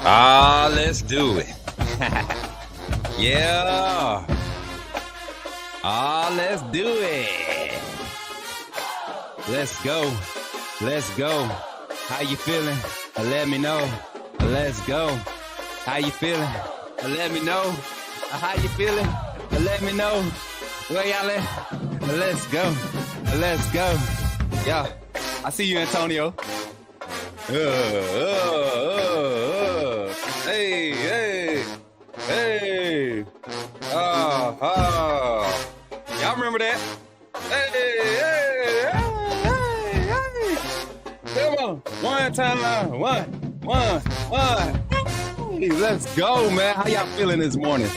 Let's do it. Yeah. Let's do it. Let's go. Let's go. How you feeling? Let me know. Let's go. How you feeling? Let me know. How you feeling? Let me know. Where y'all at? Let's go. Let's go. Yeah. I see you, Antonio. Hey, hey, hey. Y'all remember that? Hey, hey, hey, hey, hey. Come on. One time. One. Hey, let's go, man. How y'all feeling this morning?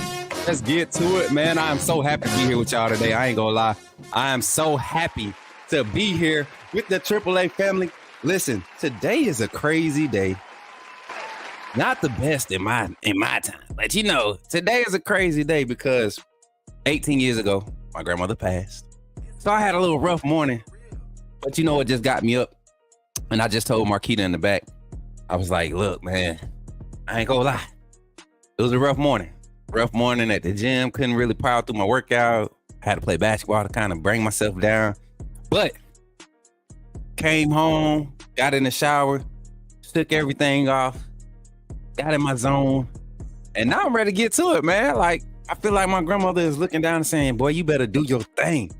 Let's get to it, man. I am so happy to be here with y'all today. I ain't gonna lie. I am so happy to be here with the AAA family. Listen, today is a crazy day. Not the best in my time, but you know, today is a crazy day because 18 years ago, my grandmother passed. So I had a little rough morning, but you know what just got me up? And I just told Marquita in the back, I was like, look, man, I ain't gonna lie. It was a rough morning. Rough morning at the gym. Couldn't really power through my workout. Had to play basketball to kind of bring myself down. But came home, got in the shower, took everything off, got in my zone, and now I'm ready to get to it, man. Like, I feel like my grandmother is looking down and saying, boy, you better do your thing.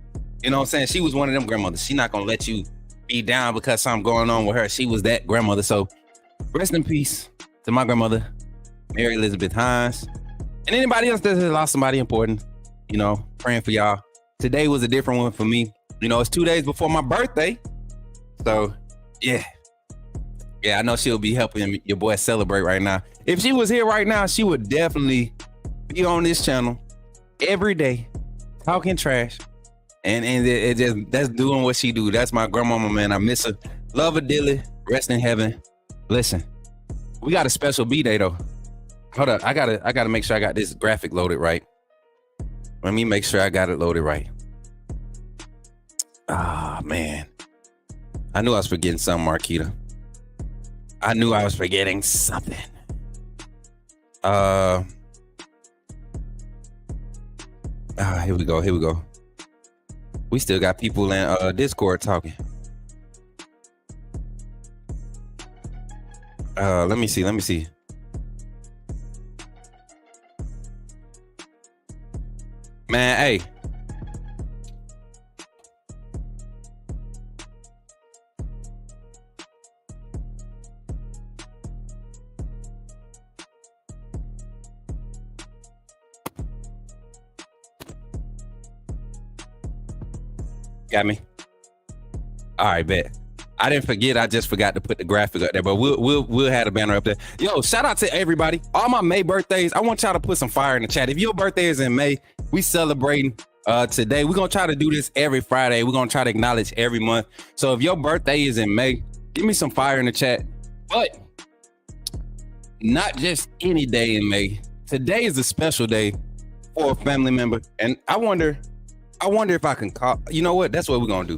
You know what I'm saying? She was one of them grandmothers. She not gonna let you be down because something going on with her. She was that grandmother. So rest in peace to my grandmother, Mary Elizabeth Hines. And anybody else that has lost somebody important, you know, praying for y'all. Today was a different one for me. You know, it's 2 days before my birthday. So, yeah. Yeah, I know she'll be helping your boy celebrate right now. If she was here right now, she would definitely be on this channel every day, talking trash. And it just, that's doing what she do. That's my grandmama, man. I miss her. Love her dearly. Rest in heaven. Listen, we got a special B-Day, though. Hold up, I gotta make sure I got this graphic loaded right. Let me make sure I got it loaded right. Man. I knew I was forgetting something, Marquita. I knew I was forgetting something. Here we go. We still got people in Discord talking. Let me see. Man, hey. Got me? All right, bet. I didn't forget. I just forgot to put the graphic up there, but we'll have the banner up there. Yo, shout out to everybody. All my May birthdays. I want y'all to put some fire in the chat. If your birthday is in May, we celebrating today. We're gonna try to do this every Friday. We're gonna try to acknowledge every month. So if your birthday is in May, give me some fire in the chat. But not just any day in May. Today is a special day for a family member, and I wonder if I can call. You know what? That's what we're gonna do.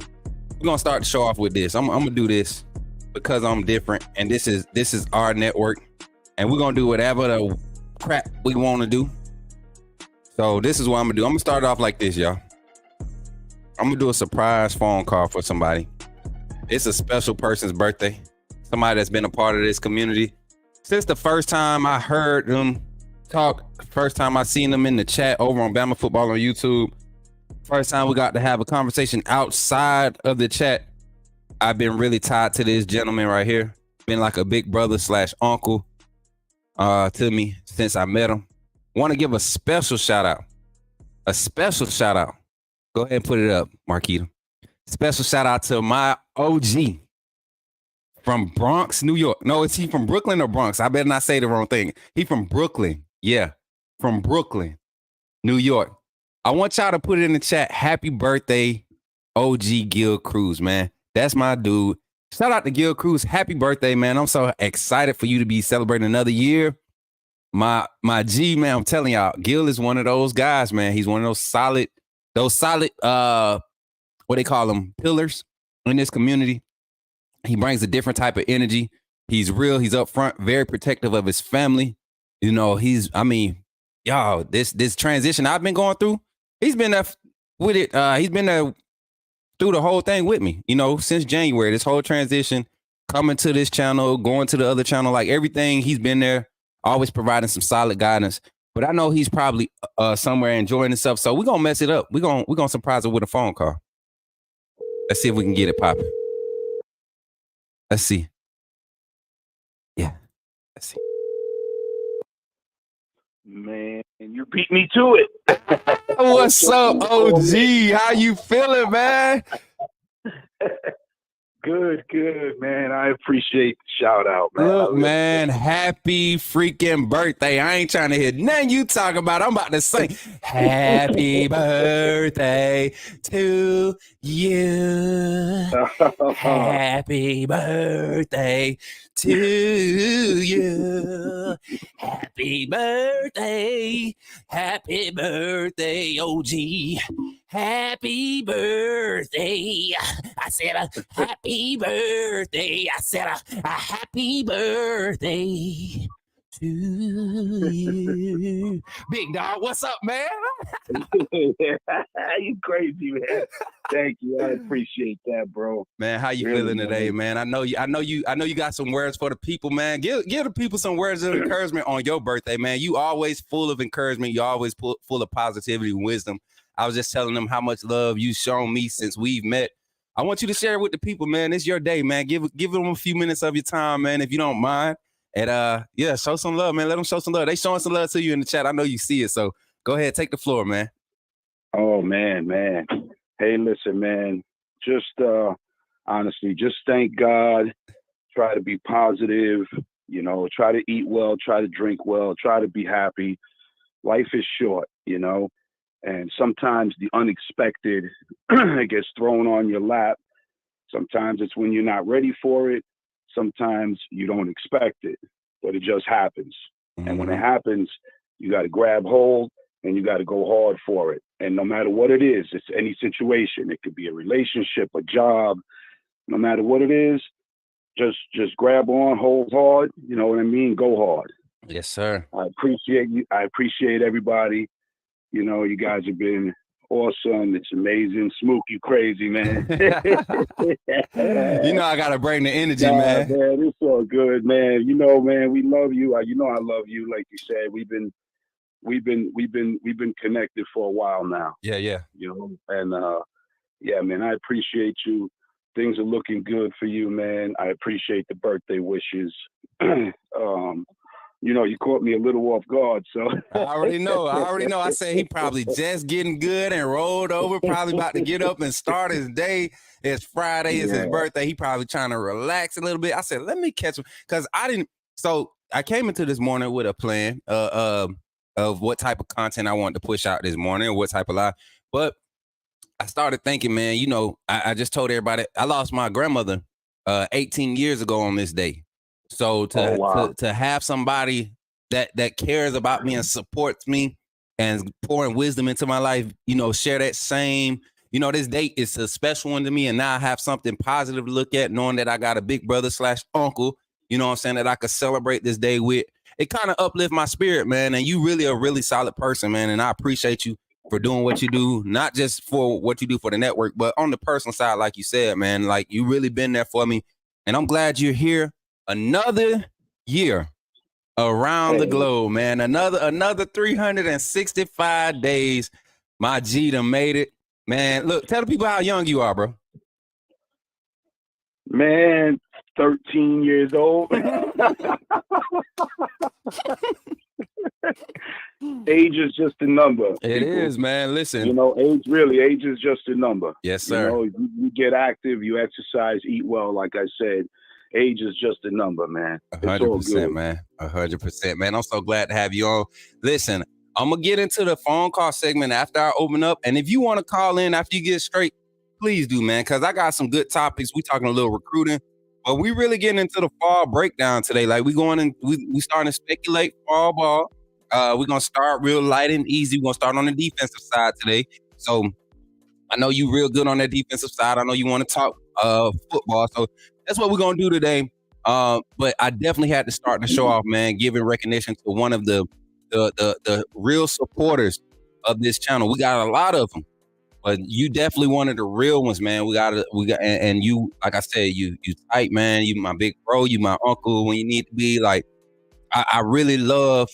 We're gonna start the show off with this. I'm gonna do this because I'm different, and this is our network, and we're gonna do whatever the crap we want to do. So this is what I'm gonna do. I'm gonna start off like this, y'all. I'm gonna do a surprise phone call for somebody. It's a special person's birthday. Somebody that's been a part of this community since the first time I heard them talk. First time I seen them in the chat over on Bama Football on YouTube. First time we got to have a conversation outside of the chat. I've been really tied to this gentleman right here. Been like a big brother / uncle to me since I met him. Want to give a special shout out. A special shout out. Go ahead and put it up, Marquita. Special shout out to my OG from Bronx, New York. No, is he from Brooklyn or Bronx? I better not say the wrong thing. He from Brooklyn. Yeah, from Brooklyn, New York. I want y'all to put it in the chat. Happy birthday, OG Gil Cruz, man. That's my dude. Shout out to Gil Cruz. Happy birthday, man. I'm so excited for you to be celebrating another year. My G, man, I'm telling y'all, Gil is one of those guys, man. He's one of those solid, what they call them, pillars in this community. He brings a different type of energy. He's real. He's upfront, very protective of his family. You know, y'all, this transition I've been going through, he's been there with it. He's been there through the whole thing with me, you know, since January, this whole transition, coming to this channel, going to the other channel, like everything, he's been there, always providing some solid guidance. But I know he's probably somewhere enjoying himself. So we're gonna mess it up. We're gonna surprise him with a phone call. Let's see if we can get it popping. Let's see. Yeah. Let's see. Man, you beat me to it. What's up, OG? How you feeling, man? Good, man. I appreciate the shout out, man. Look, man, happy freaking birthday. I ain't trying to hear nothing you talk about. I'm about to sing happy birthday to you. Happy birthday to you. Happy birthday. Happy birthday, OG. Happy birthday. I said a happy birthday. I said a happy birthday to you. Big dog, what's up, man? You crazy, man. Thank you. I appreciate that, bro. Man, how you feeling today, man? I know you got some words for the people, man. Give the people some words of encouragement on your birthday, man. You always full of encouragement. You always full of positivity and wisdom. I was just telling them how much love you've shown me since we've met. I want you to share it with the people, man. It's your day, man. Give them a few minutes of your time, man, if you don't mind. And yeah, show some love, man. Let them show some love. They showing some love to you in the chat. I know you see it. So go ahead, take the floor, man. Oh, man. Hey, listen, man. Just honestly, just thank God. Try to be positive, you know, try to eat well, try to drink well, try to be happy. Life is short, you know. And sometimes the unexpected gets thrown on your lap. Sometimes it's when you're not ready for it. Sometimes you don't expect it, but it just happens. Mm-hmm. And when it happens, you got to grab hold and you got to go hard for it. And no matter what it is, it's any situation. It could be a relationship, a job, no matter what it is, just grab on, hold hard. You know what I mean? Go hard. Yes, sir. I appreciate you. I appreciate everybody. You know, you guys have been awesome. It's amazing. Smook, you crazy, man. You know, I got to bring the energy, man. Man, it's all good, man. You know, man, we love you. You know, I love you. Like you said, we've been connected for a while now. Yeah. You know, and yeah, man, I appreciate you. Things are looking good for you, man. I appreciate the birthday wishes. You know, you caught me a little off guard, so. I already know. I said he probably just getting good and rolled over, probably about to get up and start his day. It's Friday, it's his birthday. He probably trying to relax a little bit. I said, let me catch him. Because I came into this morning with a plan of what type of content I wanted to push out this morning or what type of live. But I started thinking, man, you know, I just told everybody, I lost my grandmother 18 years ago on this day. So to have somebody that cares about me and supports me and pouring wisdom into my life, you know, share that same, you know, this date is a special one to me. And now I have something positive to look at, knowing that I got a big brother / uncle, you know what I'm saying, that I could celebrate this day with. It kind of uplift my spirit, man. And you really a really solid person, man. And I appreciate you for doing what you do, not just for what you do for the network, but on the personal side, like you said, man, like you really been there for me. And I'm glad you're here. Another year around the globe, man. Another 365 days. My G done made it. Man, look, tell the people how young you are, bro. Man, 13 years old. Age is just a number. It is, man. Listen. You know, age is just a number. Yes, sir. You know, you get active, you exercise, eat well, like I said. Age is just a number, man. 100%, man. 100%, man. I'm so glad to have you on. Listen, I'm going to get into the phone call segment after I open up. And if you want to call in after you get straight, please do, man, because I got some good topics. We talking a little recruiting, but we really getting into the fall breakdown today. Like we starting to speculate fall ball. We're going to start real light and easy. We're going to start on the defensive side today. So I know you real good on that defensive side. I know you want to talk football. So that's what we're going to do today. But I definitely had to start the show off, man, giving recognition to one of the real supporters of this channel. We got a lot of them, but you definitely one of the real ones, man. We got, and you, like I said, you tight, man. You my big bro, you my uncle when you need to be. Like, I really love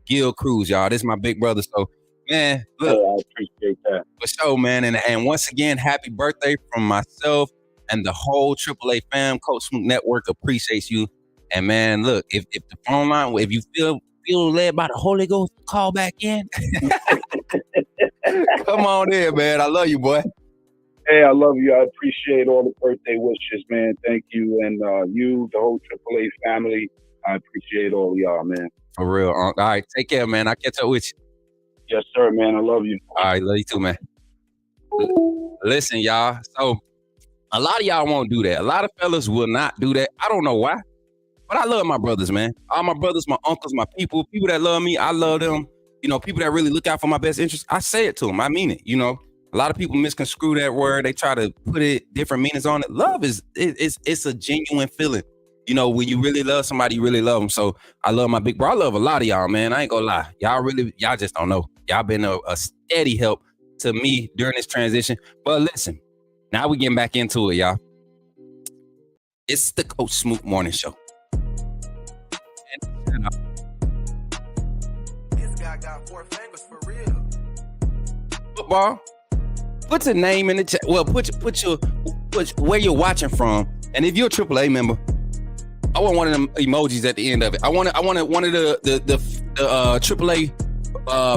Gil Cruz, y'all. This is my big brother. So, man, look, I appreciate that. for sure, man. And once again, happy birthday from myself and the whole AAA fam. Coach Smook Network appreciates you. And man, look, if the phone line, if you feel led by the Holy Ghost, call back in. Come on in, man. I love you, boy. Hey, I love you. I appreciate all the birthday wishes, man. Thank you. And you, the whole AAA family, I appreciate all of y'all, man. For real. All right, take care, man. I'll catch up with you. Yes, sir, man. I love you. All right, love you too, man. Listen, y'all. So a lot of y'all won't do that. A lot of fellas will not do that. I don't know why, but I love my brothers, man. All my brothers, my uncles, my people that love me, I love them. You know, people that really look out for my best interest, I say it to them. I mean it, you know. A lot of people misconstrue that word. They try to put it different meanings on it. Love it's a genuine feeling. You know, when you really love somebody, you really love them. So I love my big bro. I love a lot of y'all, man. I ain't gonna lie. Y'all just don't know. Y'all been a steady help to me during this transition. But listen, now we getting back into it, y'all. It's the Coach Smook Morning Show. This guy got 4 fingers for real. Football. Put your name in the chat. Well, put where you're watching from, and if you're a AAA member, I want one of them emojis at the end of it. I want one of the AAA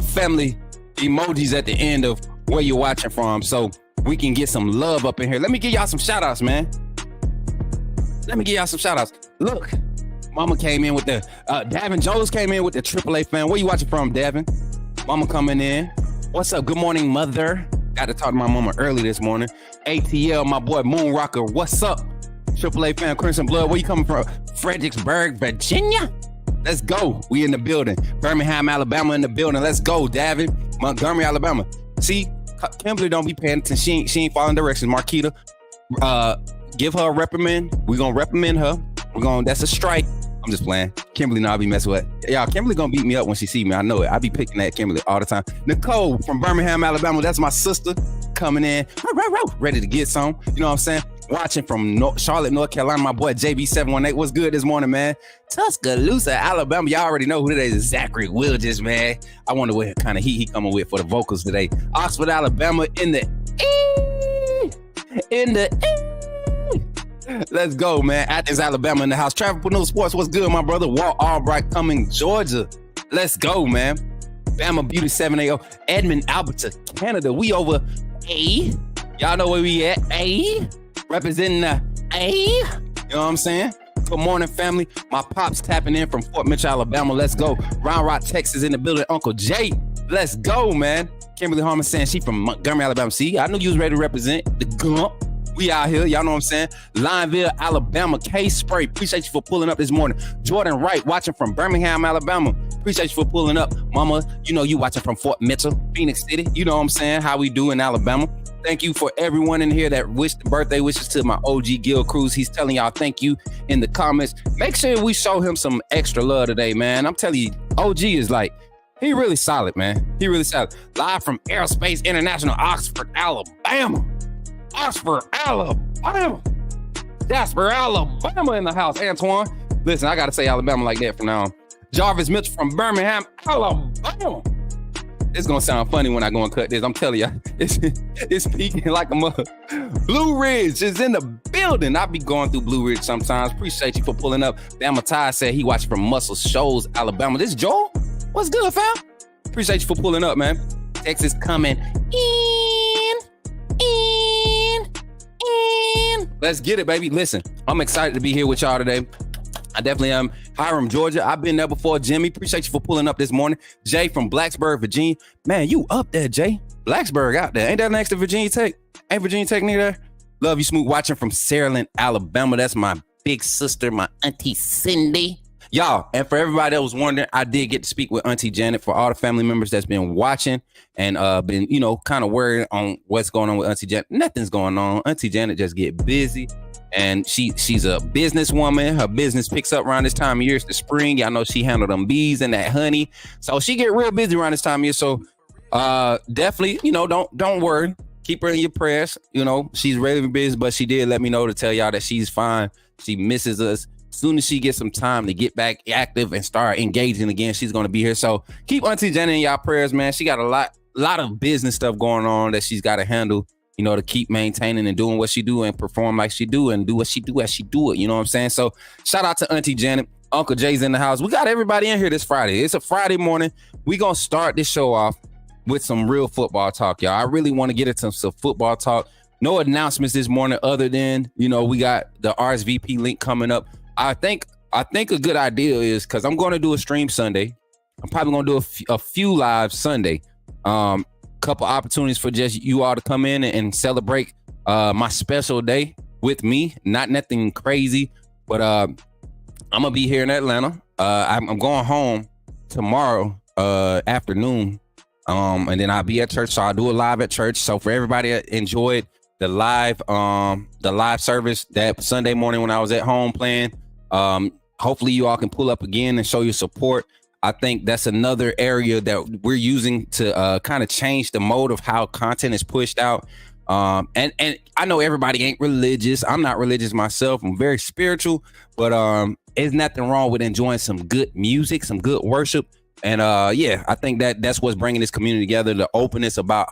family emojis at the end of where you're watching from, so we can get some love up in here. Let me give y'all some shout outs, man. Look, Mama came in with the Davin Jones came in with the AAA fan. Where you watching from, Davin? Mama coming in. What's up? Good morning, mother. Got to talk to my mama early this morning. ATL, my boy Moon Rocker. What's up? AAA fan, Crimson Blood. Where you coming from? Fredericksburg, Virginia. Let's go. We in the building. Birmingham, Alabama in the building. Let's go, Davin. Montgomery, Alabama. See, Kimberly don't be paying attention. She ain't following directions. Marquita, give her a reprimand. We're going to reprimand her. That's a strike. I'm just playing. Kimberly, no, I'll be messing with her. Y'all, Kimberly gonna beat me up when she see me. I know it. I be picking at Kimberly all the time. Nicole from Birmingham, Alabama. That's my sister coming in. Ready to get some. You know what I'm saying? Watching from Charlotte, North Carolina. My boy JB718. What's good this morning, man? Tuscaloosa, Alabama. Y'all already know who today is. Zachary Wilges, man. I wonder what kind of heat he coming with for the vocals today. Oxford, Alabama in the Let's go, man. Athens, Alabama in the house. Travelpreneur Sports, what's good, my brother? Walt Albright coming, Georgia. Let's go, man. Bama Beauty 780. Edmond, Alberta, Canada. We over A. Y'all know where we at? A. Representing the A. You know what I'm saying? Good morning, family. My pops tapping in from Fort Mitchell, Alabama. Let's go. Round Rock, Texas in the building. Uncle Jay. Let's go, man. Kimberly Harmon saying she from Montgomery, Alabama. See, I knew you was ready to represent the Gump. We out here, y'all know what I'm saying? Lineville, Alabama. K-Spray, appreciate you for pulling up this morning. Jordan Wright, watching from Birmingham, Alabama. Appreciate you for pulling up. Mama, you know you watching from Fort Mitchell, Phoenix City. You know what I'm saying? How we do in Alabama. Thank you for everyone in here that wished the birthday wishes to my OG Gil Cruz. He's telling y'all thank you in the comments. Make sure we show him some extra love today, man. I'm telling you, OG is like, he really solid, man. He really solid. Live from Aerospace International, Oxford, Alabama. Oxford, Alabama. Jasper, Alabama in the house. Antoine. Listen, I got to say Alabama like that from now on. Jarvis Mitchell from Birmingham, Alabama. It's going to sound funny when I go and cut this. I'm telling you, it's peaking like a mother. Blue Ridge is in the building. I be going through Blue Ridge sometimes. Appreciate you for pulling up. Bama Ty said he watching from Muscle Shoals, Alabama. This is Joel. What's good, fam? Appreciate you for pulling up, man. Texas coming in. Let's get it, baby. Listen, I'm excited to be here with y'all today. I definitely am. Hiram, Georgia. I've been there before. Jimmy, appreciate you for pulling up this morning. Jay from Blacksburg, Virginia. Man, you up there, Jay. Blacksburg out there. Ain't that next to Virginia Tech? Ain't Virginia Tech near there? Love you, Smook. Watching from Saraland, Alabama. That's my big sister, my Auntie Cindy. Y'all, and for everybody that was wondering, I did get to speak with Auntie Janet. For all the family members that's been watching and been, you know, kind of worried on what's going on with Auntie Janet. Nothing's going on. Auntie Janet just get busy And she's a businesswoman. Her business picks up around this time of year. It's the spring. Y'all know she handled them bees and that honey. So she get real busy around this time of year. So definitely, don't worry. Keep her in your prayers. She's really busy, but she did let me know to tell y'all that she's fine. She misses us. As soon as she gets some time to get back active and start engaging again, she's going to be here. So keep Auntie Jenny in y'all prayers, man. She got a lot of business stuff going on that she's got to handle, to keep maintaining and doing what she do and perform like she do and do what she do as she do it. You know what I'm saying? So shout out to Auntie Janet. Uncle Jay's in the house. We got everybody in here this Friday. It's a Friday morning. We going to start this show off with some real football talk, y'all. I really want to get into some football talk. No announcements this morning other than, we got the RSVP link coming up. I think a good idea is, because I'm going to do a stream Sunday. I'm probably going to do a few live Sunday. Couple opportunities for just you all to come in and celebrate my special day with me. Not nothing crazy, but I'm going to be here in Atlanta. I'm going home tomorrow afternoon. And then I'll be at church. So I'll do it live at church. So for everybody that enjoyed the live service that Sunday morning when I was at home playing, hopefully you all can pull up again and show your support. I think that's another area that we're using to kind of change the mode of how content is pushed out. And I know everybody ain't religious. I'm not religious myself. I'm very spiritual, but there's nothing wrong with enjoying some good music, some good worship. And I think that's what's bringing this community together, the openness about,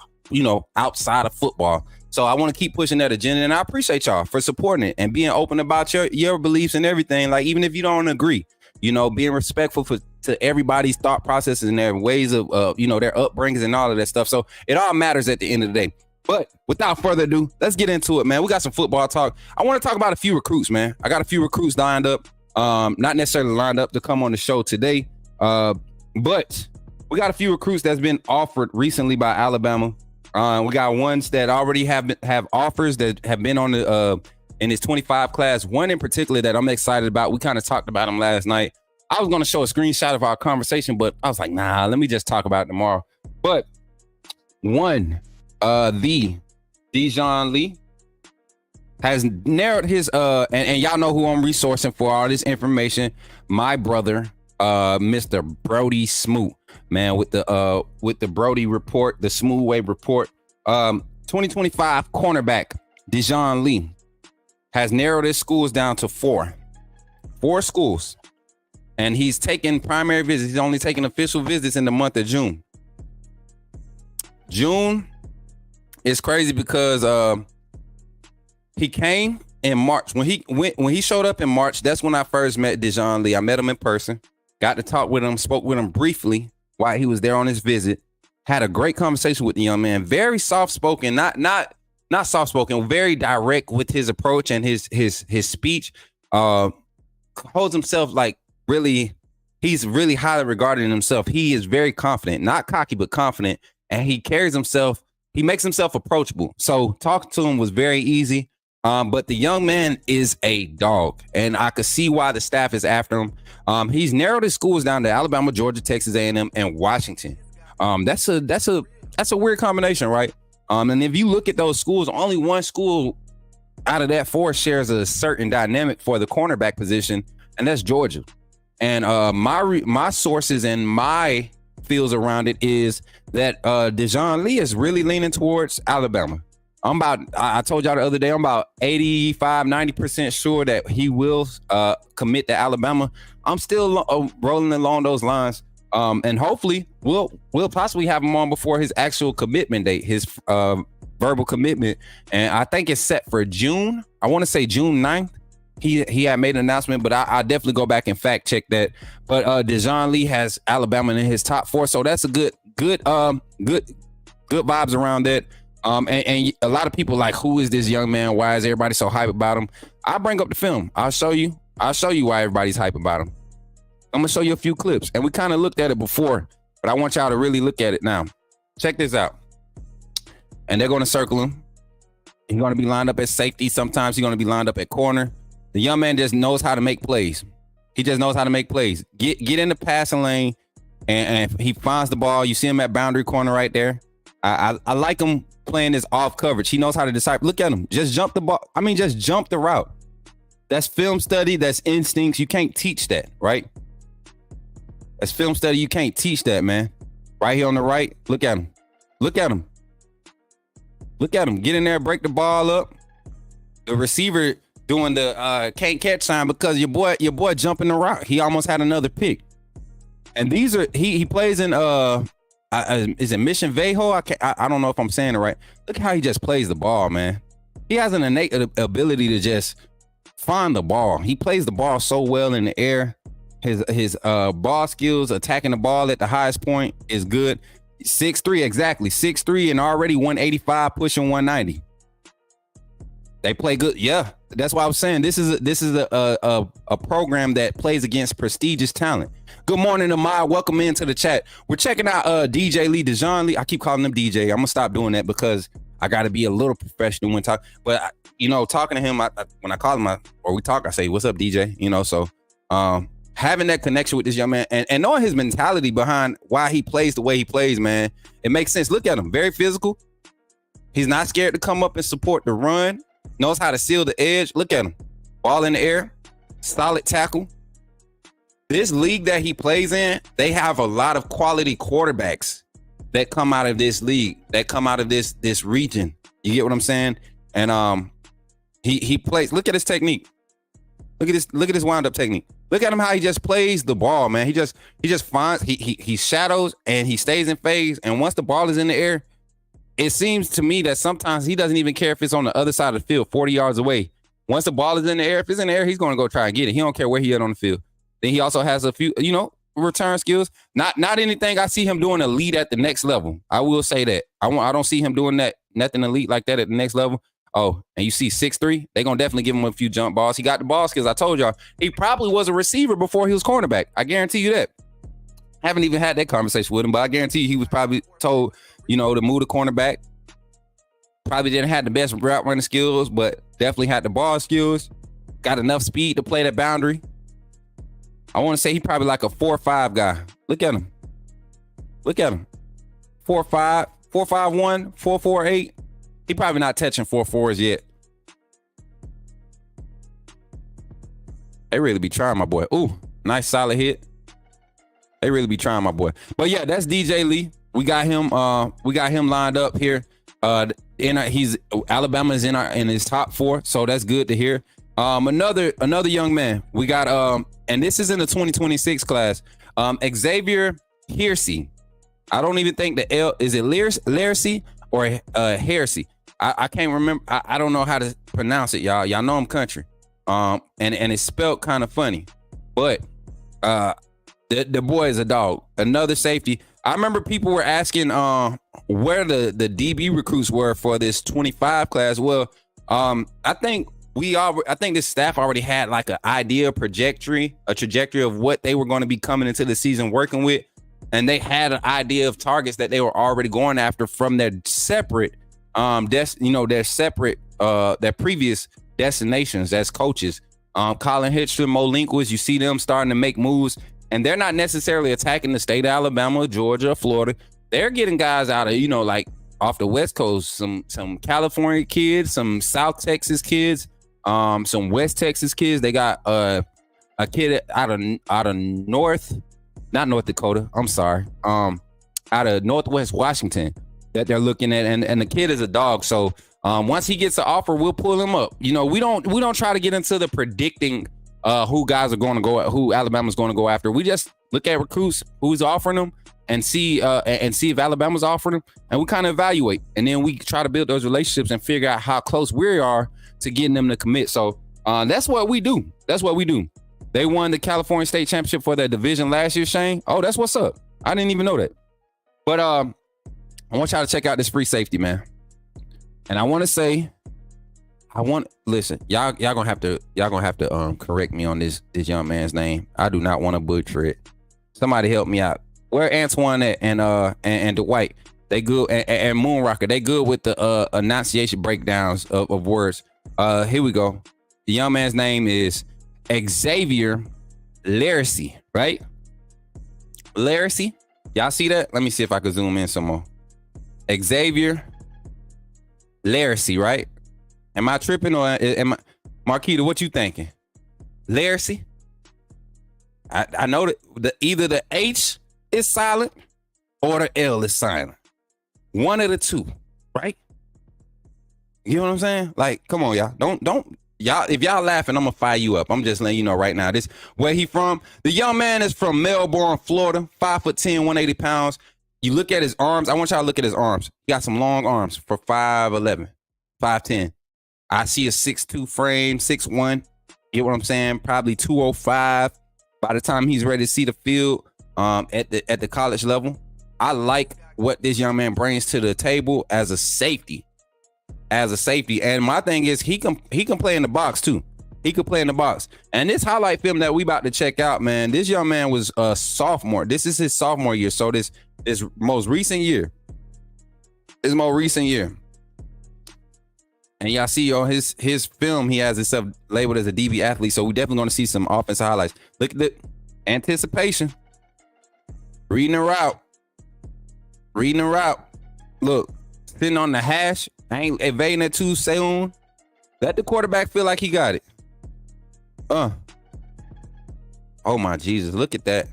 outside of football. So I want to keep pushing that agenda, and I appreciate y'all for supporting it and being open about your beliefs and everything. Like, even if you don't agree, being respectful to everybody's thought processes and their ways of, their upbringings and all of that stuff. So it all matters at the end of the day. But without further ado, let's get into it, man. We got some football talk. I want to talk about a few recruits, man. I got a few recruits lined up, not necessarily lined up to come on the show today, but we got a few recruits that's been offered recently by Alabama. We got ones that already have offers that have been on the in this 25 class. One in particular that I'm excited about. We kind of talked about him last night. I was going to show a screenshot of our conversation, but I was like, nah, let me just talk about it tomorrow. But one, the Dijon Lee has narrowed his and y'all know who I'm resourcing for all this information. My brother, Mr. Brody Smook, man, with the Brody report, the Smooth Wave report. 2025 cornerback Dijon Lee has narrowed his schools down to four schools, and he's taking primary visits. He's only taking official visits in the month of June. June is crazy because he came in March. When he showed up in March, that's when I first met Dijon Lee. I met him in person, got to talk with him, spoke with him briefly while he was there on his visit. Had a great conversation with the young man. Very soft-spoken, not soft-spoken, very direct with his approach and his speech. Holds himself like he's really highly regarded in himself. He is very confident, not cocky, but confident. And he makes himself approachable. So talking to him was very easy. But the young man is a dog, and I could see why the staff is after him. He's narrowed his schools down to Alabama, Georgia, Texas A&M, and Washington. That's a weird combination, right? And if you look at those schools, only one school out of that four shares a certain dynamic for the cornerback position, and that's Georgia. And my sources and my feels around it is that Dijon Lee is really leaning towards Alabama. I told y'all the other day, I'm about 85-90% sure that he will commit to Alabama. I'm still rolling along those lines. And hopefully we'll possibly have him on before his actual commitment date, his verbal commitment. And I think it's set for June. I want to say June 9th. He had made an announcement, but I definitely go back and fact check that. But Dijon Lee has Alabama in his top four, so that's a good vibes around that. And a lot of people like, who is this young man? Why is everybody so hype about him? I'll bring up the film. I'll show you why everybody's hype about him. I'm gonna show you a few clips, and we kind of looked at it before, but I want y'all to really look at it now. Check this out. And they're gonna circle him. He's gonna be lined up at safety. Sometimes he's gonna be lined up at corner. The young man just knows how to make plays. He just knows how to make plays. Get in the passing lane, and he finds the ball. You see him at boundary corner right there. I like him playing this off coverage. He knows how to decide. Look at him. Just jump the ball. Just jump the route. That's film study. That's instincts. You can't teach that, right? That's film study. You can't teach that, man. Right here on the right. Look at him. Look at him. Look at him. Get in there, break the ball up. The receiver doing the can't catch sign because your boy jumping the rock. He almost had another pick. And these are he plays in is it Mission Viejo? I don't know if I'm saying it right. Look how he just plays the ball, man. He has an innate ability to just find the ball. He plays the ball so well in the air. His ball skills, attacking the ball at the highest point is good. 6'3", exactly. 6'3" and already 185, pushing 190. They play good. Yeah, that's why I was saying this is a program that plays against prestigious talent. Good morning, Amaya. welcome into the chat. We're checking out DJ Lee, Dejon Lee. I keep calling him DJ. I'm gonna stop doing that because I got to be a little professional when talking. But talking to him, when I call him or we talk, I say, "What's up, DJ?" So having that connection with this young man and knowing his mentality behind why he plays the way he plays, man, it makes sense. Look at him, very physical. He's not scared to come up and support the run. Knows how to seal the edge. Look at him. Ball in the air. Solid tackle. This league that he plays in, they have a lot of quality quarterbacks that come out of this league, that come out of this region. You get what I'm saying? And he plays. Look at his technique. Look at his wind up technique. Look at him how he just plays the ball, man. He just finds he shadows and he stays in phase. And once the ball is in the air, it seems to me that sometimes he doesn't even care if it's on the other side of the field, 40 yards away. Once the ball is in the air, if it's in the air, he's going to go try and get it. He don't care where he at on the field. Then he also has a few, return skills. Not anything I see him doing elite at the next level. I will say that. I don't see him doing that, nothing elite like that at the next level. Oh, and you see 6'3", they're going to definitely give him a few jump balls. He got the ball skills. I told y'all, he probably was a receiver before he was cornerback. I guarantee you that. Haven't even had that conversation with him, but I guarantee you he was probably told, to move the cornerback. Probably didn't have the best route running skills, but definitely had the ball skills. Got enough speed to play that boundary. I want to say he probably like a 4'5" guy. Look at him. Look at him. 4'5", 4'5'1", 4'4", He probably not touching 4'4s yet. They really be trying, my boy. Ooh, nice solid hit. They really be trying, my boy. But yeah, that's DJ Lee. We got him. We got him lined up here. He's Alabama's in his top 4, so that's good to hear. Another young man. We got and this is in the 2026 class. Xavier Hersey. I don't even think the L is it Lersey or Hersey. I can't remember. I don't know how to pronounce it, y'all. Y'all know I'm country. And it's spelled kind of funny, but the boy is a dog. Another safety. I remember people were asking where the DB recruits were for this 25 class. Well, I think this staff already had like an idea, a trajectory of what they were going to be coming into the season working with, and they had an idea of targets that they were already going after from their separate, their previous destinations as coaches. Colin Hitchler, Mo Linquist, you see them starting to make moves. And they're not necessarily attacking the state of Alabama, Georgia, Florida. They're getting guys out of, like off the West Coast, some California kids, some South Texas kids, some West Texas kids. They got a kid out of not North Dakota. I'm sorry. Out of Northwest Washington that they're looking at, and the kid is a dog. So once he gets an offer, we'll pull him up. We don't try to get into the predicting who guys are going to go, who Alabama's going to go after. We just look at recruits, who's offering them, and see if Alabama's offering them, and we kind of evaluate, and then we try to build those relationships and figure out how close we are to getting them to commit. So that's what we do. That's what we do. They won the California State Championship for their division last year, Shane. Oh, that's what's up. I didn't even know that. But I want y'all to check out this free safety, man. And I want to say, listen, y'all gonna have to correct me on this young man's name. I do not want to butcher it. Somebody help me out. Where Antoine and Dwight, they good, and Moonrocker, they good with the enunciation breakdowns of words. Here we go. The young man's name is Xavier Lersey, right? Lersey. Y'all see that? Let me see if I can zoom in some more. Xavier Lersey, right? Am I tripping or am I, Marquita, what you thinking? Literacy. I know that either the H is silent or the L is silent. One of the two, right? You know what I'm saying? Like, come on, y'all. Don't y'all. If y'all laughing, I'm gonna fire you up. I'm just letting you know right now. This where he from. The young man is from Melbourne, Florida. 5'10", 180 pounds. You look at his arms. I want y'all to look at his arms. He got some long arms for 5'11", 5'10". I see a 6'2" frame, 6'1". You know what I'm saying? Probably 205 by the time he's ready to see the field at the college level. I like what this young man brings to the table as a safety. And my thing is he can play in the box too. He could play in the box. And this highlight film that we about to check out, man, this young man was a sophomore. This is his sophomore year. So this most recent year. And y'all see on his film, he has himself labeled as a DB athlete. So we definitely going to see some offensive highlights. Look at the anticipation. Reading the route. Look, sitting on the hash. I ain't evading it too soon. Let the quarterback feel like he got it. Oh my Jesus, look at that.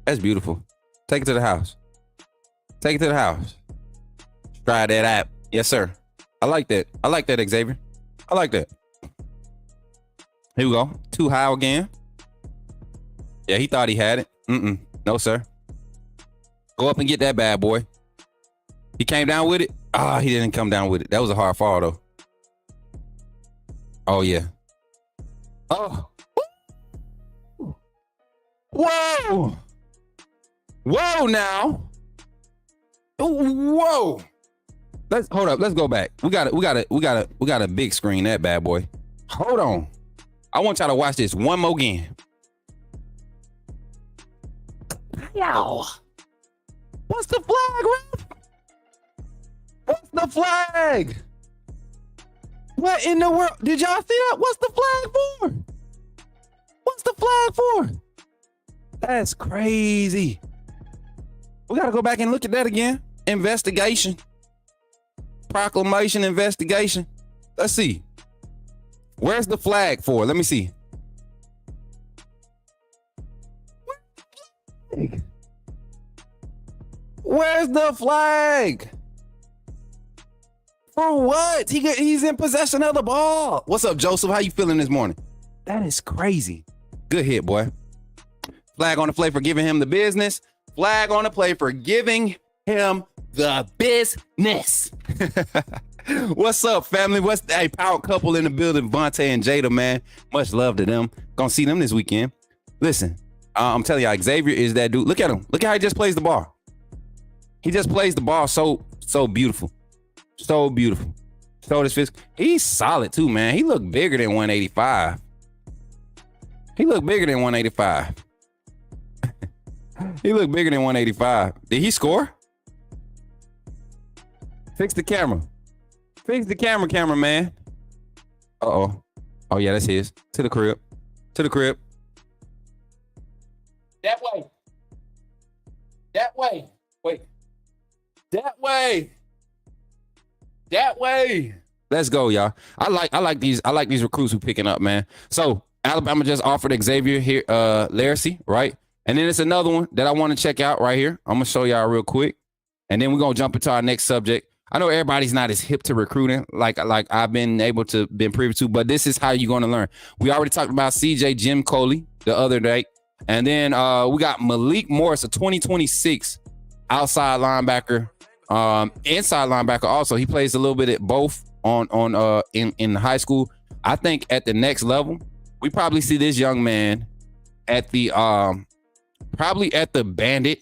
That's beautiful. Take it to the house. Try that app. Yes, sir. I like that, Xavier. I like that. Here we go. Too high again. Yeah, he thought he had it. No, sir. Go up and get that bad boy. He came down with it. He didn't come down with it. That was a hard fall, though. Oh, yeah. Oh. Whoa. Whoa, now. Whoa. Hold up. Let's go back. We got a big screen, that bad boy. Hold on. I want y'all to watch this one more again. Yow. What's the flag, ref? What's the flag? What in the world? Did y'all see that? What's the flag for? That's crazy. We got to go back and look at that again. Investigation. Proclamation investigation. Let's see. Where's the flag for? Let me see. Where's the flag? For what? He's in possession of the ball. What's up, Joseph? How you feeling this morning? That is crazy. Good hit, boy. Flag on the play for giving him the business. Flag on the play for giving him the business. What's up, family? Hey, power couple in the building, Vontae and Jada, man. Much love to them. Gonna see them this weekend. Listen, I'm telling y'all, Xavier is that dude. Look at him. Look at how he just plays the ball. He just plays the ball so beautiful. So beautiful. So this fist. He's solid too, man. He looked bigger than 185. He looked bigger than 185. Did he score? Fix the camera. Cameraman. Uh-oh. Oh, yeah, that's his. To the crib. That way. Wait. That way. Let's go, y'all. I like these recruits who picking up, man. So Alabama just offered Xavier here, Literacy, right? And then it's another one that I want to check out right here. I'm gonna show y'all real quick, and then we're gonna jump into our next subject. I know everybody's not as hip to recruiting like I've been privy to, but this is how you're gonna learn. We already talked about CJ Jim Coley the other day, and then we got Malik Morris, a 2026 outside linebacker, inside linebacker. Also, he plays a little bit at both in high school. I think at the next level, we probably see this young man at the probably at the bandit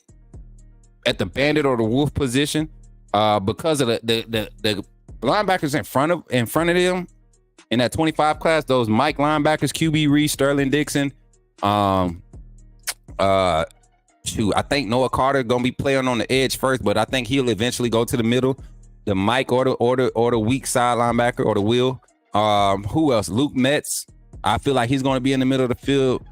or the wolf position, because of the linebackers in front of him in that 25 class. Those Mike linebackers, QB Reed, Sterling Dixon. I think Noah Carter gonna be playing on the edge first, but I think he'll eventually go to the middle. The Mike or the weak side linebacker or the wheel. Who else? Luke Metz. I feel like he's going to be in the middle of the field.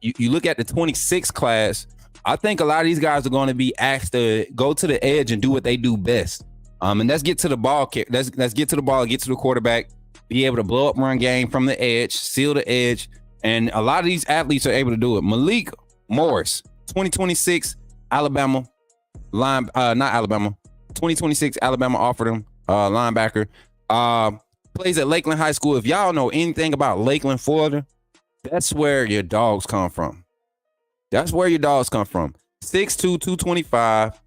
You look at the 26 class. I think a lot of these guys are going to be asked to go to the edge and do what they do best. And let's get to the ball. Let's get to the ball, get to the quarterback. be able to blow up run game from the edge, seal the edge. And a lot of these athletes are able to do it. Malik Morris, 2026 Alabama line, not Alabama, 2026 Alabama offered him linebacker. Plays at Lakeland High School. If y'all know anything about Lakeland, Florida, that's where your dogs come from. That's where your dogs come from. 6'2", 225.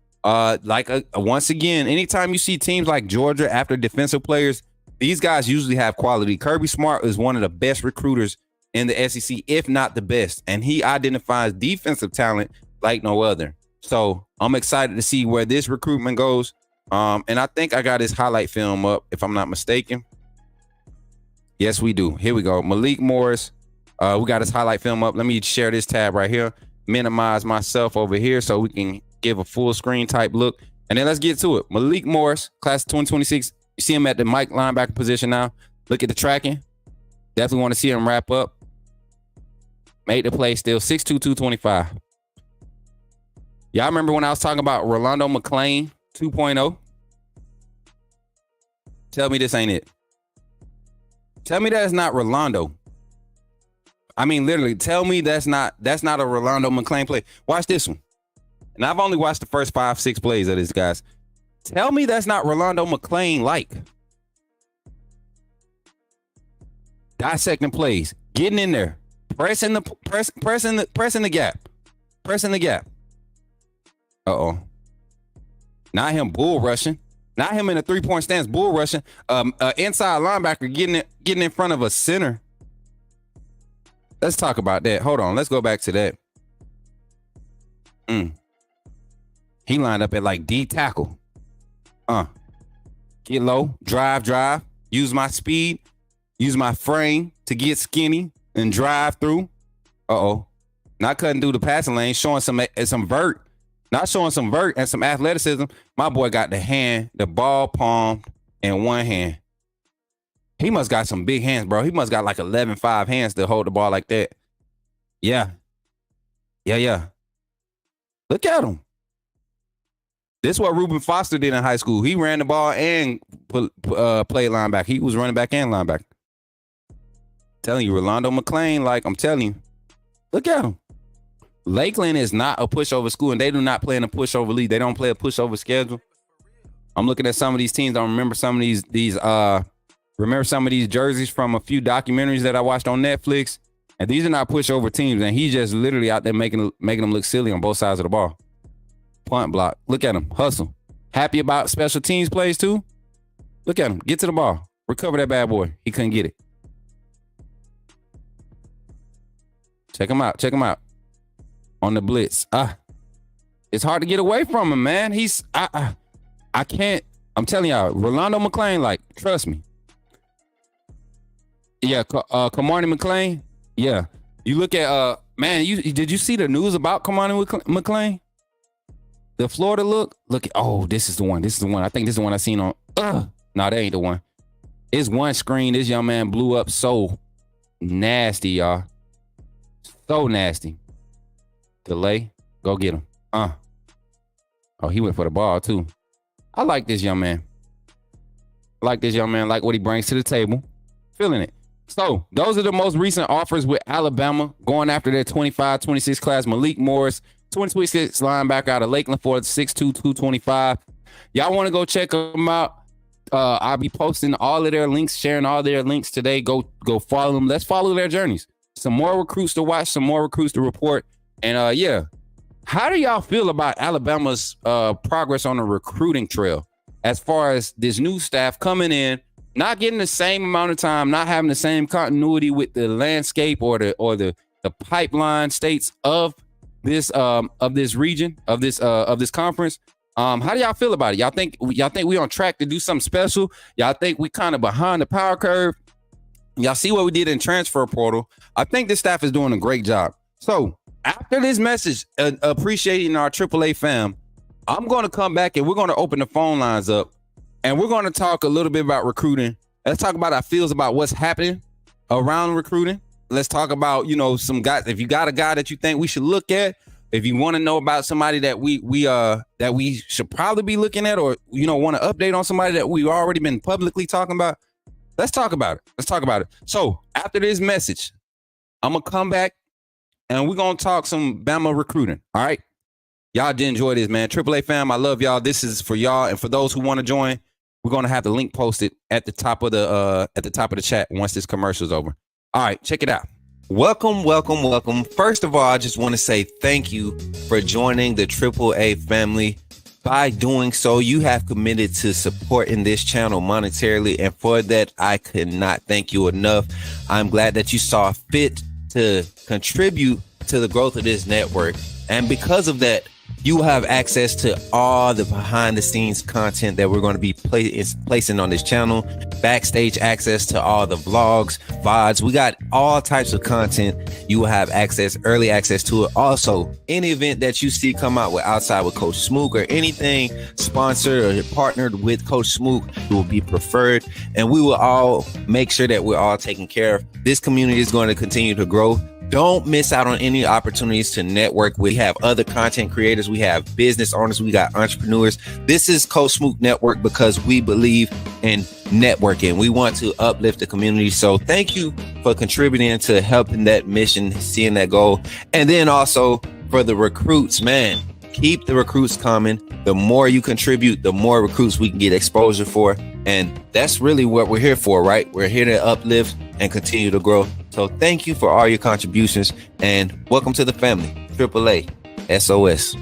Once again, anytime you see teams like Georgia after defensive players, these guys usually have quality. Kirby Smart is one of the best recruiters in the SEC, if not the best. And he identifies defensive talent like no other. So I'm excited to see where this recruitment goes. And I think I got his highlight film up, if I'm not mistaken. Yes, we do. Here we go. Malik Morris. We got his highlight film up. Let me share this tab right here. Minimize myself over here so we can give a full screen type look. And then let's get to it. Malik Morris, class of 2026. You see him at the Mike linebacker position now. Look at the tracking. Definitely want to see him wrap up. Made the play still. 6'2", 225. Y'all remember when I was talking about Rolando McClain 2.0? Tell me this ain't it. Tell me that's not Rolando. I mean, literally, tell me that's not a Rolando McClain play. Watch this one. And I've only watched the first 5-6 plays of this, guys. Tell me that's not Rolando McClain like. Dissecting plays, getting in there, pressing the gap. Pressing the gap. Uh-oh. Not him bull rushing. Not him in a 3-point stance bull rushing. Inside linebacker getting in front of a center. Let's talk about that. Hold on. Let's go back to that. He lined up at like D tackle. Get low, drive, use my speed, use my frame to get skinny and drive through. Not cutting through the passing lane, showing some vert. Not showing some vert and some athleticism. My boy got the ball palmed in one hand. He must got some big hands, bro. He must got like 11-5 hands to hold the ball like that. Yeah. Look at him. This is what Reuben Foster did in high school. He ran the ball and played linebacker. He was running back and linebacker. Telling you, Rolando McClain, like I'm telling you. Look at him. Lakeland is not a pushover school, and they do not play in a pushover league. They don't play a pushover schedule. I'm looking at some of these teams. I remember some of these jerseys from a few documentaries that I watched on Netflix. And these are not pushover teams. And he's just literally out there making them look silly on both sides of the ball. Punt block. Look at him. Hustle. Happy about special teams plays too. Look at him. Get to the ball. Recover that bad boy. He couldn't get it. Check him out. On the blitz. It's hard to get away from him, man. I can't. I'm telling y'all, Rolando McClain, like, trust me. Yeah, Kamani McClain. Yeah. You look at man, did you see the news about Kamani McClain? The Florida look. This is the one. I think this is the one I seen on. No, that ain't the one. It's one screen. This young man blew up so nasty, y'all. So nasty. Delay. Go get him. He went for the ball too. I like this young man. Like what he brings to the table. Feeling it. So those are the most recent offers with Alabama going after their 25-26 class. Malik Morris, 2026 linebacker out of Lakeland for 6'2", 225. Y'all want to go check them out? I'll be posting all of their links, sharing all their links today. Go follow them. Let's follow their journeys. Some more recruits to watch, some more recruits to report. And yeah, how do y'all feel about Alabama's progress on the recruiting trail as far as this new staff coming in, not getting the same amount of time, not having the same continuity with the landscape or the pipeline states of this region, of this conference? How do y'all feel about it? Y'all think we on track to do something special? Y'all think we kind of behind the power curve? Y'all see what we did in transfer portal? I think this staff is doing a great job. So after this message, appreciating our AAA fam, I'm going to come back and we're going to open the phone lines up and we're going to talk a little bit about recruiting. Let's talk about our feels about what's happening around recruiting. Let's talk about, some guys. If you got a guy that you think we should look at, if you want to know about somebody that we should probably be looking at, or want to update on somebody that we've already been publicly talking about, Let's talk about it. Let's talk about it. So after this message, I'm gonna come back and we're gonna talk some Bama recruiting. All right. Y'all did enjoy this, man. AAA fam, I love y'all. This is for y'all. And for those who want to join, we're gonna have the link posted at the top of the chat once this commercial's over. All right, check it out. Welcome, welcome, welcome. First of all, I just want to say thank you for joining the AAA family. By doing so, you have committed to supporting this channel monetarily, and for that, I could not thank you enough. I'm glad that you saw fit to contribute to the growth of this network, and because of that, you will have access to all the behind the scenes content that we're going to be placing on this channel, backstage access to all the vlogs, VODs. We got all types of content. You will have early access to it. Also, any event that you see come out with outside with Coach Smook or anything sponsored or partnered with Coach Smook will be preferred. And we will all make sure that we're all taken care of. This community is going to continue to grow. Don't miss out on any opportunities to network. We have other content creators. We have business owners. We got entrepreneurs. This is Coach Smook Network because we believe in networking. We want to uplift the community. So thank you for contributing to helping that mission, seeing that goal. And then also for the recruits, man, keep the recruits coming. The more you contribute, the more recruits we can get exposure for. And that's really what we're here for, right? We're here to uplift and continue to grow. So thank you for all your contributions and welcome to the family. AAA SOS.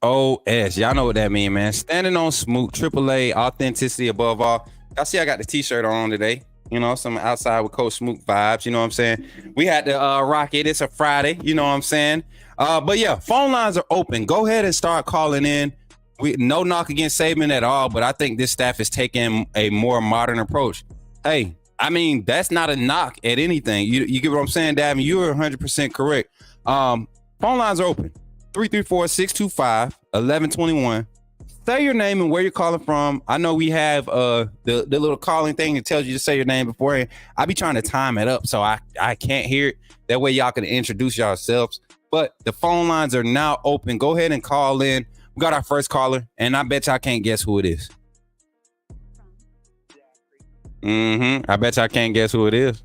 OS. Y'all know what that means, man. Standing on Smook, AAA, authenticity above all. Y'all see I got the t-shirt on today. You know, some outside with Coach Smook vibes. You know what I'm saying? We had to rock it. It's a Friday. You know what I'm saying? But yeah, phone lines are open. Go ahead and start calling in. No knock against Saban at all, but I think this staff is taking a more modern approach. Hey, I mean, that's not a knock at anything. You get what I'm saying, Davin? You're 100% correct. Phone lines are open. 334-625-1121. Say your name and where you're calling from. I know we have the little calling thing that tells you to say your name beforehand. I be trying to time it up so I can't hear it. That way y'all can introduce yourselves. But the phone lines are now open. Go ahead and call in. We got our first caller, and I bet y'all can't guess who it is. I bet y'all can't guess who it is.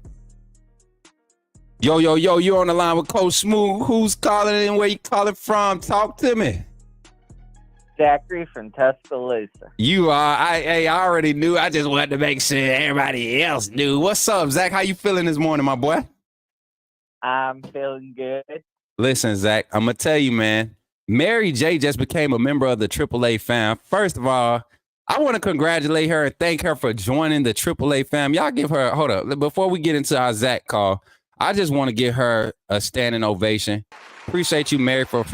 Yo, you're on the line with Coach Smook. Who's calling and where you calling from? Talk to me. Zachary from Tuscaloosa. You are. I already knew. I just wanted to make sure everybody else knew. What's up, Zach? How you feeling this morning, my boy? I'm feeling good. Listen, Zach, I'm going to tell you, man. Mary J just became a member of the AAA fam. First of all, I want to congratulate her and thank her for joining the AAA fam. Y'all give her, hold up, before we get into our Zach call, I just want to give her a standing ovation. Appreciate you, Mary, for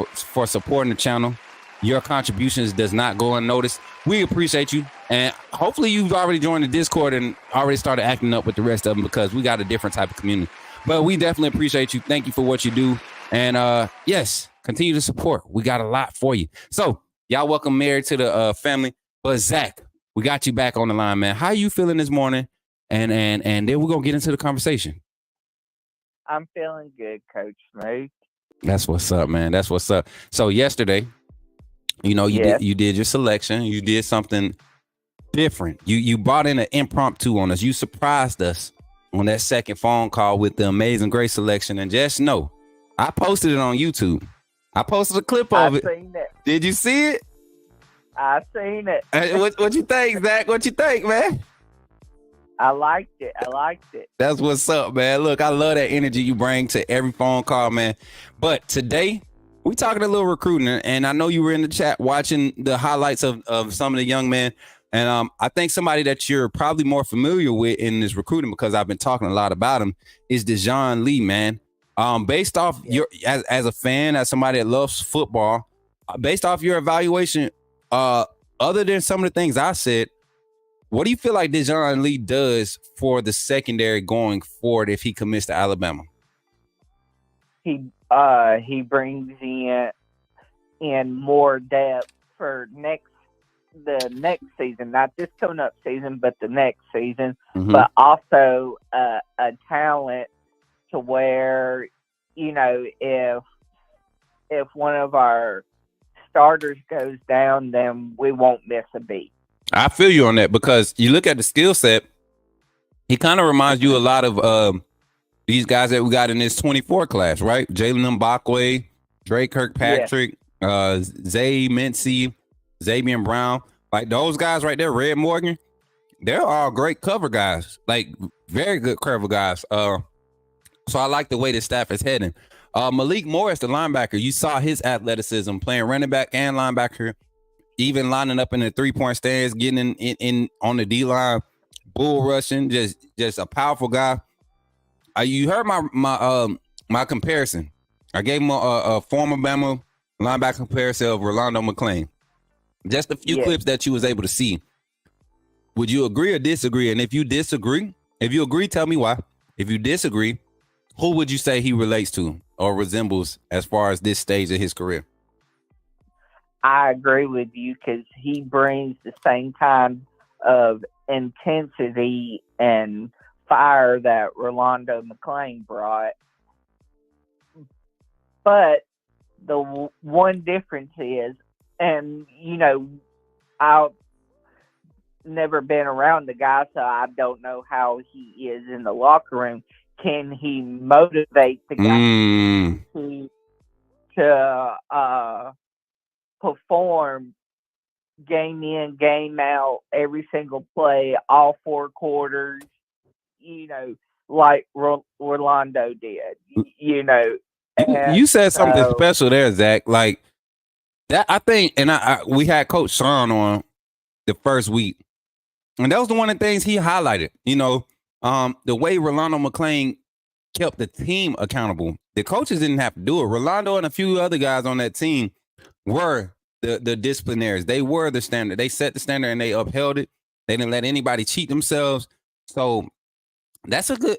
supporting the channel. Your contributions does not go unnoticed. We appreciate you. And hopefully you've already joined the Discord and already started acting up with the rest of them because we got a different type of community. But we definitely appreciate you. Thank you for what you do. And yes, continue to support. We got a lot for you. So y'all welcome Mary to the family. But Zach, we got you back on the line, man. How you feeling this morning? And then we're going to get into the conversation. I'm feeling good, Coach Smook. That's what's up, man. That's what's up. So yesterday, you know, you did your selection. You did something different. You brought in an impromptu on us. You surprised us on that second phone call with the Amazing Grace selection. And just know, I posted it on YouTube. I posted a clip of it. Seen it. Did you see it? I seen it. What you think, Zach? What you think, man? I liked it. That's what's up, man. Look, I love that energy you bring to every phone call, man. But today, we talking a little recruiting, and I know you were in the chat watching the highlights of some of the young men. And I think somebody that you're probably more familiar with in this recruiting, because I've been talking a lot about him, is Dejon Lee, man. Based off your as a fan, as somebody that loves football, based off your evaluation, other than some of the things I said, what do you feel like Dejon Lee does for the secondary going forward if he commits to Alabama? He brings in more depth for the next season, not this coming up season, but the next season. Mm-hmm. But also a talent to where, you know, if one of our starters goes down, then we won't miss a beat. I feel you on that because you look at the skill set. He kind of reminds you a lot of these guys that we got in this 24 class, right? Jalen Mbakwe, Drake Kirkpatrick, Zay Mincy, Xavier Brown. Like those guys right there, Red Morgan, they're all great cover guys, like very good cover guys. So I like the way the staff is heading. Malik Morris, the linebacker, you saw his athleticism playing running back and linebacker, even lining up in the 3-point stands, getting in on the D line, bull rushing, just a powerful guy. You heard my comparison. I gave him a former Bama linebacker comparison of Rolando McClain. Just a few clips that you was able to see. Would you agree or disagree? And if you agree, tell me why. If you disagree, who would you say he relates to or resembles as far as this stage of his career? I agree with you because he brings the same kind of intensity and fire that Rolando McClain brought. But the one difference is, and I've never been around the guy, so I don't know how he is in the locker room. Can he motivate the guy to perform game in, game out, every single play, all 4 quarters, like Rolando did, You said something special there, Zach. Like that, I think, and we had Coach Sean on the first week, and that was one of the things he highlighted. The way Rolando McClain kept the team accountable. The coaches didn't have to do it. Rolando and a few other guys on that team were the disciplinaries. They were the standard. They set the standard and they upheld it. They didn't let anybody cheat themselves. So that's a good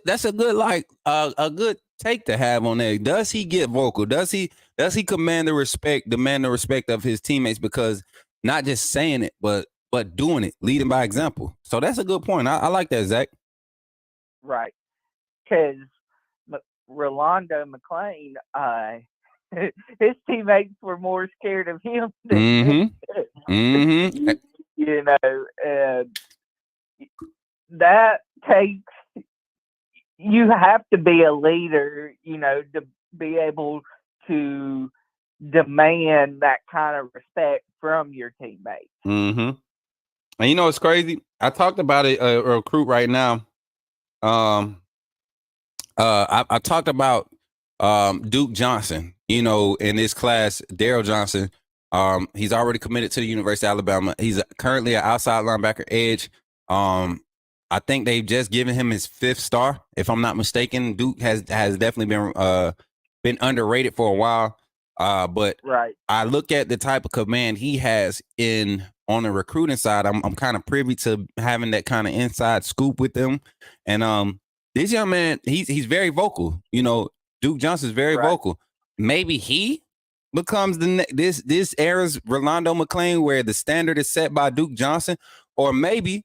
like a good take to have on that. Does he get vocal? Does he demand the respect of his teammates, because not just saying it, but doing it, leading by example. So that's a good point. I like that, Zach. Right. Because Rolando McClain, his teammates were more scared of him than that takes, you have to be a leader, to be able to demand that kind of respect from your teammates. And it's crazy. I talked about it, a recruit right now. I talked about Duke Johnson, in this class, Daryl Johnson. He's already committed to the University of Alabama. He's currently an outside linebacker edge. I think they've just given him his 5th star, if I'm not mistaken. Duke has definitely been underrated for a while. But I look at the type of command he has on the recruiting side. I'm kind of privy to having that kind of inside scoop with them. And this young man, he's very vocal. Duke Johnson's very vocal. Maybe he becomes this era's Rolando McClain, where the standard is set by Duke Johnson, or maybe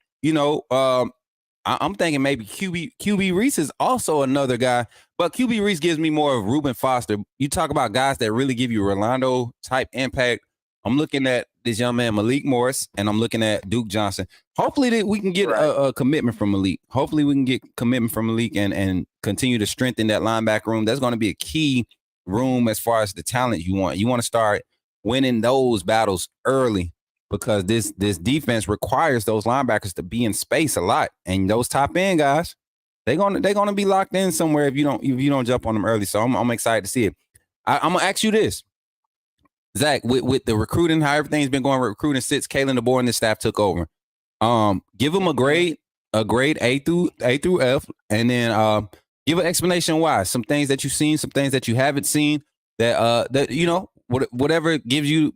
I'm thinking maybe QB Reese is also another guy, but QB Reese gives me more of Reuben Foster. You talk about guys that really give you Rolando type impact. I'm looking at this young man, Malik Morris, and I'm looking at Duke Johnson. Hopefully we can get a commitment from Malik. Hopefully we can get commitment from Malik and continue to strengthen that linebacker room. That's going to be a key room as far as the talent you want. You want to start winning those battles early, because this defense requires those linebackers to be in space a lot, and those top end guys, they're gonna be locked in somewhere if you don't jump on them early. So I'm excited to see it. I'm gonna ask you this, Zach, with the recruiting, how everything's been going with recruiting since Kalen DeBoer and the staff took over. Give them a grade A through F, and then give an explanation why. Some things that you've seen, some things that you haven't seen, that whatever gives you.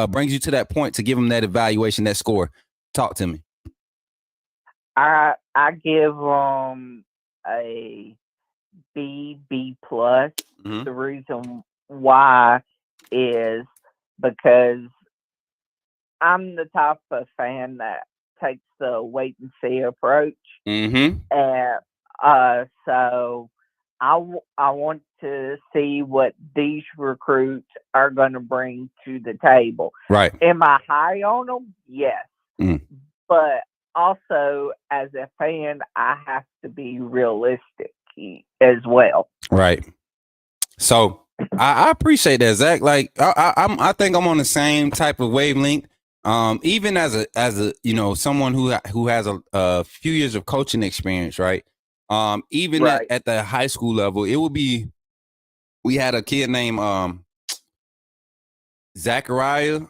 Brings you to that point to give them that evaluation, that score. Talk to me. I give them a B plus. The reason why is because I'm the type of fan that takes the wait and see approach, and so I want to see what these recruits are going to bring to the table. Right. Am I high on them? Yes. Mm. But also, as a fan, I have to be realistic as well. Right. So I appreciate that, Zach. Like I think I'm on the same type of wavelength. Even as a someone who has a few years of coaching experience, right? Even Right. at the high school level, it would be. We had a kid named Zachariah.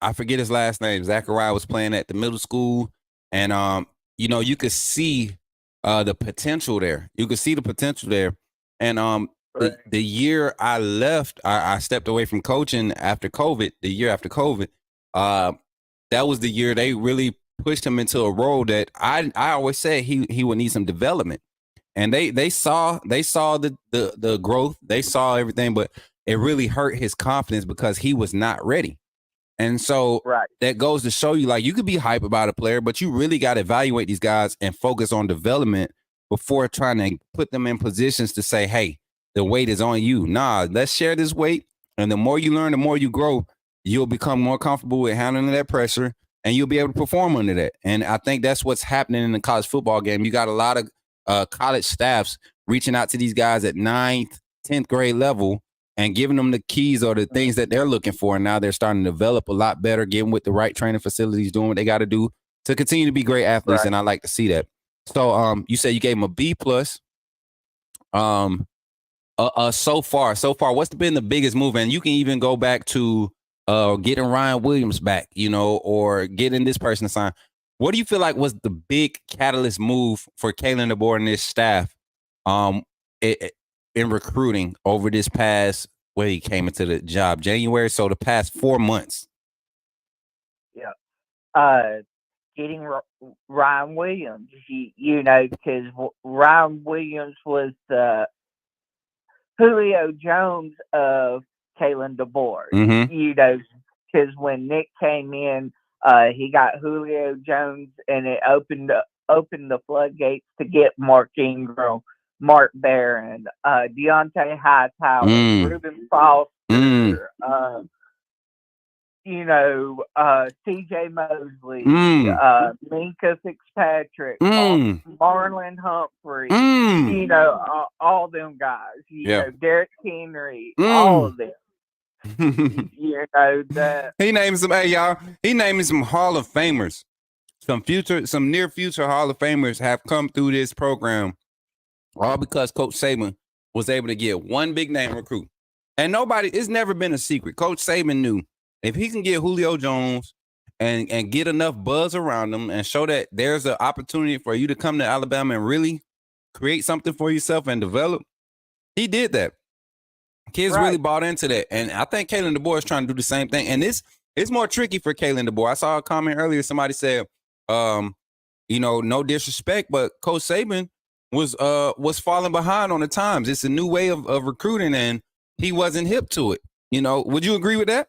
I forget his last name. Zachariah was playing at the middle school, and you could see the potential there. You could see the potential there, and the year I left, I stepped away from coaching after COVID. The year after COVID, that was the year they really pushed him into a role that I always said he would need some development. And they saw the growth, they saw everything, but it really hurt his confidence because he was not ready. And so that goes to show you, like, you could be hype about a player, but you really got to evaluate these guys and focus on development before trying to put them in positions to say, hey, the weight is on you. Nah, let's share this weight. And the more you learn, the more you grow, you'll become more comfortable with handling that pressure and you'll be able to perform under that. And I think that's what's happening in the college football game. You got a lot of college staffs reaching out to these guys at 9th, 10th grade level and giving them the keys or the things that they're looking for. And now they're starting to develop a lot better, getting with the right training facilities, doing what they got to do to continue to be great athletes. And I like to see that. So you said you gave him a B+. So far, what's been the biggest move? And you can even go back to getting Ryan Williams back, or getting this person signed. What do you feel like was the big catalyst move for Kalen DeBoer and his staff in recruiting over this past, where he came into the job, January, so the past 4 months? Yeah. Getting Ryan Williams, because Ryan Williams was the Julio Jones of Kalen DeBoer. Mm-hmm. Because when Nick came in, he got Julio Jones, and it opened the floodgates to get Mark Ingram, Mark Barron, Deontay Hightower, Reuben Foster, C.J. Mosley, Minka Fitzpatrick, Marlon Humphrey, all them guys, Derrick Henry, all of them. That he named some. Hey, y'all. He named some Hall of Famers. Some near future Hall of Famers have come through this program, all because Coach Saban was able to get one big name recruit. And it's never been a secret. Coach Saban knew if he can get Julio Jones and get enough buzz around him and show that there's an opportunity for you to come to Alabama and really create something for yourself and develop, he did that. Kids really bought into that. And I think Kalen DeBoer is trying to do the same thing. And it's more tricky for Kalen DeBoer. I saw a comment earlier. Somebody said, no disrespect, but Coach Saban was falling behind on the times. It's a new way of recruiting, and he wasn't hip to it. Would you agree with that?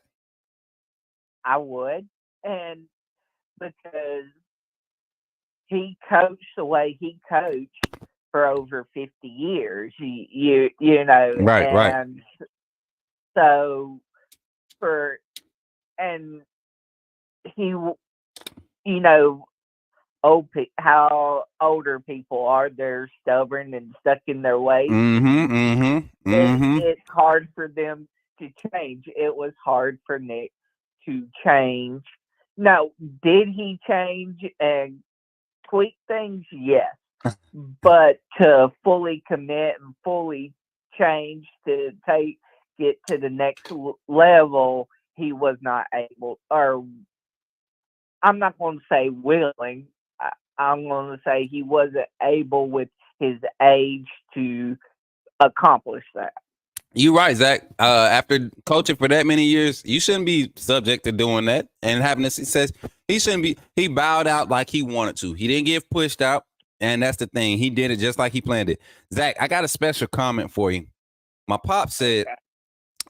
I would. And because he coached the way he coached for over 50 years, right. So he, how older people are, they're stubborn and stuck in their ways. It's hard for them to change. It was hard for Nick to change. Now, did he change and tweak things? Yes. But to fully commit and fully change to get to the next level, he was not able, or I'm not going to say willing. I'm going to say he wasn't able with his age to accomplish that. You're right, Zach. After coaching for that many years, you shouldn't be subject to doing that and having the success. He bowed out like he wanted to. He didn't get pushed out. And that's the thing. He did it just like he planned it. Zach, I got a special comment for you. My pop said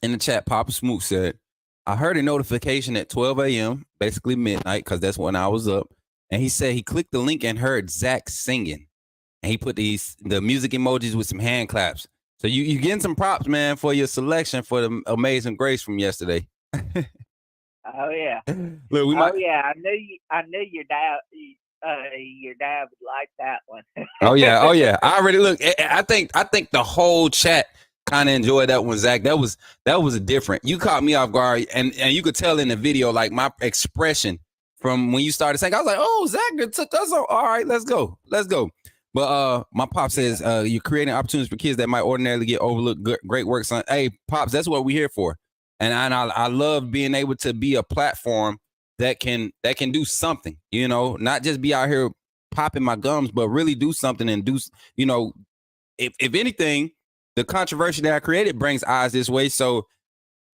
in the chat, Papa Smook said, I heard a notification at 12 a.m., basically midnight, because that's when I was up. And he said he clicked the link and heard Zach singing. And he put the music emojis with some hand claps. So you getting some props, man, for your selection for the Amazing Grace from yesterday. Oh yeah. Look, we might. Oh yeah. I knew your dad. Your dad would like that one. Oh yeah. I already look. I think the whole chat kind of enjoyed that one, Zach. That was different. You caught me off guard, and you could tell in the video, like my expression from when you started saying, I was like, oh, Zach took us on. All right, let's go. But my pop says you're creating opportunities for kids that might ordinarily get overlooked. Great work, son. Hey, pops, that's what we're here for, and I love being able to be a platform that can do something. You know, not just be out here popping my gums, but really do something and do. You know, if anything, the controversy that I created brings eyes this way. So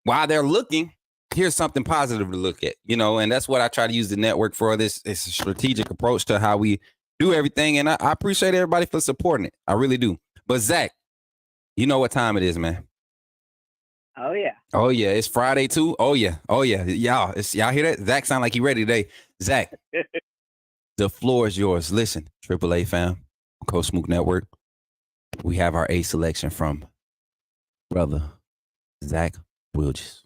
while they're looking, here's something positive to look at. You know, and that's what I try to use the network for. It's a strategic approach to how we do everything, and I appreciate everybody for supporting it. I really do. But Zach, you know what time it is, man. Oh yeah. Oh yeah, it's Friday too. Oh yeah. Y'all hear that? Zach sound like he ready today. Zach, the floor is yours. Listen, AAA fam, Coach Smook Network. We have our A selection from brother Zach Wilges.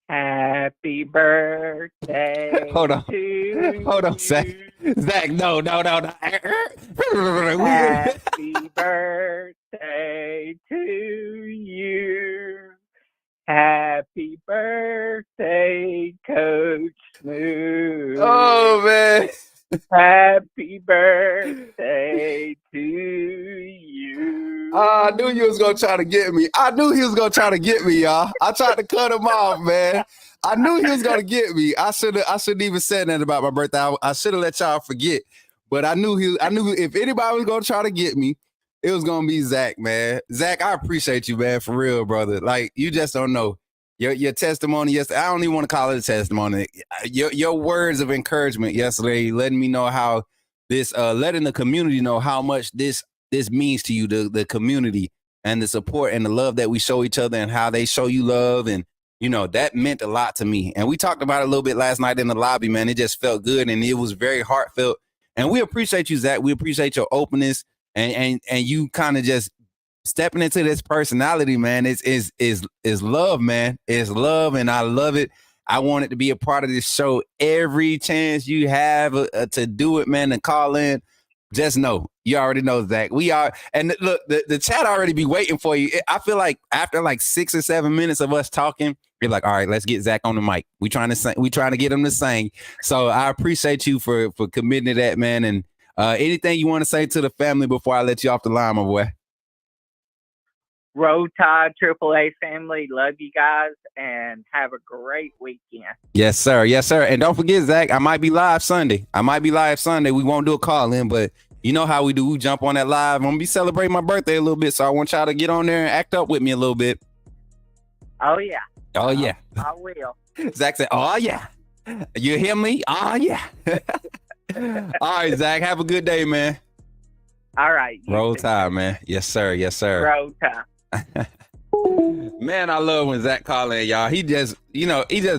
Happy birthday. Hold on, Zach. Zach, no. Happy birthday to you. Happy birthday, Coach Smook. Oh man. Happy birthday to you. I knew you was gonna try to get me. Y'all. I tried to cut him off, man. I knew he was gonna get me. I shouldn't even said that about my birthday. I should have let y'all forget. But I knew if anybody was gonna try to get me, it was gonna be Zach, man. Zach, I appreciate you, man, for real, brother. Like, you just don't know. Your testimony yesterday, I don't even want to call it a testimony. Your words of encouragement yesterday, letting me know how this, letting the community know how much this means to you, the community and the support and the love that we show each other and how they show you love. And, you know, that meant a lot to me. And we talked about it a little bit last night in the lobby, man. It just felt good and it was very heartfelt. And we appreciate you, Zach. We appreciate your openness and you kind of just stepping into this personality, man. Is love, man. It's love, and I love it. I want it to be a part of this show every chance you have to do it, man, and call in. Just know, you already know, Zach. We are, and look, the chat already be waiting for you. I feel like after like 6 or 7 minutes of us talking, you're like, all right, let's get Zach on the mic. We trying to get him to sing. So I appreciate you for committing to that, man. And anything you want to say to the family before I let you off the line, my boy? Roll Tide AAA family, love you guys, and have a great weekend. Yes, sir. And don't forget, Zach, I might be live Sunday. We won't do a call in, but you know how we do. We jump on that live. I'm going to be celebrating my birthday a little bit, so I want y'all to get on there and act up with me a little bit. Oh, yeah. Oh, yeah. I will. Zach said, oh, yeah. You hear me? Oh, yeah. All right, Zach, have a good day, man. All right. Roll Tide, man. Yes, sir. Roll Tide. Man, I love when Zach call in, y'all. He just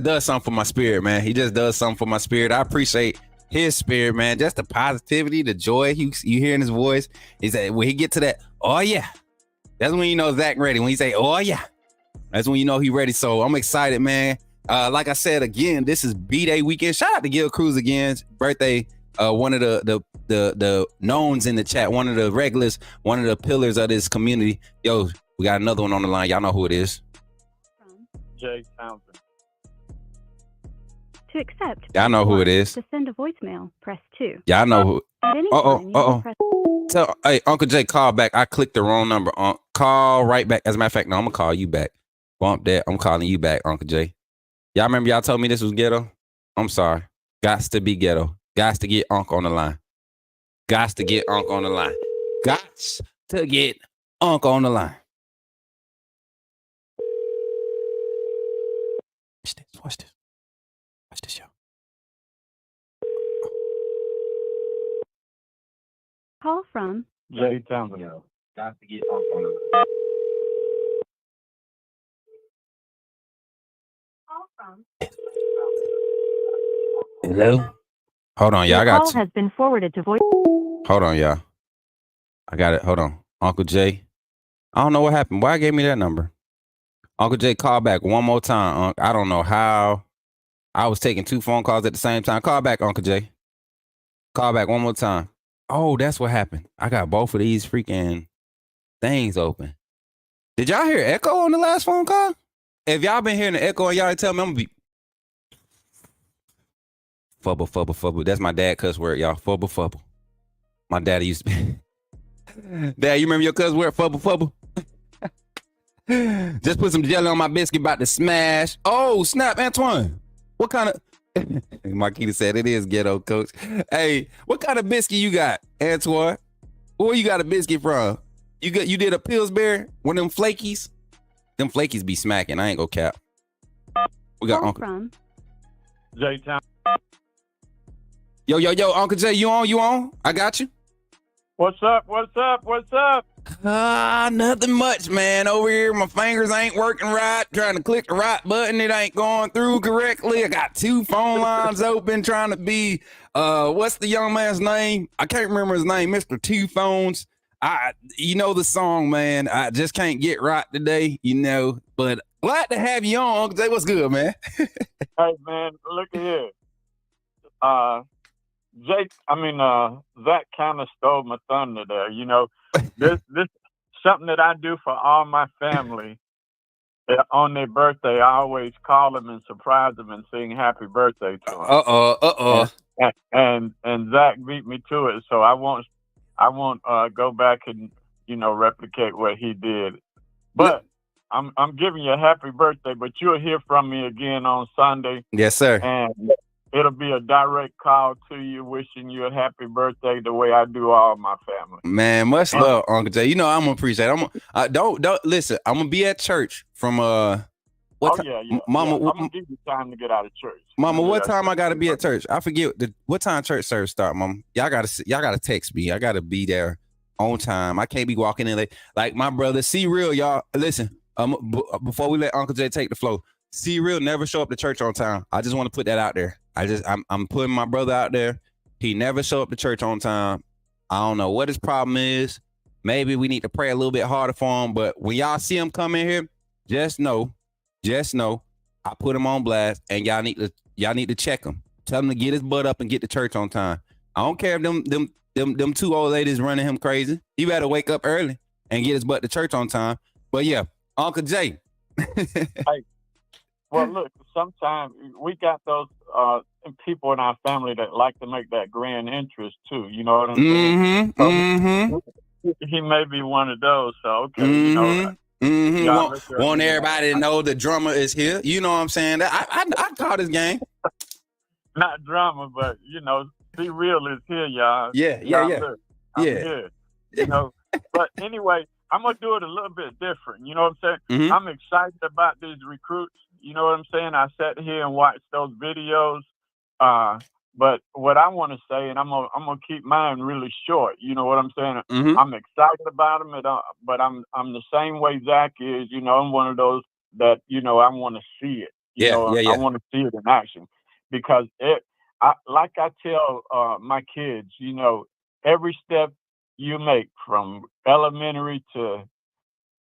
does something for my spirit, man. I appreciate his spirit, man. Just the positivity, the joy you hear in his voice. He said when he get to that, oh yeah, that's when you know Zach ready. When he say, oh yeah, that's when you know he ready. So I'm excited, man. Like I said again, this is B-Day weekend. Shout out to Gil Cruz again. Birthday. One of the knowns in the chat, one of the regulars, one of the pillars of this community. Yo, we got another one on the line. Y'all know who it is. Jay Townsend. To accept, y'all know who it is. To send a voicemail, press 2. Y'all know who. At any time, you can press. Tell, hey, Uncle Jay, call back. I clicked the wrong number. Call right back. As a matter of fact, no, I'm gonna call you back. Bump that. I'm calling you back, Uncle Jay. Y'all remember y'all told me this was ghetto? I'm sorry. Gots to be ghetto. Gots to get Unc on the line. Gots to get Unc on the line. Gots to get Unc on the line. Watch this, y'all. Call from Jay Townsend. Gots to get Unc on the line. Call from. Hello? Hold on, y'all. Your call has been forwarded to voice. Hold on, y'all. I got it. Hold on. Uncle Jay. I don't know what happened. Why gave me that number? Uncle Jay, call back one more time. I don't know how. I was taking 2 phone calls at the same time. Call back, Uncle Jay. Call back one more time. Oh, that's what happened. I got both of these freaking things open. Did y'all hear echo on the last phone call? If y'all been hearing the echo and y'all tell me, I'm gonna be fubble, fubble, fubble. That's my dad cuss word, y'all. Fubble, fubble. My daddy used to be. Dad, you remember your cuss word, fubble, fubble? Just put some jelly on my biscuit, about to smash. Oh, snap, Antoine. What kind of... Marquita said it is ghetto, coach. Hey, what kind of biscuit you got, Antoine? Where you got a biscuit from? You did a Pillsbury? One of them flakies? Them flakies be smacking. I ain't gonna cap. We got Call Uncle. from J Town. Yo, Uncle Jay, you on? I got you. What's up? Nothing much, man. Over here, my fingers ain't working right. Trying to click the right button, it ain't going through correctly. I got 2 phone lines open, trying to be, what's the young man's name? I can't remember his name, Mr. Two Phones. You know the song, man. I just can't get right today, but glad to have you on, Uncle Jay. What's good, man? Hey, man, look at here. Zach kind of stole my thunder there. This something that I do for all my family. On their birthday, I always call them and surprise them and sing happy birthday to them. And Zach beat me to it, so I won't go back and replicate what he did. But I'm giving you a happy birthday. But you'll hear from me again on Sunday. Yes, sir. And it'll be a direct call to you, wishing you a happy birthday the way I do all my family. Man, much love, Uncle Jay. I'm gonna appreciate it. Don't listen. I'm gonna be at church from Mama. Mama, I'm gonna give you time to get out of church. Mama, what time I gotta be at church? I forget what time church service start, Mama. Y'all gotta text me. I gotta be there on time. I can't be walking in late. Like my brother, C Real, y'all. Listen, before we let Uncle Jay take the flow, C Real never show up to church on time. I just want to put that out there. I'm putting my brother out there. He never show up to church on time. I don't know what his problem is. Maybe we need to pray a little bit harder for him. But when y'all see him come in here, just know, I put him on blast, and y'all need to check him. Tell him to get his butt up and get to church on time. I don't care if them 2 old ladies running him crazy. He better wake up early and get his butt to church on time. But yeah, Uncle Jay. Hey, well, look, sometimes we got those people in our family that like to make that grand entrance too. You know what I'm saying? He may be one of those. So okay, Want everybody to know the drummer is here. You know what I'm saying? I call this game. Not drama, but Be Real is here, y'all. Yeah. I'm here. But anyway, I'm gonna do it a little bit different. You know what I'm saying? I'm excited about these recruits. You know what I'm saying? I sat here and watched those videos. But what I want to say, and I'm gonna keep mine really short. You know what I'm saying? I'm excited about them, but I'm the same way Zach is. I'm one of those that I want to see it. I want to see it in action, because like I tell my kids, every step you make from elementary to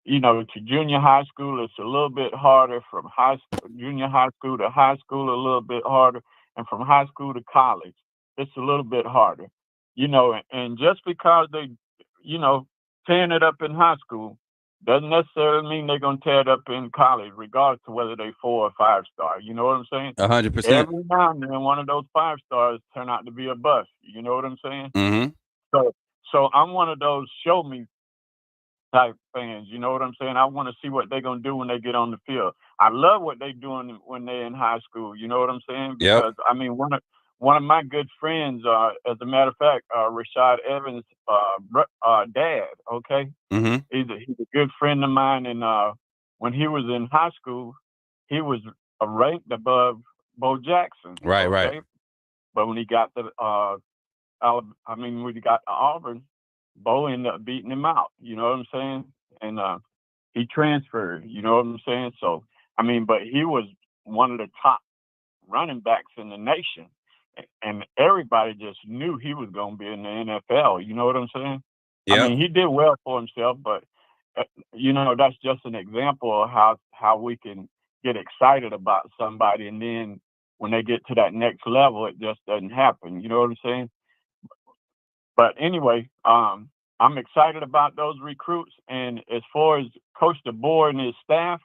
junior high school, it's a little bit harder. From junior high school to high school, a little bit harder. And from high school to college, it's a little bit harder. And just because they, tearing it up in high school doesn't necessarily mean they're going to tear it up in college, regardless of whether they 4 or 5 star. You know what I'm saying? 100%. Every now and then, one of those 5 stars turn out to be a bust. You know what I'm saying? So I'm one of those show me type fans. You know what I'm saying? I want to see what they're going to do when they get on the field. I love what they're doing when they're in high school. You know what I'm saying? Because, one of my good friends, as a matter of fact, Rashad Evans' dad, okay? He's a good friend of mine. And when he was in high school, he was ranked above Bo Jackson. Right. But when he got to when he got to Auburn, Bo ended up beating him out. You know what I'm saying? And he transferred. You know what I'm saying? So, but he was one of the top running backs in the nation. And everybody just knew he was going to be in the NFL. You know what I'm saying? Yeah. I mean, he did well for himself, but you know, that's just an example of how we can get excited about somebody, and then when they get to that next level, it just doesn't happen. You know what I'm saying? But anyway, I'm excited about those recruits, and as far as Coach DeBoer and his staff,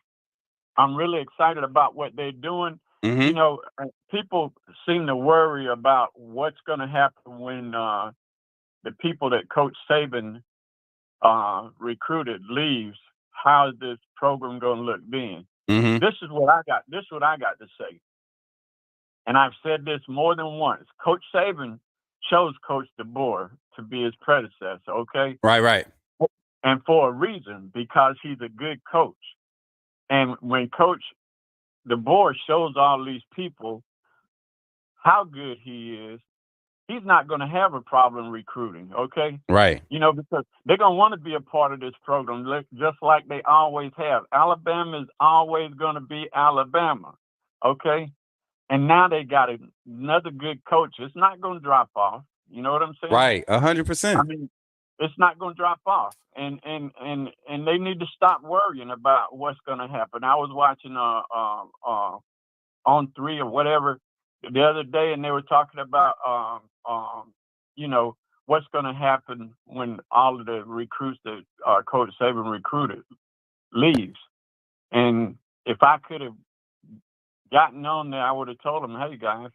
I'm really excited about what they're doing. Mm-hmm. You know, people seem to worry about what's going to happen when the people that Coach Saban recruited leaves. How is this program going to look then? Mm-hmm. This is what I got. This is what I got to say. And I've said this more than once. Coach Saban chose Coach DeBoer to be his predecessor. Okay. Right. And for a reason, because he's a good coach. And when Coach DeBoer shows all these people how good he is, he's not going to have a problem recruiting, okay? Right. You know, because they're going to want to be a part of this program, just like they always have. Alabama is always going to be Alabama, okay? And now they got another good coach. It's not going to drop off. You know what I'm saying? Right. 100%. I mean, it's not going to drop off. And they need to stop worrying about what's going to happen. I was watching On 3 or whatever the other day, and they were talking about you know, what's going to happen when all of the recruits that Coach Saban recruited leaves. And if I could have gotten on there, I would have told them, hey guys,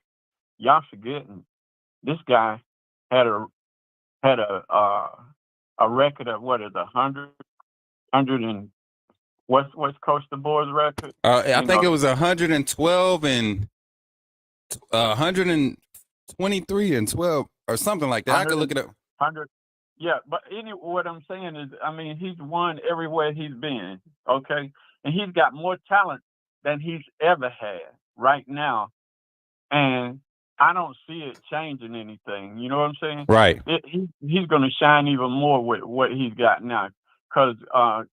y'all forgetting this guy had a record of what is 100 and what's Coach DeBoer's record? I think it was 112 and 123 and 12 or something like that. I could look it up. 100. Yeah, but what I'm saying is, I mean, he's won everywhere he's been, okay? And he's got more talent than he's ever had right now. And I don't see it changing anything. You know what I'm saying? Right. He's going to shine even more with what he's got now, because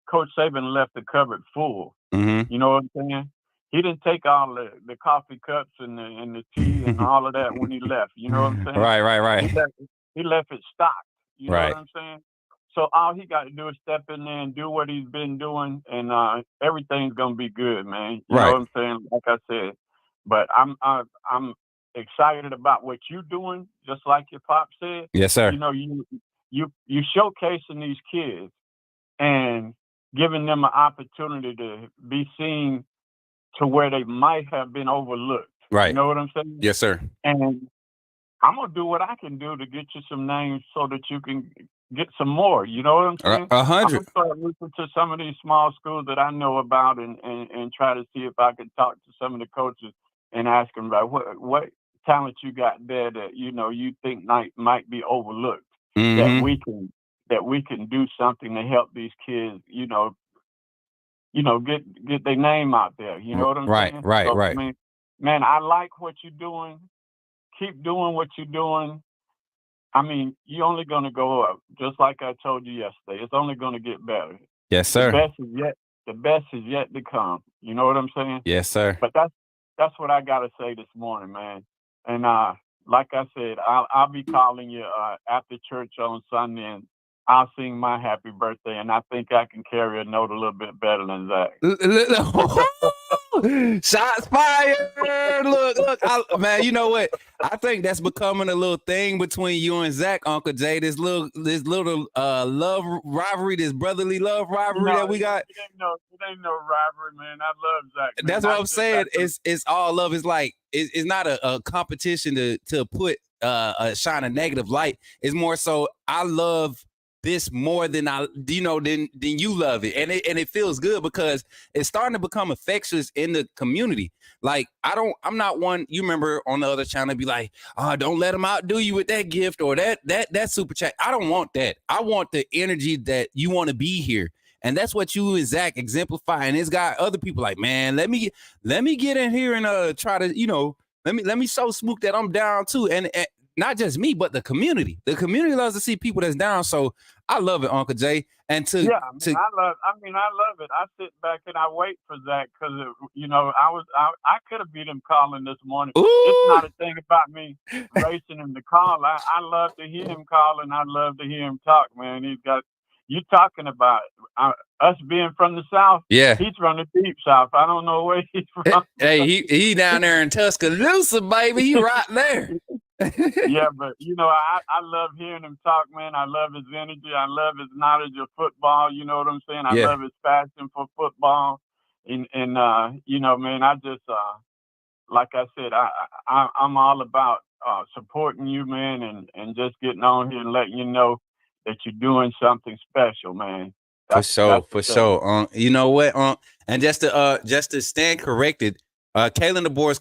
Coach Saban left the cupboard full. Mm-hmm. You know what I'm saying? He didn't take all the coffee cups and the tea and all of that when he left. You know what I'm saying? Right. He left it stocked. You know Right. what I'm saying? So all he got to do is step in there and do what he's been doing, and everything's gonna be good, man. You know what I'm saying? Like I said, but I'm excited about what you're doing, just like your pop said. Yes, sir. You know, you showcasing these kids and giving them an opportunity to be seen to where they might have been overlooked. Right. You know what I'm saying? Yes, sir. And I'm gonna do what I can do to get you some names so that you can get some more. You know what I'm saying? 100. I'm gonna start listening to some of these small schools that I know about and try to see if I can talk to some of the coaches and ask them about what talent you got there that you think might be overlooked. Mm-hmm. that we can do something to help these kids. Get their name out there. You know what I'm saying? Right. I mean, man, I like what you're doing. Keep doing what you're doing. I mean, you're only going to go up, just like I told you yesterday. It's only going to get better. Yes, sir. The best is yet to come. You know what I'm saying? Yes, sir. But that's what I got to say this morning, man. And like I said, I'll be calling you after church on Sunday, and I'll sing my happy birthday, and I think I can carry a note a little bit better than Zach. Shots fired! Look, man. You know what? I think that's becoming a little thing between you and Zach, Uncle Jay. This little love rivalry, this brotherly love rivalry that we got. It ain't no rivalry, man. I love Zach. Man. That's what I'm saying. It's all love. It's like it's not a competition to put shine a negative light. It's more so I love this more than than you love it, and it feels good because it's starting to become infectious in the community. Like I'm not one. You remember on the other channel be like, oh, don't let them outdo you with that gift or that super chat. I don't want that. I want the energy that you want to be here, and that's what you and Zach exemplify. And it's got other people like, man, let me get in here and try to let me show Smook that I'm down too. And not just me, but the community. The community loves to see people that's down. So I love it, Uncle Jay. And I love it. I sit back and I wait for Zach because I could have beat him calling this morning. Ooh. It's not a thing about me racing him to call. I love to hear him call and I love to hear him talk, man. You talking about us being from the South. Yeah, he's from the deep South. I don't know where he's from. Hey, he down there in Tuscaloosa, baby. He right there. Yeah, but I love hearing him talk, man. I love his energy. I love his knowledge of football. You know what I'm saying? I love his passion for football. And man, I just like I said, I'm all about supporting you, man, and just getting on here and letting you know that you're doing something special, man. For sure. You know what? And just to stand corrected, Kalen DeBoer's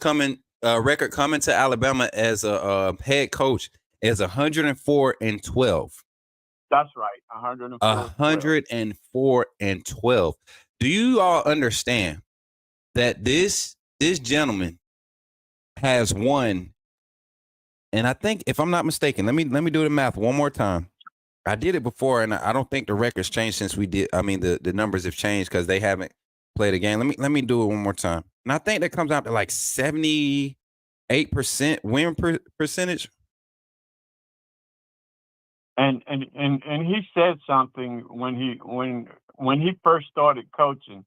record coming to Alabama as a head coach is 104-12. That's right, 104-12. Do you all understand that this gentleman has won? And I think, if I'm not mistaken, let me do the math one more time. I did it before, and I don't think the record's changed since we did. I mean, the numbers have changed because they haven't played a game. Let me do it one more time. And I think that comes out to like 78% win percentage. And he said something when he first started coaching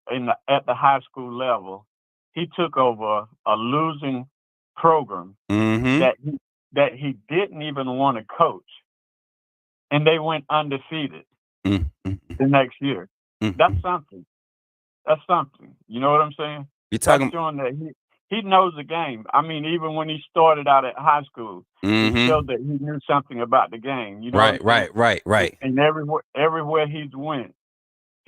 at the high school level. He took over a losing program that he didn't even want to coach. And they went undefeated the next year. That's something. That's something. You know what I'm saying? You're talking That's showing that he knows the game. I mean, even when he started out at high school, he showed that he knew something about the game. You know, right. And everywhere he's won.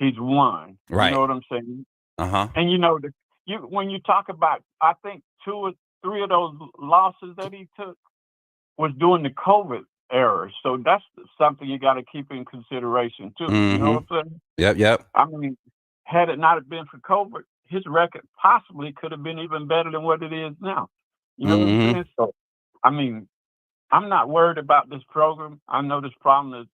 Right. You know what I'm saying? And when you talk about, I think 2 or 3 of those losses that he took was during the COVID era. So that's something you got to keep in consideration too. You know what I'm saying? Yep. I mean, had it not been for COVID, his record possibly could have been even better than what it is now. You know what I'm saying? So, I mean, I'm not worried about this program. I know this program is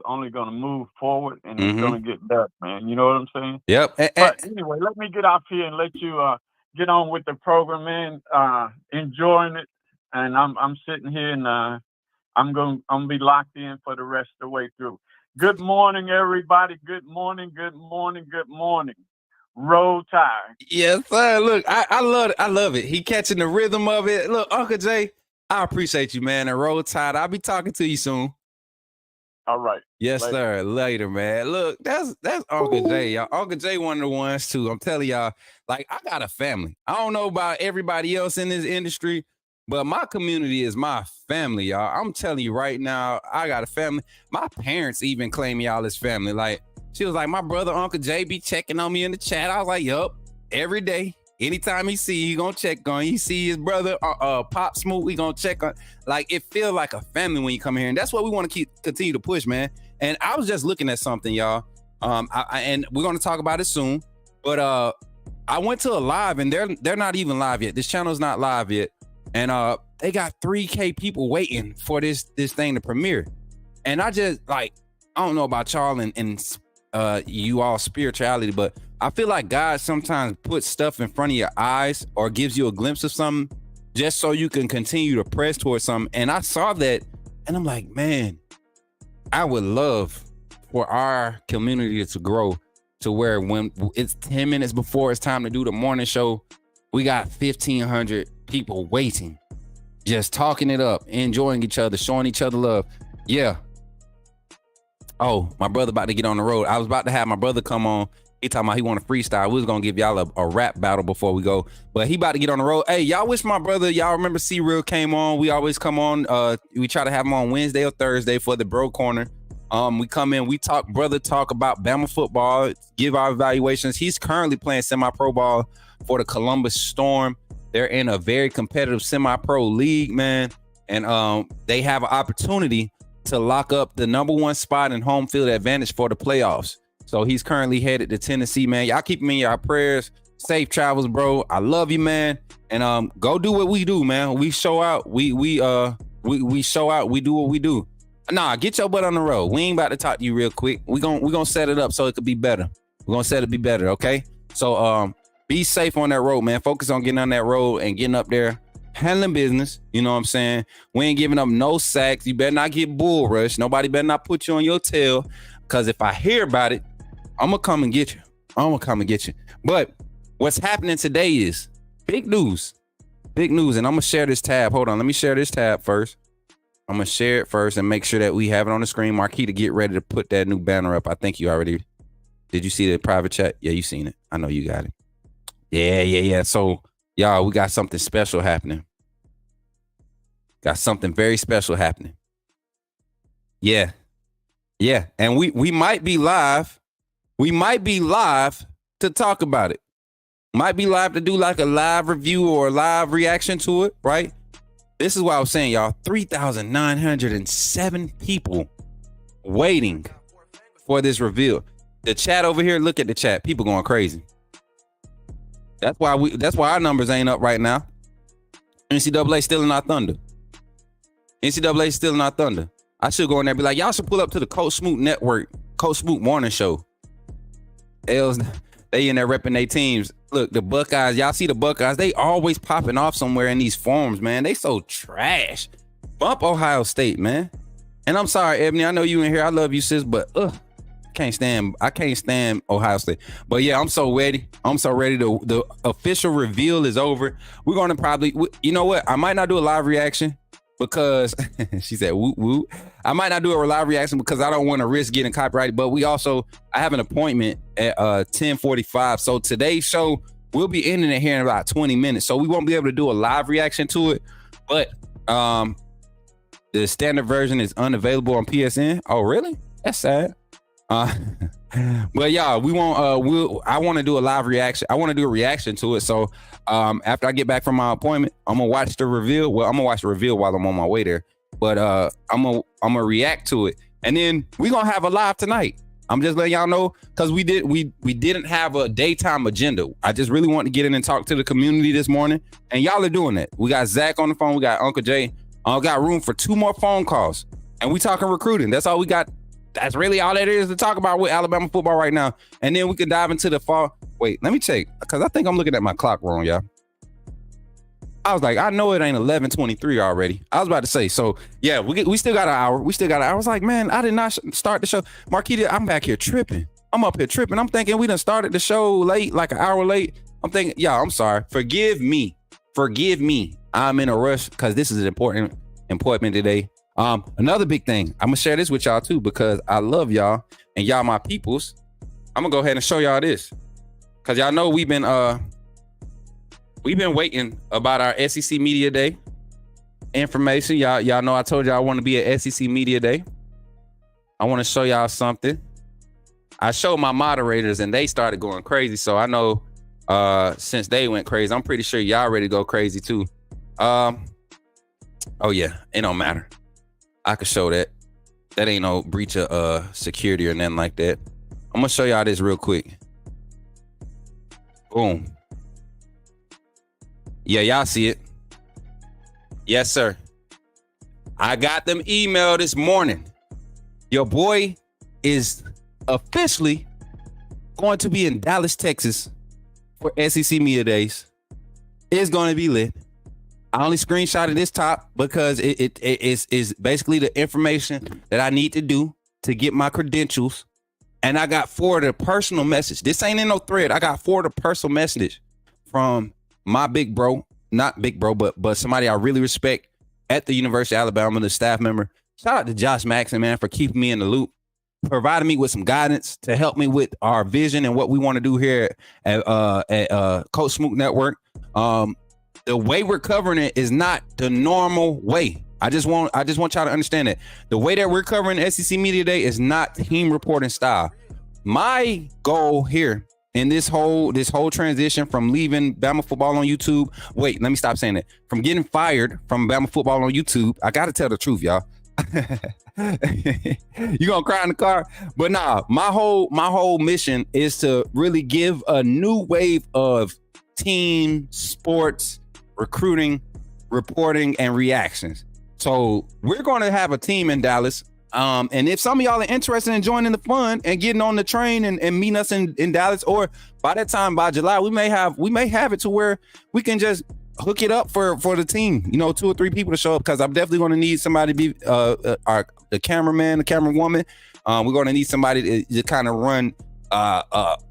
only going to move forward and it's going to get better, man. You know what I'm saying? Yep. But anyway, let me get off here and let you get on with the program, man. Enjoying it, and I'm sitting here and I'm gonna be locked in for the rest of the way through. Good morning, everybody. Good morning. Roll Tide. Yes, sir. Look, I love it. He catching the rhythm of it. Look, Uncle Jay, I appreciate you, man. And Roll Tide, I'll be talking to you soon. All right. Yes, sir. Later, man. Look, that's Uncle Jay, y'all. Uncle Jay one of the ones too. I'm telling y'all, like, I got a family. I don't know about everybody else in this industry, but my community is my family, y'all. I'm telling you right now, I got a family. My parents even claim y'all as family. Like, she was like, my brother, Uncle Jay, be checking on me in the chat. I was like, yup, every day. Anytime he see you, he gonna check on you. He see his brother, Pop Smook, we gonna check on. Like, it feel like a family when you come here. And that's what we want to continue to push, man. And I was just looking at something, y'all. And we're gonna talk about it soon. But I went to a live, and they're not even live yet. This channel's not live yet. And they got 3K people waiting for this thing to premiere. And I just, like, I don't know about y'all and you all spirituality, but I feel like God sometimes puts stuff in front of your eyes or gives you a glimpse of something just so you can continue to press towards something. And I saw that, and I'm like, man, I would love for our community to grow to where when it's 10 minutes before it's time to do the morning show, we got 1,500 people waiting, just talking it up, enjoying each other, showing each other love. Yeah. Oh, my brother about to get on the road. I was about to have my brother come on. He talking about he want to freestyle. We was gonna give y'all a rap battle before we go, but he about to get on the road. Hey, y'all wish my brother, y'all remember C-Real came on. We always come on. We try to have him on Wednesday or Thursday for the Bro Corner. We come in, we talk about Bama football, give our evaluations. He's currently playing semi-pro ball for the Columbus Storm. They're in a very competitive semi-pro league, man. And they have an opportunity to lock up the #1 spot in home field advantage for the playoffs. So he's currently headed to Tennessee, man. Y'all keep him in your prayers. Safe travels, bro. I love you, man. And go do what we do, man. We show out. We We show out. We do what we do. Nah, get your butt on the road. We ain't about to talk to you real quick. We gonna set it up so it could be better. We're gonna set it be better, okay? So be safe on that road, man. Focus on getting on that road and getting up there, handling business. You know what I'm saying? We ain't giving up no sacks. You better not get bull rushed. Nobody better not put you on your tail. Cause if I hear about it, I'm gonna come and get you. But what's happening today is big news. Big news. And I'm gonna share this tab. Hold on, let me share this tab first. I'm gonna share it first and make sure that we have it on the screen. Marquita, get ready to put that new banner up. I think you already, did you see the private chat? Yeah, you seen it. I know you got it. Yeah. So y'all, we got something special happening. Got something very special happening. Yeah. And we might be live. We might be live to talk about it. Might be live to do like a live review or a live reaction to it, right? This is what I was saying, y'all. 3,907 people waiting for this reveal. The chat over here, look at the chat. People going crazy. That's why our numbers ain't up right now. NCAA still in our thunder. NCAA still in our thunder. I should go in there and be like, y'all should pull up to the Coach Smook Network, Coach Smook Morning Show. They in there repping their teams. Look, the Buckeyes, y'all see the Buckeyes, they always popping off somewhere in these forums, man. They so trash. Bump Ohio State, man. And I'm sorry, Ebony, I know you in here. I love you, sis, but I can't stand Ohio State. But yeah, I'm so ready. The official reveal is over. We're going to probably, you know what? I might not do a live reaction because she said, woo, woo. I might not do a live reaction because I don't want to risk getting copyrighted, but I have an appointment at 10:45. So today's show, we'll be ending it here in about 20 minutes. So we won't be able to do a live reaction to it, but the standard version is unavailable on PSN. Oh, really? That's sad. But y'all, we won't. I want to do a live reaction. I want to do a reaction to it. So after I get back from my appointment, I'm gonna watch the reveal. Well, I'm gonna watch the reveal while I'm on my way there. But I'm gonna react to it, and then we're gonna have a live tonight. I'm just letting y'all know because we didn't have a daytime agenda. I just really want to get in and talk to the community this morning, and y'all are doing that. We got Zach on the phone. We got Uncle Jay. Got room for 2 more phone calls, and we talking recruiting. That's all we got. That's really all it is to talk about with Alabama football right now. And then we can dive into the fall. Wait, let me check because I think I'm looking at my clock wrong, y'all. I was like, I know it ain't 11:23 already. I was about to say, so yeah, we still got an hour. I was like, man, I did not start the show. Marquita, I'm back here tripping. I'm up here tripping. I'm thinking we done started the show late, like an hour late. I'm thinking, yeah, I'm sorry. Forgive me. I'm in a rush because this is an important today. Another big thing, I'm gonna share this with y'all too because I love y'all and y'all my peoples. I'm gonna go ahead and show y'all this because y'all know we've been waiting about our SEC Media Day information. Y'all know I told y'all I want to be at SEC Media Day. I want to show y'all something. I showed my moderators and they started going crazy. So I know since they went crazy, I'm pretty sure y'all ready to go crazy too. Oh yeah, it don't matter. I could show that. That ain't no breach of security or nothing like that. I'm gonna show y'all this real quick. Boom. Yeah, y'all see it. Yes, sir. I got them email this morning. Your boy is officially going to be in Dallas, Texas for SEC Media Days. It's going to be lit. I only screenshotted this top because it is basically the information that I need to do to get my credentials. And I got forwarded a personal message. This ain't in no thread. I got forwarded a personal message from my big bro, not big bro, but somebody I really respect at the University of Alabama, the staff member. Shout out to Josh Maxson, man, for keeping me in the loop, providing me with some guidance to help me with our vision and what we want to do here at Coach Smook Network. The way we're covering it is not the normal way. I just want y'all to understand that the way that we're covering SEC Media Day is not team reporting style. My goal here in this whole transition from leaving Bama football on YouTube. Wait, let me stop saying that. From getting fired from Bama football on YouTube. I got to tell the truth, y'all. You gonna cry in the car? But nah, my whole mission is to really give a new wave of team sports recruiting, reporting, and reactions. So we're going to have a team in Dallas. And if some of y'all are interested in joining the fun and getting on the train and meeting us in Dallas, or by that time, by July, we may have it to where we can just hook it up for the team, 2 or 3 people to show up, because I'm definitely going to need somebody to be the cameraman, the camerawoman. We're going to need somebody to kind of run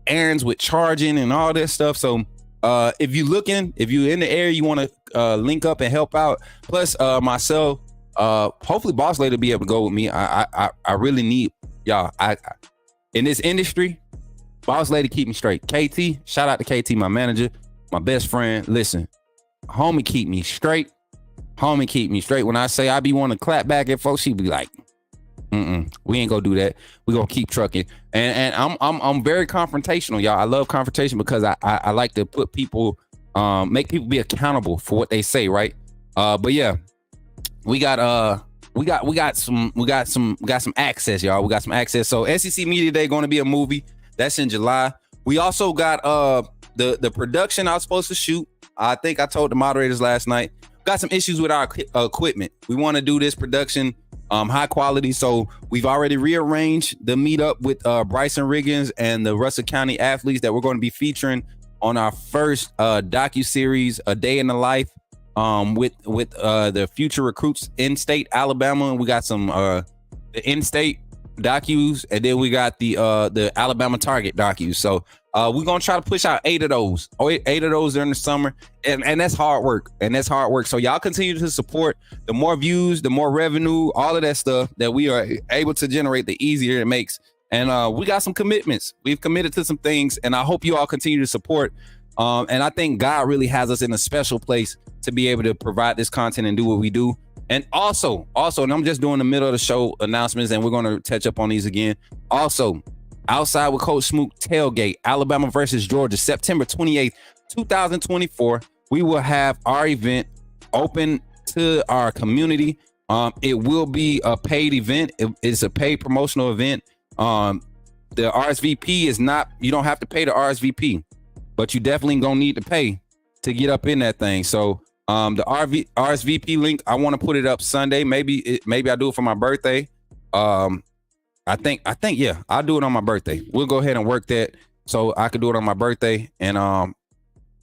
errands with charging and all that stuff. So if you're in the area, you want to link up and help out. Plus myself, hopefully Boss Lady will be able to go with me. I really need y'all. I in this industry, Boss Lady keep me straight. KT, shout out to KT, my manager, my best friend. Listen, homie keep me straight. Homie keep me straight. When I say I be wanting to clap back at folks, she be like, we ain't gonna do that. We gonna keep trucking. And I'm very confrontational, y'all. I love confrontation because I like to put people, make people be accountable for what they say, right? But yeah, we got some access, y'all. We got some access. So SEC Media Day going to be a movie that's in July. We also got the production I was supposed to shoot. I think I told the moderators last night. Got some issues with our equipment. We want to do this production high quality, so we've already rearranged the meetup with Bryson Riggins and the Russell County athletes that we're going to be featuring on our first docu-series, A Day in the Life, with the future recruits in state Alabama. And we got some the in-state docus, and then we got the Alabama Target docus. So we're gonna try to push out 8 of those during the summer, and that's hard work. So y'all continue to support. The more views, the more revenue, all of that stuff that we are able to generate, the easier it makes. And we got some commitments. We've committed to some things, and I hope you all continue to support. And I think God really has us in a special place to be able to provide this content and do what we do. And also, and I'm just doing the middle of the show announcements, and we're going to touch up on these again. Also, Outside with Coach Smook tailgate, Alabama versus Georgia, September 28th, 2024. We will have our event open to our community. It will be a paid event. It's a paid promotional event. The RSVP is not, you don't have to pay the RSVP, but you definitely gonna need to pay to get up in that thing. So the RSVP link, I want to put it up Sunday. Maybe I do it for my birthday. I think yeah, I'll do it on my birthday. We'll go ahead and work that so I could do it on my birthday and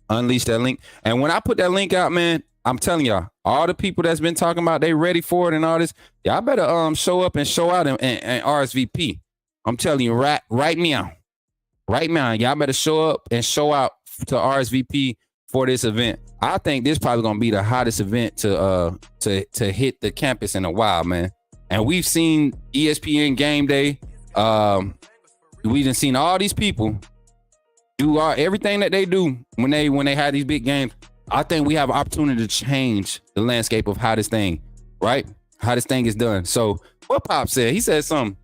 unleash that link. And when I put that link out, man, I'm telling y'all, all the people that's been talking about they ready for it and all this, y'all better show up and show out and RSVP. I'm telling you right now, y'all better show up and show out to RSVP for this event. I think this probably gonna be the hottest event to hit the campus in a while, man. And we've seen ESPN Game Day. We done seen all these people do everything that they do when they have these big games. I think we have an opportunity to change the landscape of how this thing is done. So what Pop said, he said something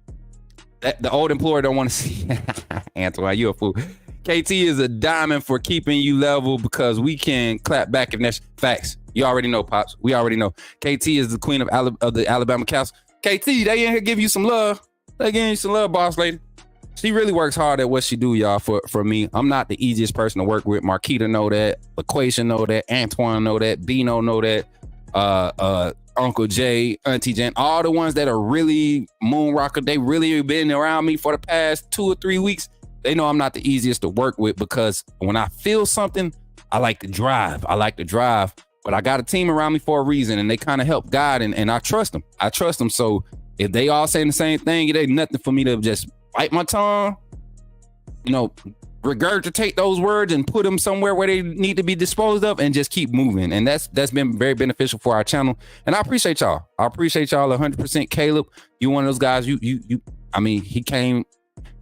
that the old employer don't want to see. Antoine, you a fool. KT is a diamond for keeping you level because we can clap back if that's facts. You already know, Pops. We already know. KT is the queen of the Alabama Cats. KT, they in here give you some love. They give you some love, boss lady. She really works hard at what she do, y'all, for me. I'm not the easiest person to work with. Marquita know that. LaQuasia know that. Antoine know that. Bino know that. Uncle Jay, Auntie Jen, all the ones that are really moon rocker, they really been around me for the past 2 or 3 weeks. They know I'm not the easiest to work with because when I feel something, I like to drive. But I got a team around me for a reason, and they kind of help guide, and I trust them. So if they all saying the same thing, it ain't nothing for me to just bite my tongue, regurgitate those words and put them somewhere where they need to be disposed of and just keep moving. And that's been very beneficial for our channel. And I appreciate y'all. 100%. Caleb, you one of those guys, I mean, he came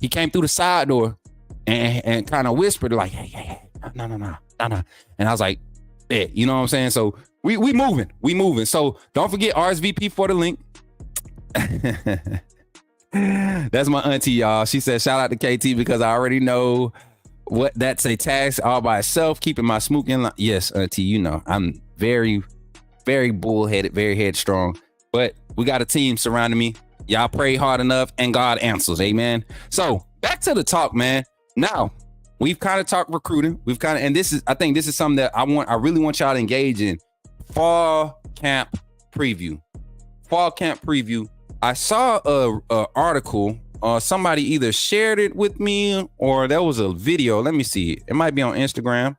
through the side door and kind of whispered like, hey, no. And I was like, yeah, you know what I'm saying? So we moving. So don't forget RSVP for the link. That's my auntie, y'all. She said, shout out to KT because I already know what that's a task all by itself, keeping my Smook in line. Yes, auntie, I'm very, very bullheaded, very headstrong, but we got a team surrounding me. Y'all pray hard enough and God answers. Amen. So back to the talk, man. Now we've kind of talked recruiting. I think this is something that I really want y'all to engage in. Fall camp preview. fall camp preview. I saw a article. Somebody either shared it with me or there was a video. Let me see. It might be on Instagram.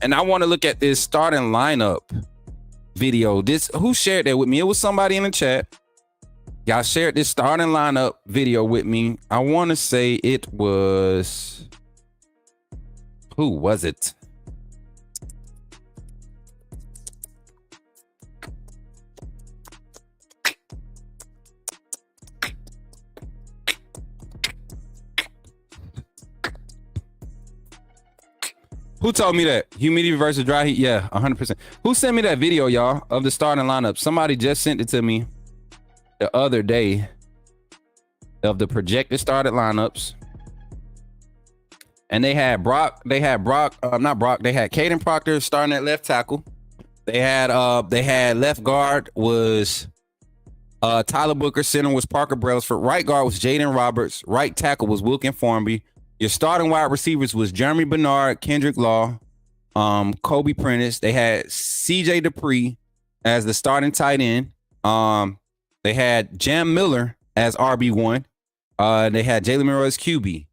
And I want to look at this starting lineup video. Who shared that with me? It was somebody in the chat. Y'all shared this starting lineup video with me. I want to say it was, who was it? Who told me that? Humidity versus dry heat? Yeah, 100%. Who sent me that video, y'all, of the starting lineup? Somebody just sent it to me the other day of the projected started lineups. And they had Caden Proctor starting at left tackle. They had left guard was Tyler Booker, center was Parker Brailsford, right guard was Jaden Roberts, right tackle was Wilkin Formby. Your starting wide receivers was Jeremy Bernard, Kendrick Law, Kobe Prentice. They had CJ Dupree as the starting tight end. They had Jam Miller as RB1. They had Jalen Miller as QB.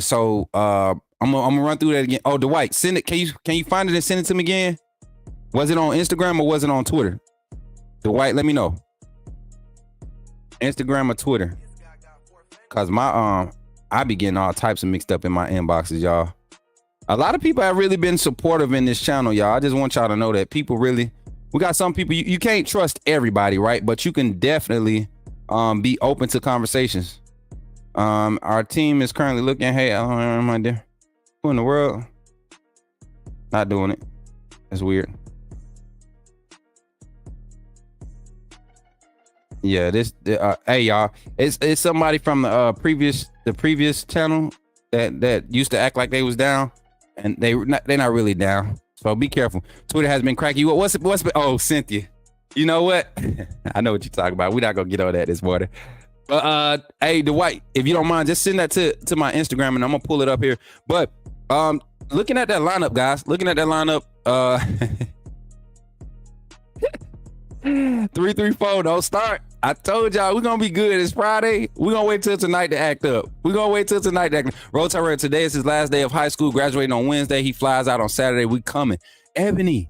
So I'm gonna run through that again. Oh, Dwight, send it. Can you find it and send it to me again? Was it on Instagram or was it on Twitter? Dwight, let me know. Instagram or Twitter? Cause I be getting all types of mixed up in my inboxes, y'all. A lot of people have really been supportive in this channel, y'all. I just want y'all to know that people really, we got some people, you can't trust everybody, right? But you can definitely be open to conversations. Our team is currently looking, hey, my dear, who in the world? Not doing it. That's weird. Yeah, hey y'all, it's somebody from the previous channel that used to act like they was down, and they're not really down. So be careful. Twitter has been cracky. What's oh, Cynthia, you know what? I know what you're talking about. We're not gonna get on that this morning. But hey, Dwight, if you don't mind, just send that to my Instagram, and I'm gonna pull it up here. But looking at that lineup, guys, 3-3-4, don't start. I told y'all we're gonna be good. It's Friday. We're gonna wait till tonight to act up. Roll Tyrell, today is his last day of high school, graduating on Wednesday. He flies out on Saturday. We coming. Ebony,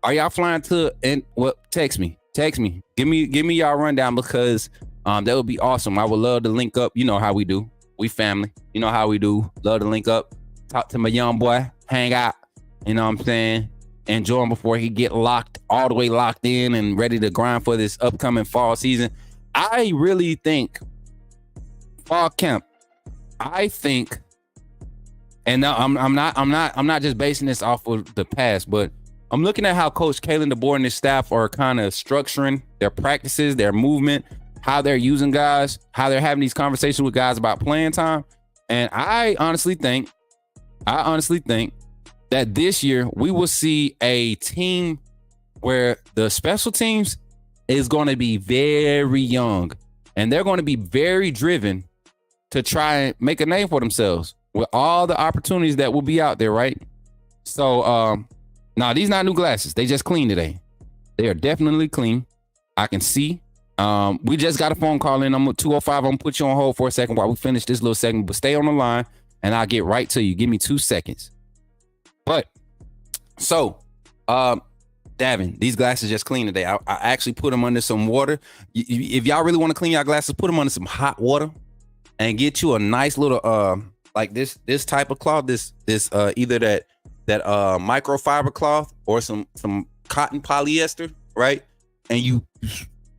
are y'all flying to, and well, text me. Give me y'all rundown, because that would be awesome. I would love to link up. You know how we do. We family. You know how we do. Love to link up, talk to my young boy, hang out. You know what I'm saying? Enjoy him before he get all the way locked in and ready to grind for this upcoming fall season. I really think fall camp. And now I'm not just basing this off of the past, but I'm looking at how Coach Kalen DeBoer and his staff are kind of structuring their practices, their movement, how they're using guys, how they're having these conversations with guys about playing time. And I honestly think that this year we will see a team where the special teams is going to be very young, and they're going to be very driven to try and make a name for themselves with all the opportunities that will be out there, right? So now these not new glasses. They just clean today. They are definitely clean. I can see. We just got a phone call in. I'm at 205. I'm going to put you on hold for a second while we finish this little segment, but stay on the line and I'll get right to you. Give me 2 seconds. But so, Davin, these glasses just clean today. I actually put them under some water. If y'all really want to clean your glasses, put them under some hot water and get you a nice little like this type of cloth. This either that microfiber cloth or some cotton polyester, right? And you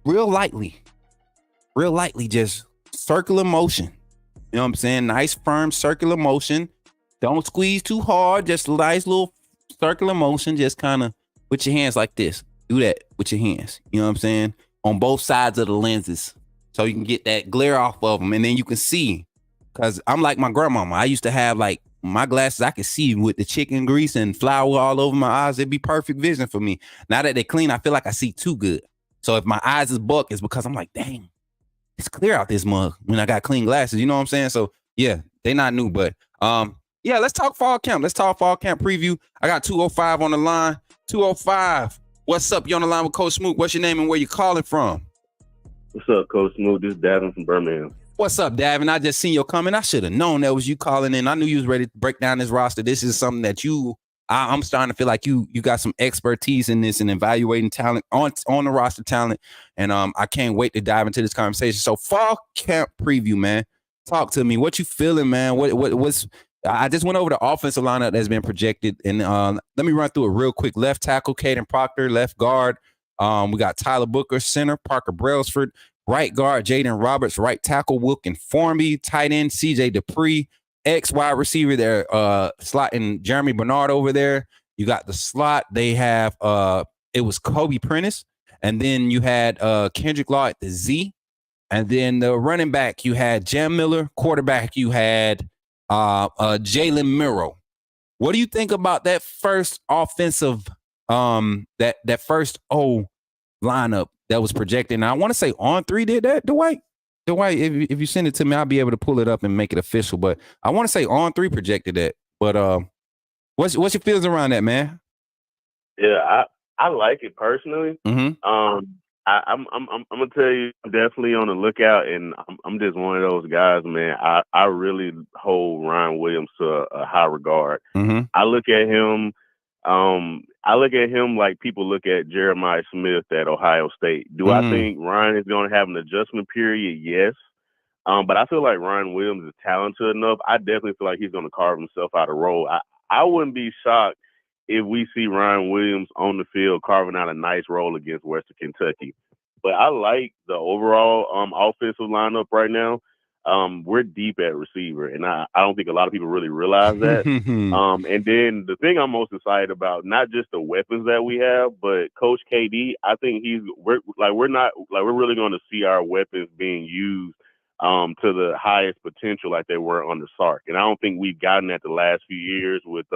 real lightly just circular motion. You know what I'm saying? Nice firm circular motion. Don't squeeze too hard. Just a nice little circular motion. Just kind of with your hands like this. Do that with your hands. You know what I'm saying? On both sides of the lenses. So you can get that glare off of them. And then you can see. Because I'm like my grandmama. I used to have like my glasses. I could see with the chicken grease and flour all over my eyes. It'd be perfect vision for me. Now that they're clean, I feel like I see too good. So if my eyes is buck, it's because I'm like, dang, it's clear out this mug when I got clean glasses. You know what I'm saying? So yeah, they not new, but yeah, let's talk fall camp. Let's talk fall camp preview. I got 205 on the line. 205. What's up? You on the line with Coach Smook. What's your name and where you calling from? What's up, Coach Smook? This is Davin from Birmingham. What's up, Davin? I just seen your comment. I should have known that was you calling in. I knew you was ready to break down this roster. This is something that I'm starting to feel like you got some expertise in this and evaluating talent on the roster talent. And I can't wait to dive into this conversation. So fall camp preview, man. Talk to me. What you feeling, man? What's I just went over the offensive lineup that's been projected. And let me run through it real quick. Left tackle, Caden Proctor. Left guard, we got Tyler Booker. Center, Parker Brailsford. Right guard, Jaden Roberts. Right tackle, Wilkin Formby. Tight end, CJ Dupree. Wide receiver there, slotting Jeremy Bernard over there. You got the slot. They have it was Kobe Prentice. And then you had Kendrick Law at the Z. And then the running back, you had Jam Miller. Quarterback, you had Jalen Miro. What do you think about that first offensive, that first lineup that was projected? And I want to say On 3 did that, Dwight, if you send it to me, I'll be able to pull it up and make it official. But I want to say On 3 projected that. But what's your feelings around that, man? Yeah, I like it personally. Mm-hmm. I'm gonna tell you, I'm definitely on the lookout, and I'm just one of those guys, man. I really hold Ryan Williams to a high regard. Mm-hmm. I look at him. I look at him like people look at Jeremiah Smith at Ohio State. Do I think Ryan is going to have an adjustment period? Yes. But I feel like Ryan Williams is talented enough. I definitely feel like he's going to carve himself out a role. I wouldn't be shocked if we see Ryan Williams on the field carving out a nice role against Western Kentucky. But I like the overall offensive lineup right now. We're deep at receiver, and I don't think a lot of people really realize that. And then the thing I'm most excited about, not just the weapons that we have, but Coach KD. I think we're really going to see our weapons being used to the highest potential like they were under Sark. And I don't think we've gotten that the last few years with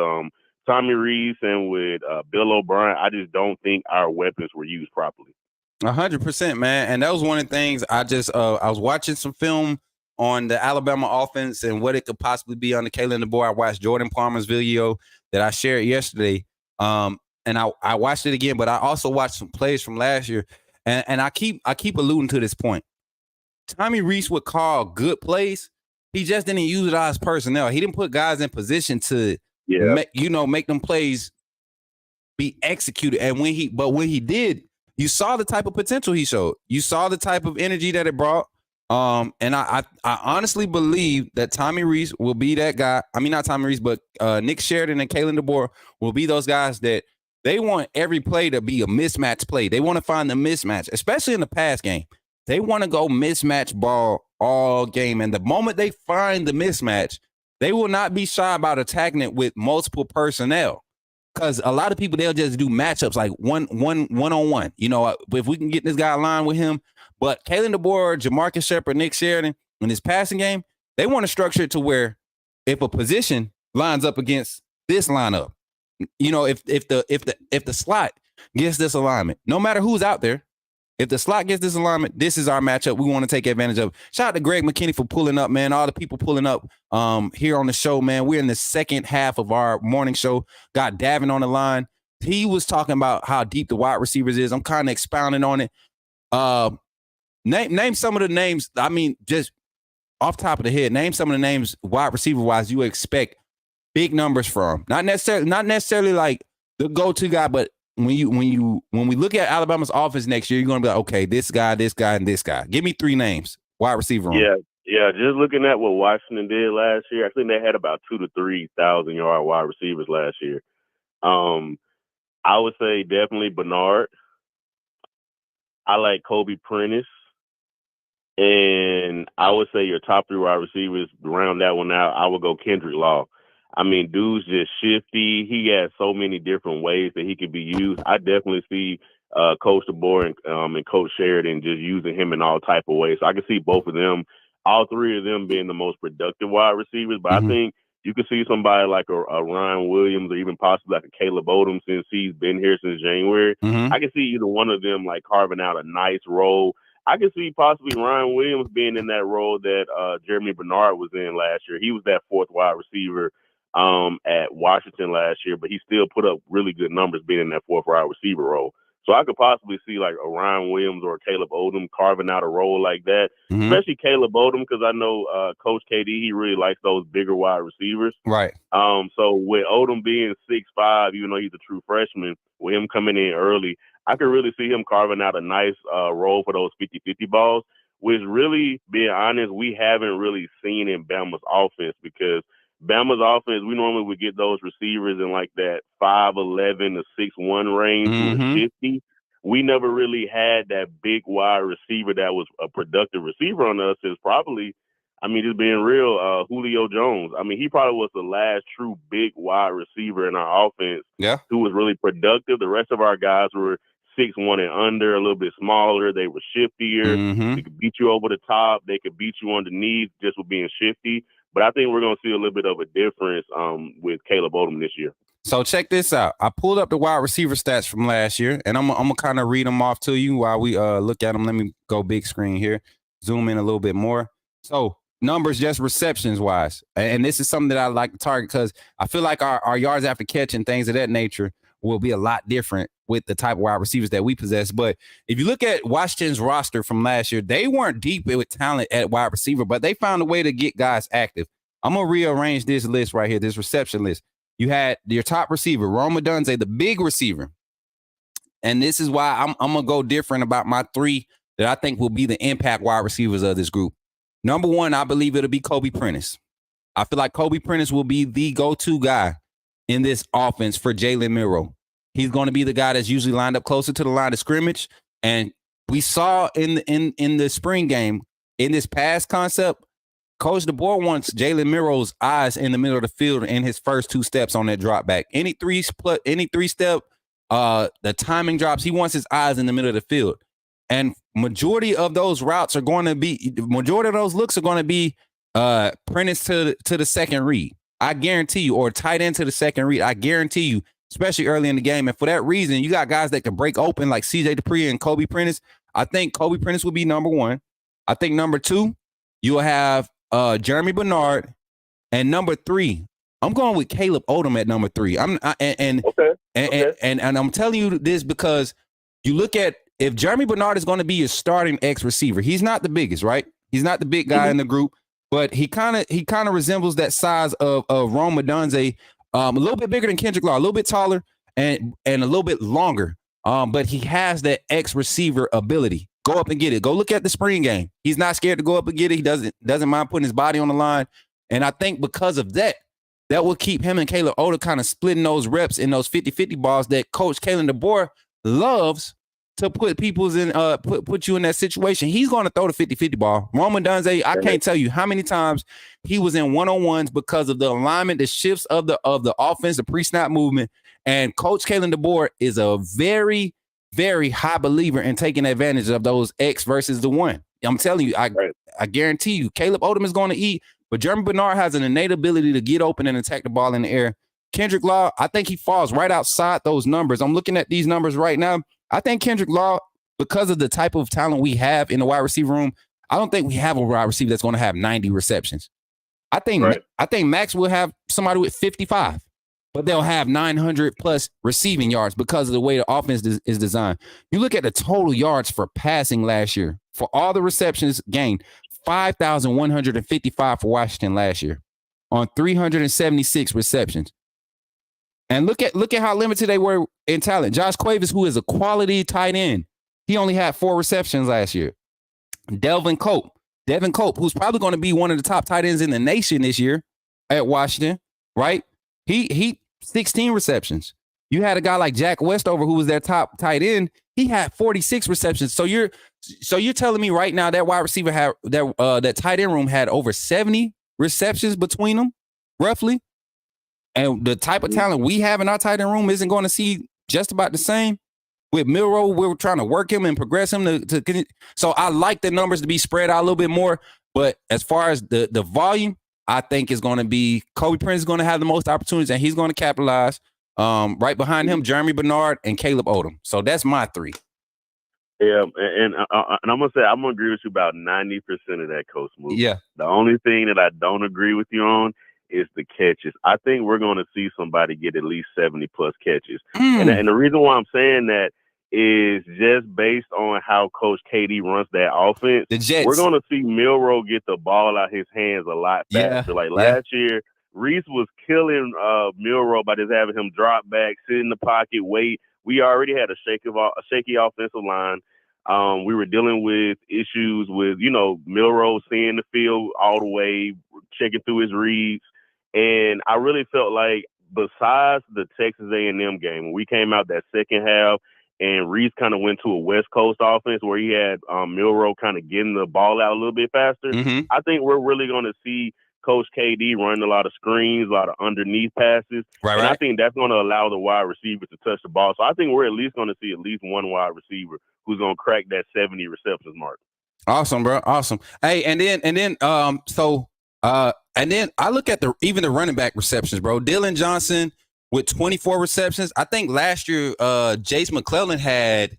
Tommy Rees and with Bill O'Brien. I just don't think our weapons were used properly. 100%, man. And that was one of the things I was watching some film on the Alabama offense and what it could possibly be under Kalen DeBoer. I watched Jordan Palmer's video that I shared yesterday. And I watched it again, but I also watched some plays from last year. And I keep alluding to this point. Tommy Rees would call good plays. He just didn't utilize personnel. He didn't put guys in position to make them plays be executed. And when he did, you saw the type of potential he showed. You saw the type of energy that it brought. And I honestly believe that Tommy Rees will be that guy. I mean, not Tommy Rees, but Nick Sheridan and Kalen DeBoer will be those guys that they want every play to be a mismatch play. They want to find the mismatch, especially in the pass game. They want to go mismatch ball all game. And the moment they find the mismatch, they will not be shy about attacking it with multiple personnel. Because a lot of people, they'll just do matchups like one-on-one. You know, if we can get this guy aligned with him. But Kalen DeBoer, Jamarcus Shepard, Nick Sheridan, in his passing game, they want to structure it to where if a position lines up against this lineup, you know, if the slot gets this alignment, no matter who's out there, if the slot gets this alignment, this is our matchup. We want to take advantage of. Shout out to Greg McKinney for pulling up, man. All the people pulling up here on the show, man. We're in the second half of our morning show. Got Davin on the line. He was talking about how deep the wide receivers is. I'm kind of expounding on it. Name some of the names. I mean, just off the top of the head, name some of the names wide receiver wise you expect big numbers from. Not necessarily like the go-to guy, but when we look at Alabama's offense next year, you're going to be like, okay, this guy, and this guy. Give me three names, wide receiver. Yeah. Just looking at what Washington did last year, I think they had about 2,000 to 3,000 yard wide receivers last year. I would say definitely Bernard. I like Kobe Prentice. And I would say your top three wide receivers, to round that one out, I would go Kendrick Law. I mean, dude's just shifty. He has so many different ways that he could be used. I definitely see Coach DeBoer and Coach Sheridan just using him in all type of ways. So I can see both of them, all three of them being the most productive wide receivers. But I think you can see somebody like a Ryan Williams or even possibly like a Caleb Odom since he's been here since January. I can see either one of them like carving out a nice role. I can see possibly Ryan Williams being in that role that Jeremy Bernard was in last year. He was that fourth wide receiver at Washington last year, but he still put up really good numbers being in that fourth wide receiver role. So I could possibly see like a Ryan Williams or a Caleb Odom carving out a role like that, especially Caleb Odom, because I know Coach KD, he really likes those bigger wide receivers. Right. So with Odom being 6'5", even though he's a true freshman, with him coming in early, I could really see him carving out a nice role for those 50-50 balls, which really, being honest, we haven't really seen in Bama's offense, because Bama's offense, we normally would get those receivers in like that 5'11" to 6'1" range who was shifty. We never really had that big wide receiver that was a productive receiver on us. Is probably, I mean, just being real, Julio Jones. I mean, he probably was the last true big wide receiver in our offense who was really productive. The rest of our guys were 6'1" and under, a little bit smaller. They were shiftier. They could beat you over the top. They could beat you underneath just with being shifty. But I think we're going to see a little bit of a difference with Caleb Odom this year. So check this out. I pulled up the wide receiver stats from last year, and I'm going to kind of read them off to you while we look at them. Let me go big screen here, zoom in a little bit more. So numbers just receptions-wise, and this is something that I like to target because I feel like our yards after catch and things of that nature will be a lot different with the type of wide receivers that we possess. But if you look at Washington's roster from last year, they weren't deep with talent at wide receiver, but they found a way to get guys active. I'm going to rearrange this list right here, this reception list. You had your top receiver, Rome Odunze, the big receiver. And this is why I'm going to go different about my three that I think will be the impact wide receivers of this group. Number one, I believe it'll be Kobe Prentice. I feel like Kobe Prentice will be the go-to guy in this offense for Jalen Milroe. He's going to be the guy that's usually lined up closer to the line of scrimmage. And we saw in the spring game, in this pass concept, Coach DeBoer wants Jalen Milroe's eyes in the middle of the field in his first two steps on that drop back. Any three step, the timing drops, he wants his eyes in the middle of the field. And majority of those looks are going to be Prentice to the second read. I guarantee you, or tight end to the second read. I guarantee you, especially early in the game. And for that reason, you got guys that can break open like CJ Dupree and Kobe Prentice. I think Kobe Prentice will be number one. I think number two, you'll have Jeremy Bernard, and number three, I'm going with Caleb Odom at number three. And I'm telling you this because you look at if Jeremy Bernard is going to be your starting X receiver, he's not the biggest, right? He's not the big guy in the group, but he kind of resembles that size of Rome Odunze, a little bit bigger than Kendrick Law, a little bit taller and a little bit longer. But he has that X receiver ability. Go up and get it. Go look at the spring game. He's not scared to go up and get it. He doesn't mind putting his body on the line. And I think because of that, that will keep him and Caleb Odom kind of splitting those reps in those 50-50 balls that Coach Kalen DeBoer loves to put people's in put you in that situation. He's going to throw the 50-50 ball. Roman Dunze, I can't tell you how many times he was in one-on-ones because of the alignment, the shifts of the offense, the pre-snap movement. And Coach Kalen DeBoer is a very, very high believer in taking advantage of those X versus the one. I'm telling you, I guarantee you, Caleb Odom is going to eat, but Jeremy Bernard has an innate ability to get open and attack the ball in the air. Kendrick Law, I think he falls right outside those numbers. I'm looking at these numbers right now. I think Kendrick Law, because of the type of talent we have in the wide receiver room, I don't think we have a wide receiver that's going to have 90 receptions. I think Max will have somebody with 55. But they'll have 900 plus receiving yards because of the way the offense is designed. You look at the total yards for passing last year. For all the receptions gained, 5,155 for Washington last year on 376 receptions. And look at how limited they were in talent. Josh Cuevas, who is a quality tight end, he only had 4 receptions last year. Devin Cope, who's probably going to be one of the top tight ends in the nation this year at Washington, right? He 16 receptions. You had a guy like Jack Westover, who was their top tight end. He had 46 receptions. So you're telling me right now that wide receiver had that tight end room had over 70 receptions between them, roughly. And the type of talent we have in our tight end room isn't going to see just about the same. With Milroe, we're trying to work him and progress him to. So I like the numbers to be spread out a little bit more. But as far as the volume, I think it's going to be Kobe Prince is going to have the most opportunities, and he's going to capitalize. Right behind him, Jeremy Bernard and Caleb Odom. So that's my 3. Yeah, and I'm gonna say I'm gonna agree with you about 90% of that, Coach Smook. Yeah. The only thing that I don't agree with you on is the catches. I think we're going to see somebody get at least 70 plus catches, and the reason why I'm saying that is just based on how Coach KD runs that offense. The Jets. We're going to see Milroe get the ball out his hands a lot faster. Like last year, Reese was killing Milroe by just having him drop back, sit in the pocket, wait. We already had a shaky offensive line. We were dealing with issues with, Milroe seeing the field all the way, checking through his reads. And I really felt like besides the Texas A&M game, when we came out that second half and Reese kind of went to a West Coast offense where he had Milroe kind of getting the ball out a little bit faster, I think we're really going to see Coach KD running a lot of screens, a lot of underneath passes. I think that's going to allow the wide receivers to touch the ball. So I think we're at least going to see at least one wide receiver who's going to crack that 70 receptions mark. Awesome, bro. Awesome. Hey, and then I look at even the running back receptions, bro. Dylan Johnson with 24 receptions. I think last year, Jace McClellan had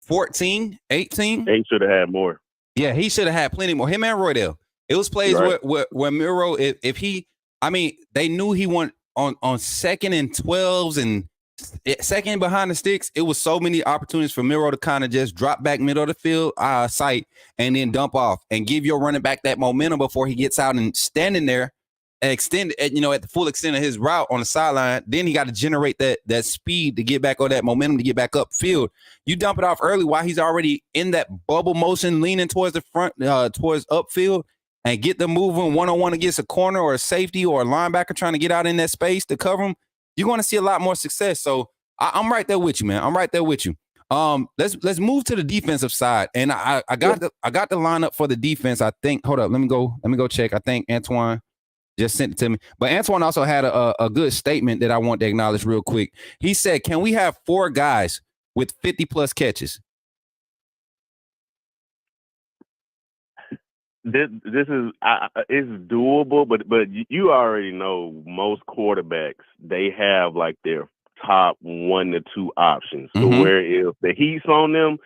14, 18. They should have had more. Yeah, he should have had plenty more. Him and Roydell. It was plays where Miro, they knew he went on second and 12s and second behind the sticks. It was so many opportunities for Miro to kind of just drop back middle of the field sight and then dump off and give your running back that momentum before he gets out and standing there, extend at the full extent of his route on the sideline. Then he got to generate that speed to get back, or that momentum to get back upfield. You dump it off early while he's already in that bubble motion, leaning towards the front, towards upfield, and get them moving one-on-one against a corner or a safety or a linebacker trying to get out in that space to cover him. You're going to see a lot more success. So I'm right there with you, man. I'm right there with you. Let's move to the defensive side. And I got the lineup for the defense. I think. Hold up. Let me go check. I think Antoine just sent it to me. But Antoine also had a good statement that I want to acknowledge real quick. He said, "Can we have 4 guys with 50 plus catches?" This is it's doable, but you already know most quarterbacks, they have like their top 1 to 2 options. So where if the heat's on them,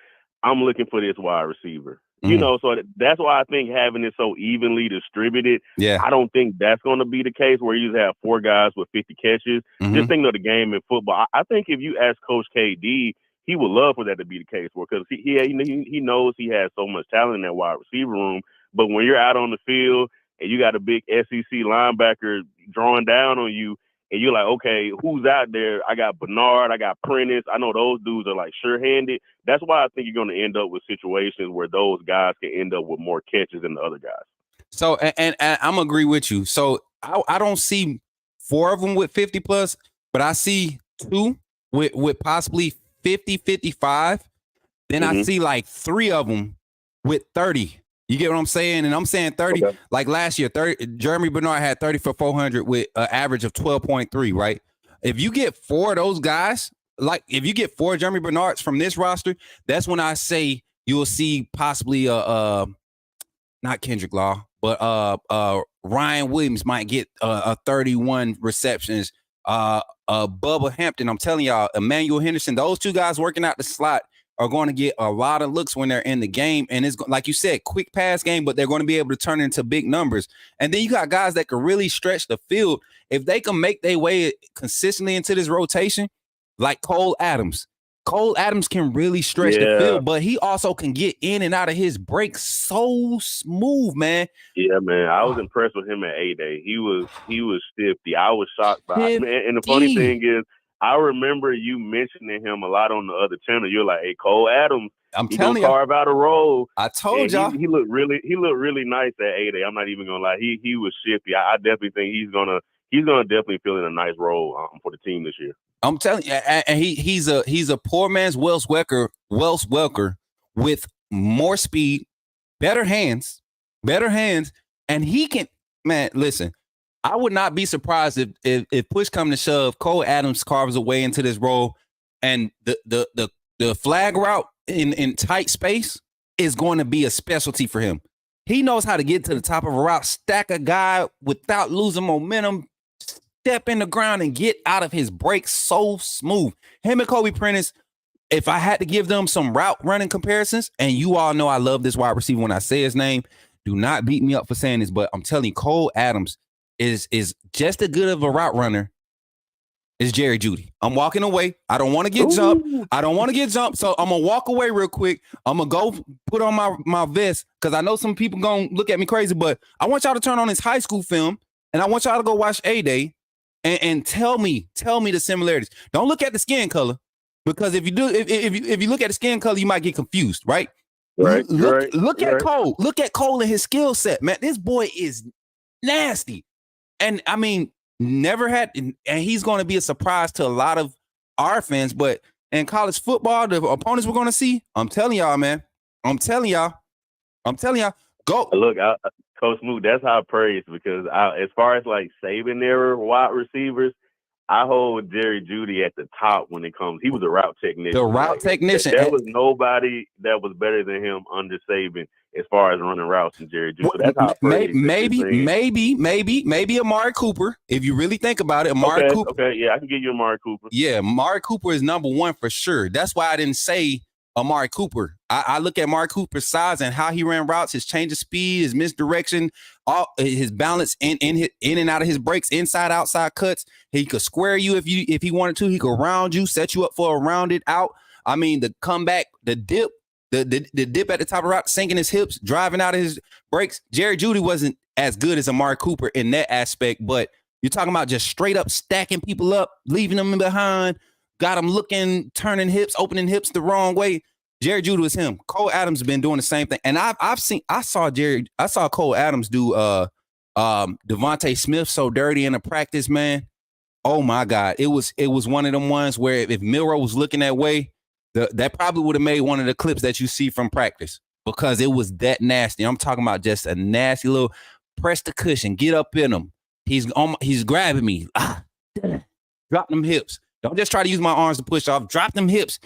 I'm looking for this wide receiver. So that's why I think having it so evenly distributed, I don't think that's going to be the case where you have 4 guys with 50 catches. Just think of the game in football. I think if you ask Coach KD, he would love for that to be the case, because he knows he has so much talent in that wide receiver room. But when you're out on the field and you got a big SEC linebacker drawing down on you, and you're like, okay, who's out there? I got Bernard, I got Prentice. I know those dudes are like sure-handed. That's why I think you're going to end up with situations where those guys can end up with more catches than the other guys. So, and I'm agree with you. So I don't see 4 of them with 50 plus, but I see 2 with possibly 50, 55. Then I see like 3 of them with 30. You get what I'm saying? And I'm saying 30, like last year, Jeremy Bernard had 30 for 400 with an average of 12.3, right? If you get 4 of those guys, like if you get 4 Jeremy Bernards from this roster, that's when I say you'll see possibly not Kendrick Law, but Ryan Williams might get a 31 receptions. Bubba Hampton, I'm telling y'all, Emmanuel Henderson, those 2 guys working out the slot are going to get a lot of looks when they're in the game. And it's like you said, quick pass game, but they're going to be able to turn it into big numbers. And then you got guys that can really stretch the field. If they can make their way consistently into this rotation, like Cole Adams. Cole Adams can really stretch the field, but he also can get in and out of his break so smooth, man. Yeah, man. I was impressed with him at A-Day. He was 50. I was shocked by it. And the funny thing is, I remember you mentioning him a lot on the other channel. You're like, "Hey, Cole Adams, he gonna carve out a role." I told y'all he looked really nice at A-Day. I'm not even gonna lie. He was shifty. I definitely think he's gonna definitely fill in a nice role for the team this year. I'm telling you, and he's a poor man's Wells Welker with more speed, better hands, and he can. Man, listen. I would not be surprised if push come to shove, Cole Adams carves away into this role, and the flag route in tight space is going to be a specialty for him. He knows how to get to the top of a route, stack a guy without losing momentum, step in the ground and get out of his break so smooth. Him and Kobe Prentice, if I had to give them some route running comparisons, and you all know I love this wide receiver when I say his name, do not beat me up for saying this, but I'm telling you, Cole Adams is just as good of a route runner It's Jerry Jeudy. I'm walking away. I don't want to get jumped. So I'm going to walk away real quick. I'm going to go put on my vest because I know some people going to look at me crazy, but I want y'all to turn on his high school film, and I want y'all to go watch A-Day and tell me the similarities. Don't look at the skin color, because if you do, if you look at the skin color, you might get confused, right? Right. Look at Cole. Look at Cole and his skill set, man. This boy is nasty. And I mean, never had, and he's going to be a surprise to a lot of our fans. But in college football, the opponents we're going to see, I'm telling y'all, man. I'm telling y'all. Go. Look, Coach Smook, that's how I praise, because as far as like Saban era wide receivers, I hold Jerry Jeudy at the top when it comes. He was a route technician. The route technician. There was nobody that was better than him under Saban as far as running routes than Jerry Jeudy. So that's how I praise. Maybe Amari Cooper. If you really think about it, Amari Cooper. Okay, yeah, I can give you Amari Cooper. Yeah, Amari Cooper is number one for sure. That's why I didn't say Amari Cooper. I look at Amari Cooper's size and how he ran routes, his change of speed, his misdirection, all his balance in and out of his breaks, inside outside cuts. He could square you if he wanted to. He could round you, set you up for a rounded out. I mean, the comeback, the dip, the dip at the top of the route, sinking his hips, driving out of his breaks. Jerry Jeudy wasn't as good as Amari Cooper in that aspect, but you're talking about just straight up stacking people up, leaving them behind, got them looking, turning hips, opening hips the wrong way. Jerry Jeudy was him. Cole Adams has been doing the same thing. And I saw Cole Adams do Devontae Smith so dirty in a practice, man. Oh my God. It was one of them ones where if Milroe was looking that way, that probably would have made one of the clips that you see from practice, because it was that nasty. I'm talking about just a nasty little press the cushion, get up in him. He's grabbing me. Drop them hips. Don't just try to use my arms to push off. Drop them hips.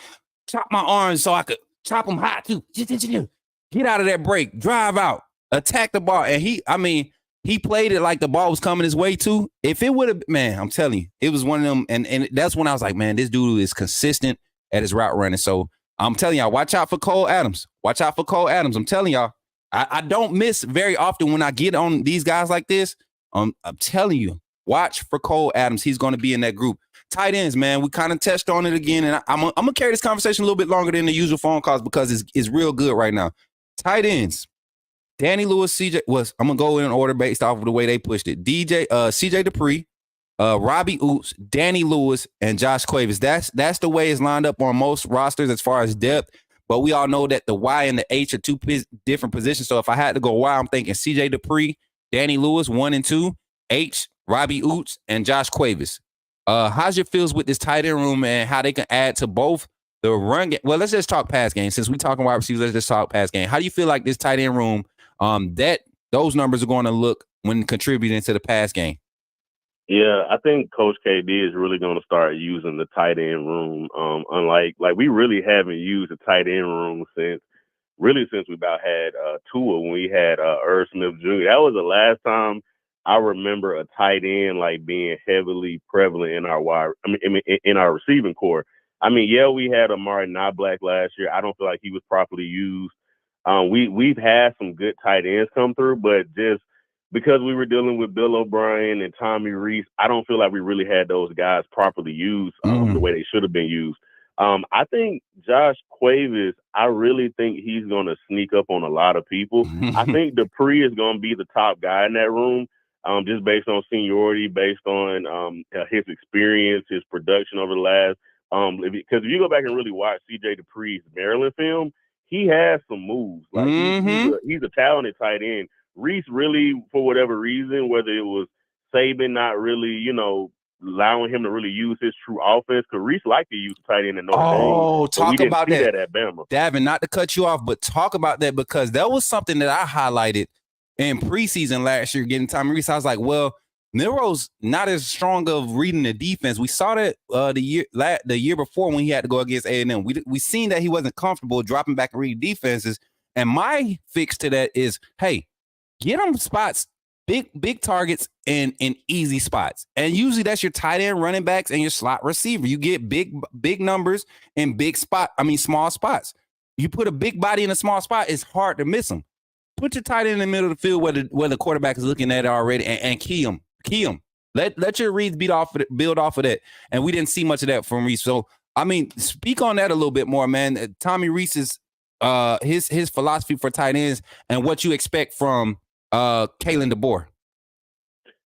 Chop my arms so I could chop them high too. Get out of that break. Drive out. Attack the ball. And he played it like the ball was coming his way too. If it would have, man, I'm telling you, it was one of them. And that's when I was like, man, this dude is consistent at his route running. So I'm telling y'all, watch out for Cole Adams. I'm telling y'all, I don't miss very often when I get on these guys like this. I'm telling you, watch for Cole Adams. He's going to be in that group. Tight ends, man, we kind of touched on it again, and I'm going to carry this conversation a little bit longer than the usual phone calls because it's real good right now. Tight ends, Danny Lewis, I'm going to go in order based off of the way they pushed it. CJ Dupree, Robbie Oops, Danny Lewis, and Josh Cuevas. That's the way it's lined up on most rosters as far as depth, but we all know that the Y and the H are two different positions, so if I had to go Y, I'm thinking CJ Dupree, Danny Lewis, 1 and 2, H, Robbie Oots, and Josh Cuevas. How's your feels with this tight end room and how they can add to both the run game? Well, let's just talk pass game. Since we talking wide receivers, let's just talk pass game. How do you feel like this tight end room, that those numbers are going to look when contributing to the pass game? Yeah, I think Coach KD is really going to start using the tight end room. Unlike we really haven't used the tight end room since we about had Tua when we had Irv Smith Jr. That was the last time I remember a tight end being heavily prevalent in our in our receiving core. I mean, yeah, we had Amari Knoblack last year. I don't feel like he was properly used. We've had some good tight ends come through, but just because we were dealing with Bill O'Brien and Tommy Reese, I don't feel like we really had those guys properly used the way they should have been used. I think Josh Cuevas, I really think he's going to sneak up on a lot of people. I think Dupree is going to be the top guy in that room. Just based on seniority, based on his experience, his production over the last. Because if you go back and really watch CJ Dupree's Maryland film, he has some moves. He's a talented tight end. Reese really, for whatever reason, whether it was Saban not really, allowing him to really use his true offense, because Reese liked to use the tight end in Notre Dame. Oh, talk about that at Bama. Davin, not to cut you off, but talk about that, because that was something that I highlighted in preseason last year, getting Tommy Reese. I was like, well, Milroe's not as strong of reading the defense. We saw that the year before when he had to go against A&M. We seen that he wasn't comfortable dropping back and reading defenses. And my fix to that is, hey, get him spots, big targets and easy spots. And usually that's your tight end, running backs, and your slot receiver. You get big numbers and small spots. You put a big body in a small spot, it's hard to miss him. Put your tight end in the middle of the field where the quarterback is looking at it already and key him. Let your reads build off of that. And we didn't see much of that from Reese. So, I mean, speak on that a little bit more, man. Tommy Reese's his philosophy for tight ends and what you expect from Kalen DeBoer.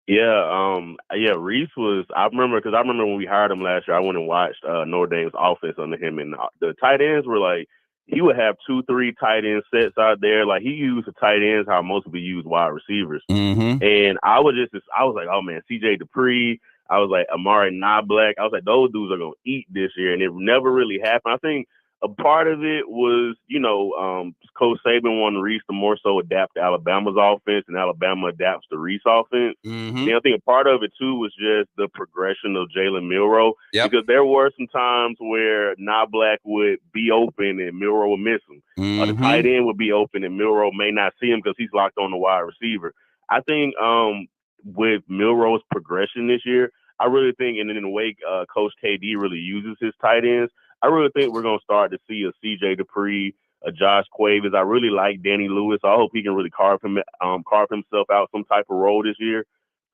Yeah, Reese was. I remember when we hired him last year, I went and watched Notre Dame's offense under him, and the tight ends were like, he would have 2-3 tight end sets out there. Like, he used the tight ends how most people use wide receivers. Mm-hmm. And I was like, oh man, CJ Dupree. I was like, Amari Knoblack. I was like, those dudes are gonna eat this year, and it never really happened. I think a part of it was, Coach Saban wanted Reese to more so adapt to Alabama's offense, and Alabama adapts to Reese offense. Mm-hmm. And I think a part of it too was just the progression of Jalen Milroe, because there were some times where Knoblack would be open and Milroe would miss him. Or the tight end would be open and Milroe may not see him because he's locked on the wide receiver. I think with Milroe's progression this year, I really think, and in the way Coach KD really uses his tight ends, I really think we're going to start to see a CJ Dupree, a Josh Cuevas. I really like Danny Lewis. I hope he can really carve himself out some type of role this year.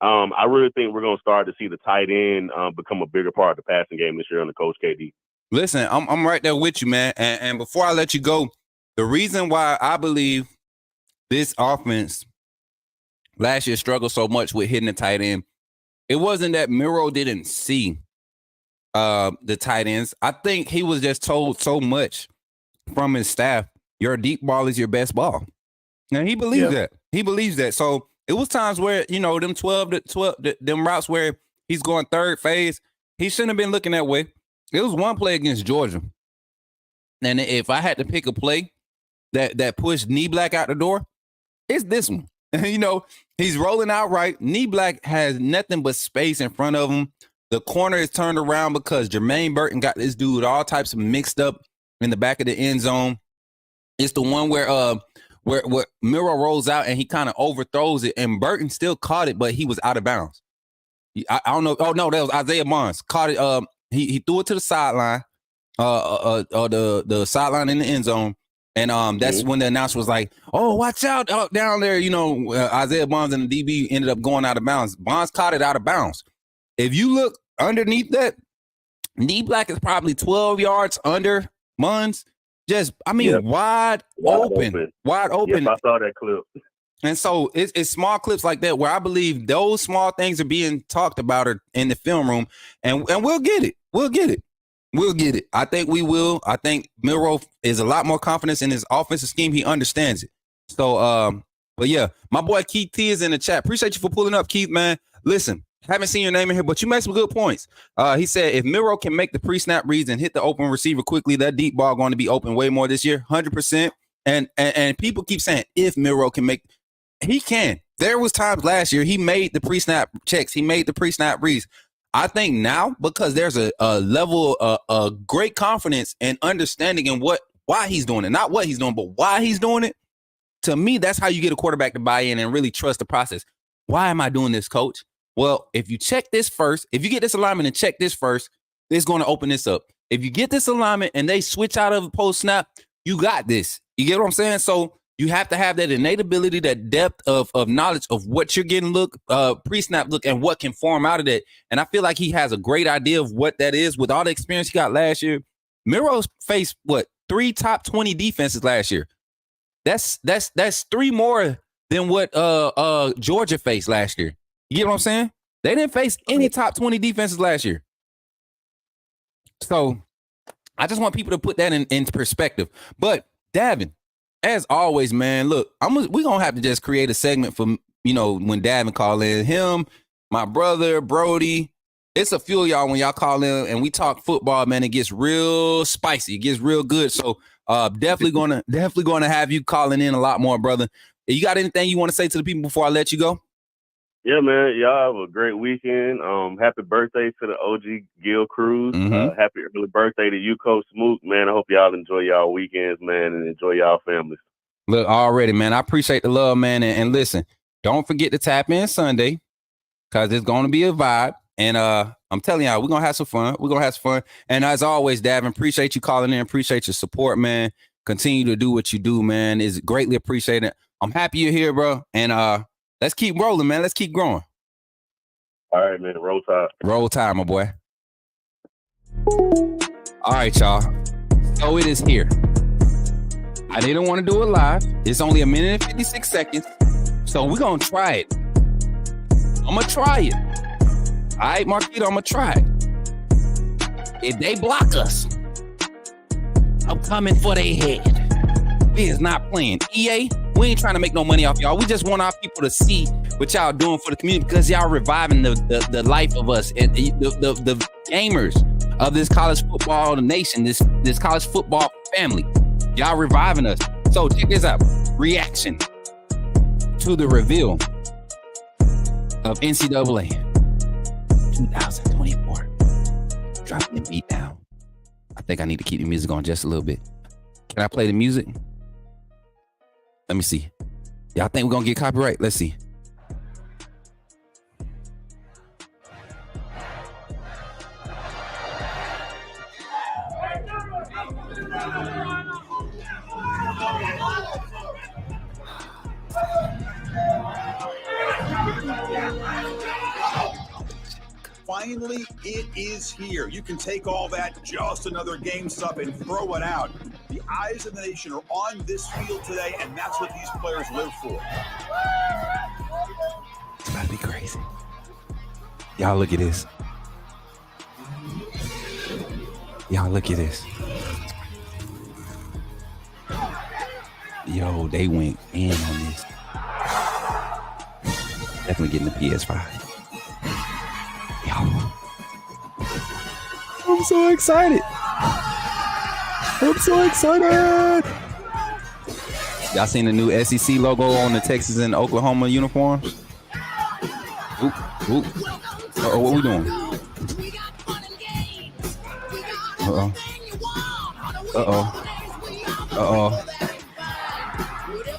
I really think we're going to start to see the tight end become a bigger part of the passing game this year under Coach KD. Listen, I'm right there with you, man. And before I let you go, the reason why I believe this offense last year struggled so much with hitting the tight end, it wasn't that Miro didn't see the tight ends. I think he was just told so much from his staff, your deep ball is your best ball. Now he believes that. He believes that. So it was times where, them 12 them routes where he's going third phase, he shouldn't have been looking that way. It was one play against Georgia. And if I had to pick a play that pushed Knee Black out the door, it's this one. He's rolling out right. Knee Black has nothing but space in front of him. The corner is turned around because Jermaine Burton got this dude all types of mixed up in the back of the end zone. It's the one where Miro rolls out and he kind of overthrows it, and Burton still caught it, but he was out of bounds. I don't know. Oh no, that was Isaiah Bonds. Caught it. He threw it to the sideline, the sideline in the end zone. And that's when the announcer was like, "Oh, watch out down there!" Isaiah Bonds and the DB ended up going out of bounds. Bonds caught it out of bounds. If you look underneath that, Knee Black is probably 12 yards under Bonds. Wide open. Yes, I saw that clip. And so it's small clips like that where I believe those small things are being talked about in the film room, and we'll get it. We'll get it. I think we will. I think Milroe is a lot more confidence in his offensive scheme. He understands it. So, but yeah, my boy Keith T is in the chat. Appreciate you for pulling up, Keith, man. Listen, haven't seen your name in here, but you make some good points. He said if Milroe can make the pre-snap reads and hit the open receiver quickly, that deep ball going to be open way more this year, 100%. And people keep saying if Milroe can make, he can. There was times last year he made the pre-snap checks. He made the pre-snap reads. I think now, because there's a level of great confidence and understanding in why he's doing it, not what he's doing, but why he's doing it. To me, that's how you get a quarterback to buy in and really trust the process. Why am I doing this, coach? Well, if you check this first, if you get this alignment and check this first, it's going to open this up. If you get this alignment and they switch out of post snap, you got this. You get what I'm saying? So you have to have that innate ability, that depth of knowledge of what you're getting pre-snap look, and what can form out of that. And I feel like he has a great idea of what that is with all the experience he got last year. Miro's faced 3 top 20 defenses last year. That's 3 more than what Georgia faced last year. You get what I'm saying? They didn't face any top 20 defenses last year. So I just want people to put that in perspective. But Davin, as always, man, look, we're going to have to just create a segment for, when Davin call in. Him, my brother, Brody. It's a few of y'all when y'all call in and we talk football, man. It gets real spicy. It gets real good. So definitely going to have you calling in a lot more, brother. You got anything you want to say to the people before I let you go? Yeah, man. Y'all have a great weekend. Happy birthday to the OG Gil Cruz. Happy early birthday to you, Coach Smook. Man, I hope y'all enjoy y'all weekends, man, and enjoy y'all families. Look, already, man. I appreciate the love, man. And listen, don't forget to tap in Sunday because it's going to be a vibe. And I'm telling y'all, we're going to have some fun. And as always, Davin, appreciate you calling in. Appreciate your support, man. Continue to do what you do, man. It's greatly appreciated. I'm happy you're here, bro. And let's keep rolling, man. Let's keep growing. All right, man. Roll Tide. Roll Tide, my boy. All right, y'all. So it is here. I didn't want to do it live. It's only 1 minute and 56 seconds. So we're going to try it. I'm going to try it. All right, Marquito, I'm going to try it. If they block us, I'm coming for their head. We is not playing. EA, we ain't trying to make no money off y'all. We just want our people to see what y'all doing for the community because y'all reviving the life of us and the gamers of this college football nation, this college football family. Y'all reviving us. So check this out. Reaction to the reveal of NCAA 2024. Dropping the beat down. I think I need to keep the music on just a little bit. Can I play the music? Let me see. Y'all think we're gonna get copyright? Let's see. Finally, it is here. You can take all that just another game stuff and throw it out. The eyes of the nation are on this field today, and that's what these players live for. It's about to be crazy. Y'all look at this. Y'all look at this. Yo, they went in on this. Definitely getting the PS5. Yo. I'm so excited. I'm so excited. Y'all seen the new SEC logo on the Texas and Oklahoma uniforms? Oop, oop. Uh-oh, what we doing? Uh-oh. Uh-oh. Uh-oh.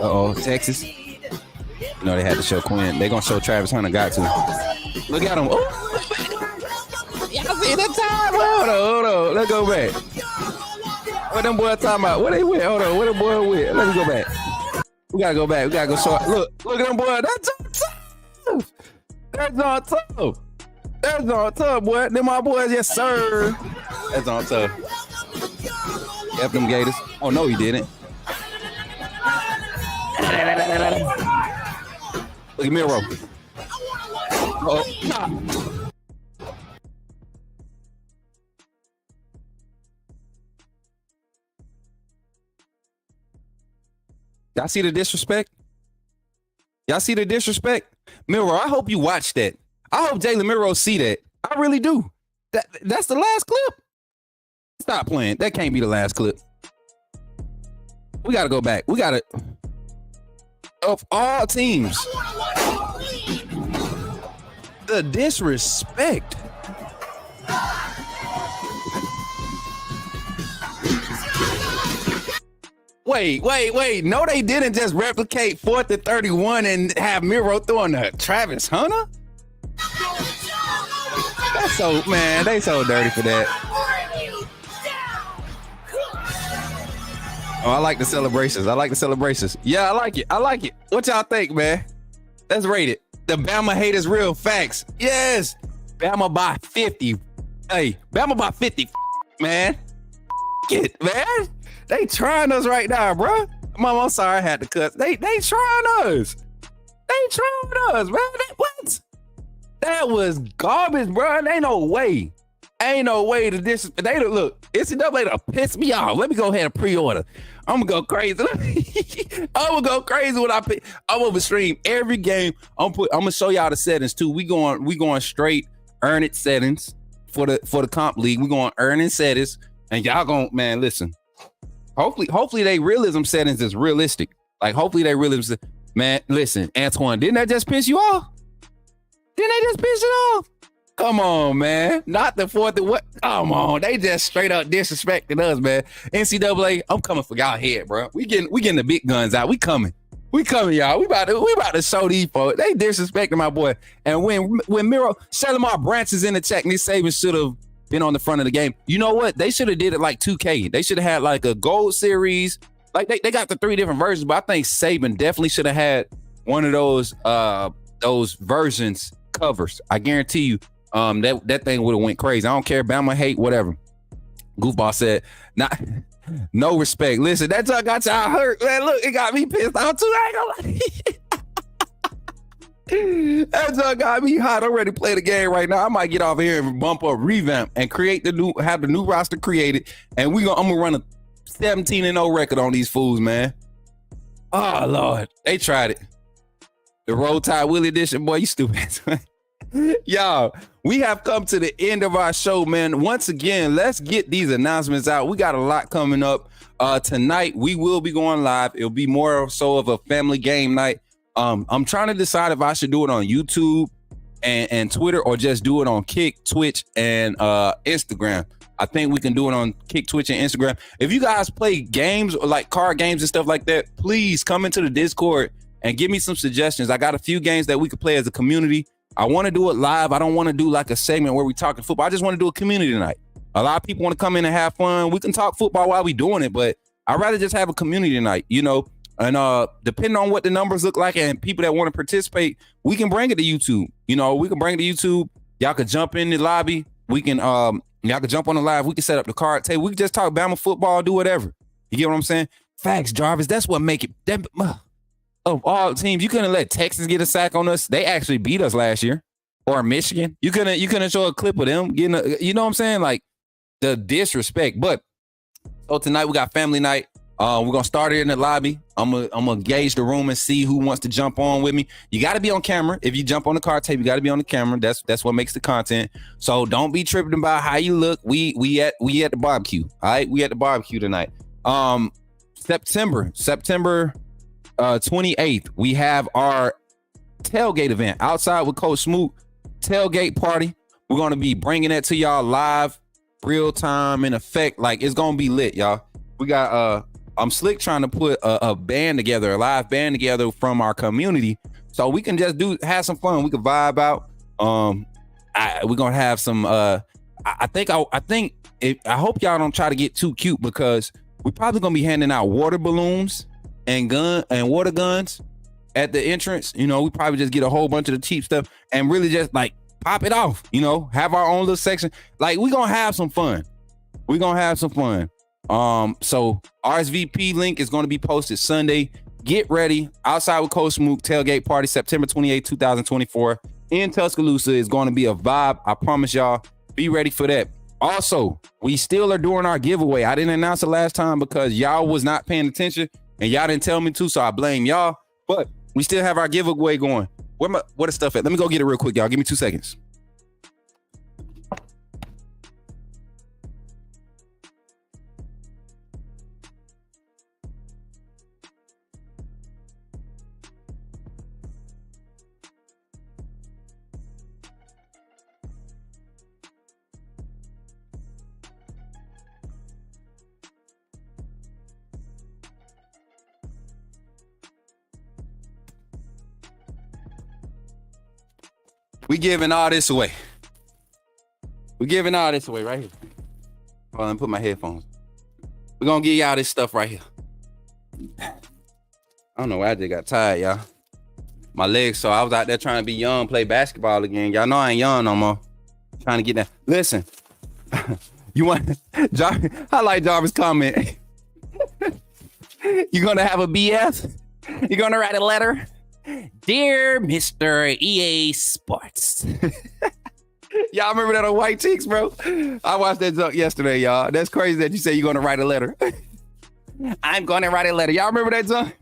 Uh-oh. Texas. You know they had to show Quinn. They gonna show Travis Hunter. Got to. Look at him. Oh. Y'all see the time? Hold on. Let's go back. What them boys talking about? Where they went? Hold on. Where them boys went? Let's go back. We gotta go back. We gotta go short. Look at them boys. That's on tough. That's on tough. That's on tough, boy. Them my boys, yes, sir. That's on tough. F them Gators. Oh, no, he didn't. Look at Miro. Oh, y'all see the disrespect? Y'all see the disrespect? Miro, I hope you watch that. I hope Jalen Miro see that. I really do. That's the last clip. Stop playing. That can't be the last clip. We got to go back. We got to... Of all teams, the disrespect. Wait. No, they didn't just replicate 4th and 31 and have Miro throwing to Travis Hunter. That's so, man, they so dirty for that. Oh, I like the celebrations. Yeah, I like it. What y'all think, man? Let's rate it. The Bama hate is real. Facts. Yes. Bama by 50. Hey, Bama by 50. Man. Get, man. They trying us right now, bro. Mom, I'm sorry I had to cut. They trying us. Man. What? That was garbage, bro. Ain't no way to this. They look. NCAA to piss me off. Let me go ahead and pre-order. I'm gonna go crazy. I'm gonna stream every game. I'm gonna show y'all the settings too. We going straight earn it settings for the comp league. We going earning settings, and y'all gonna, man, listen. Hopefully they realism settings is realistic. Like hopefully they realism. Man, listen, Antoine, didn't that just piss you off? Come on, man. Not the 4th and what? Come on. They just straight up disrespecting us, man. NCAA, I'm coming for y'all head, bro. We getting the big guns out. We coming, y'all. We about to show these folks. They disrespecting my boy. And when Miro, Shalimar Branch is in the chat, Nick Saban should have been on the front of the game. You know what? They should have did it like 2K. They should have had like a gold series. Like they got the 3 different versions, but I think Saban definitely should have had one of those versions covers. I guarantee you, that thing would have went crazy. I don't care, Bama hate, whatever. Goofball said, no respect. Listen, that dunk got y'all hurt, man. Look, it got me pissed off too. I ain't gonna lie. That dunk got me hot. I'm ready to play the game right now. I might get off here and bump up, revamp, and have the new roster created, and I'm gonna run a 17-0 record on these fools, man. Oh Lord, they tried it. The Roll Tide Willie edition, boy, you stupid. Y'all, we have come to the end of our show, man. Once again, let's get these announcements out. We got a lot coming up. Tonight, we will be going live. It'll be more so of a family game night. I'm trying to decide if I should do it on YouTube and Twitter or just do it on Kick, Twitch, and Instagram. I think we can do it on Kick, Twitch, and Instagram. If you guys play games or like card games and stuff like that, please come into the Discord and give me some suggestions. I got a few games that we could play as a community. I want to do it live. I don't want to do like a segment where we talking football. I just want to do a community night. A lot of people want to come in and have fun. We can talk football while we doing it, but I'd rather just have a community night, you know. And depending on what the numbers look like and people that want to participate, we can bring it to YouTube. You know, we can bring it to YouTube. Y'all can jump in the lobby. We can y'all can jump on the live. We can set up the card table. We can just talk Bama football, do whatever. You get what I'm saying? Facts, Jarvis. That's what make it. Of all teams, you couldn't let Texas get a sack on us. They actually beat us last year. Or Michigan. You couldn't show a clip of them getting you know what I'm saying? Like the disrespect. But so tonight we got family night. We're gonna start it in the lobby. I'm gonna gauge the room and see who wants to jump on with me. You gotta be on camera. If you jump on the card tape, you gotta be on the camera. That's what makes the content. So don't be tripping about how you look. We at the barbecue. All right, we at the barbecue tonight. September 28th, we have our tailgate event outside with Coach Smook. Tailgate party. We're gonna be bringing that to y'all live, real time, in effect. Like it's gonna be lit, y'all. We got I'm slick trying to put a band together, a live band together from our community, so we can just have some fun. We can vibe out. We're gonna have some. I hope y'all don't try to get too cute because we're probably gonna be handing out water balloons and water guns at the entrance. You know, we probably just get a whole bunch of the cheap stuff and really just like pop it off, you know, have our own little section. Like we're gonna have some fun. So RSVP link is going to be posted Sunday. Get ready. Outside with Coach Smook tailgate party September 28, 2024 in Tuscaloosa is going to be a vibe. I promise y'all. Be ready for that. Also, we still are doing our giveaway. I didn't announce it last time because y'all was not paying attention and y'all didn't tell me to, so I blame y'all. But we still have our giveaway going. What is stuff at? Let me go get it real quick, y'all. Give me 2 seconds. We giving all this away. We're giving all this away right here. Hold on, let me put my headphones. We're gonna give y'all this stuff right here. I don't know why I just got tired, y'all. My legs, so I was out there trying to be young, play basketball again. Y'all know I ain't young no more. Trying to get that. Listen, you want I like Jarvis' comment. You gonna have a BF? You gonna write a letter? Dear Mr. EA Sports. Y'all remember that on White Chicks, bro? I watched that joke yesterday, y'all. That's crazy that you say you're gonna write a letter. I'm gonna write a letter. Y'all remember that joke?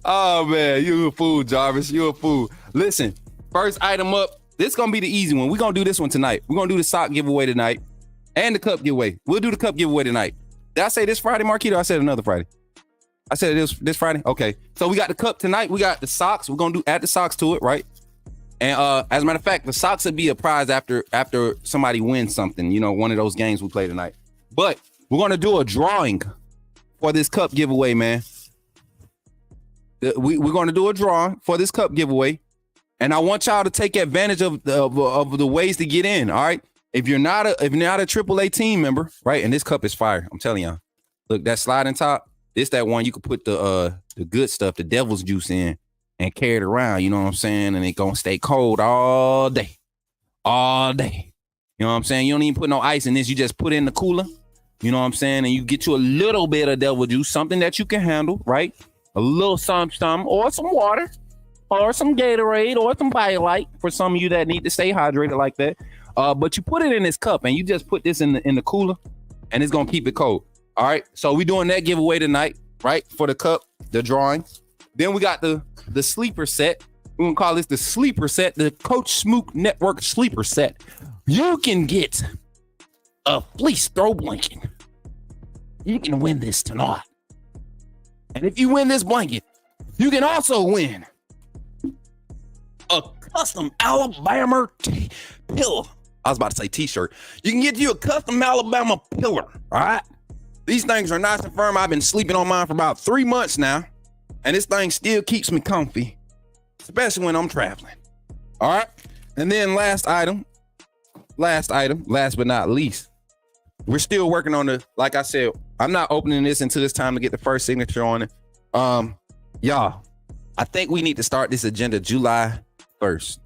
Oh man, you a fool, Jarvis. You a fool. Listen, first item up. This is gonna be the easy one. We're gonna do this one tonight. We're gonna do the sock giveaway tonight and the cup giveaway. We'll do the cup giveaway tonight. Did I say this Friday, Marquito? I said another Friday. I said it this Friday. Okay. So we got the cup tonight. We got the socks. We're gonna add the socks to it, right? And as a matter of fact, the socks will be a prize after somebody wins something, you know, one of those games we play tonight. But we're gonna do a drawing for this cup giveaway, man. We're gonna do a drawing for this cup giveaway, and I want y'all to take advantage of the ways to get in. All right. If you're not a AAA team member, right? And this cup is fire. I'm telling y'all. Look, that sliding top. This that one you could put the good stuff, the devil's juice in. and carry it around, you know what I'm saying? And it gonna stay cold all day. All day. You know what I'm saying? You don't even put no ice in this. You just put it in the cooler. You know what I'm saying? And you get you a little bit of devil juice, something that you can handle, right? A little something, or some water, or some Gatorade, or some Light for some of you that need to stay hydrated like that. But you put it in this cup, and you just put this in the cooler, and it's gonna keep it cold. All right. So we doing that giveaway tonight, right? For the cup, the drawing. Then we got the sleeper set. We're gonna call this the sleeper set, the Coach Smook Network sleeper set. You can get a fleece throw blanket. You can win this tonight. And if you win this blanket, you can also win a custom Alabama pillow. I was about to say t-shirt. You can get you a custom Alabama pillar, all right? These things are nice and firm. I've been sleeping on mine for about 3 months now, and this thing still keeps me comfy, especially when I'm traveling, all right? And then last but not least, we're still working on like I said, I'm not opening this until it's time to get the first signature on it. Y'all, I think we need to start this agenda July 1st.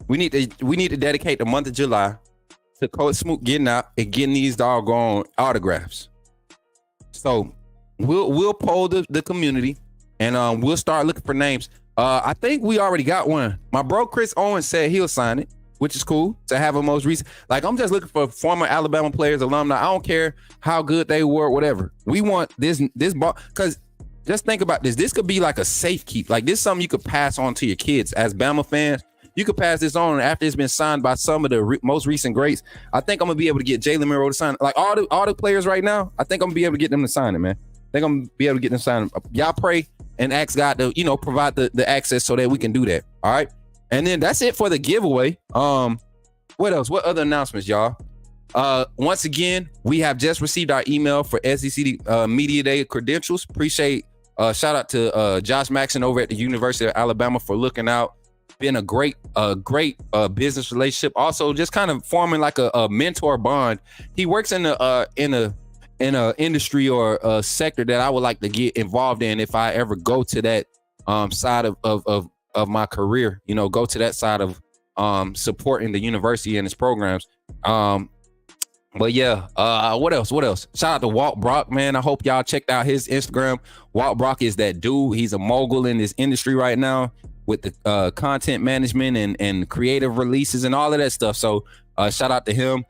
We need to dedicate the month of July to Coach Smook getting out and getting these doggone autographs. So we'll poll the community and we'll start looking for names. I think we already got one. My bro Chris Owens said he'll sign it, which is cool to have a most recent. Like, I'm just looking for former Alabama players, alumni. I don't care how good they were, whatever. We want this ball, because just think about this. This could be like a safe keep. Like, this is something you could pass on to your kids as Bama fans. You could pass this on after it's been signed by some of the most recent greats. I think I'm gonna be able to get Jalen Monroe to sign it. Like all the players right now, I think I'm gonna be able to get them to sign it, man. I think I'm gonna be able to get them to sign it. Y'all pray and ask God to, provide the access so that we can do that. All right. And then that's it for the giveaway. What else? What other announcements, y'all? Once again, we have just received our email for SEC Media Day credentials. Appreciate shout out to Josh Maxson over at the University of Alabama for looking out. Been a great business relationship. Also, just kind of forming like a mentor bond. He works in a industry or a sector that I would like to get involved in if I ever go to that side of my career. Go to that side of supporting the university and its programs. But yeah, what else? Shout out to Walt Brock, man. I hope y'all checked out his Instagram. Walt Brock is that dude. He's a mogul in this industry right now with the content management and creative releases and all of that stuff. So shout out to him.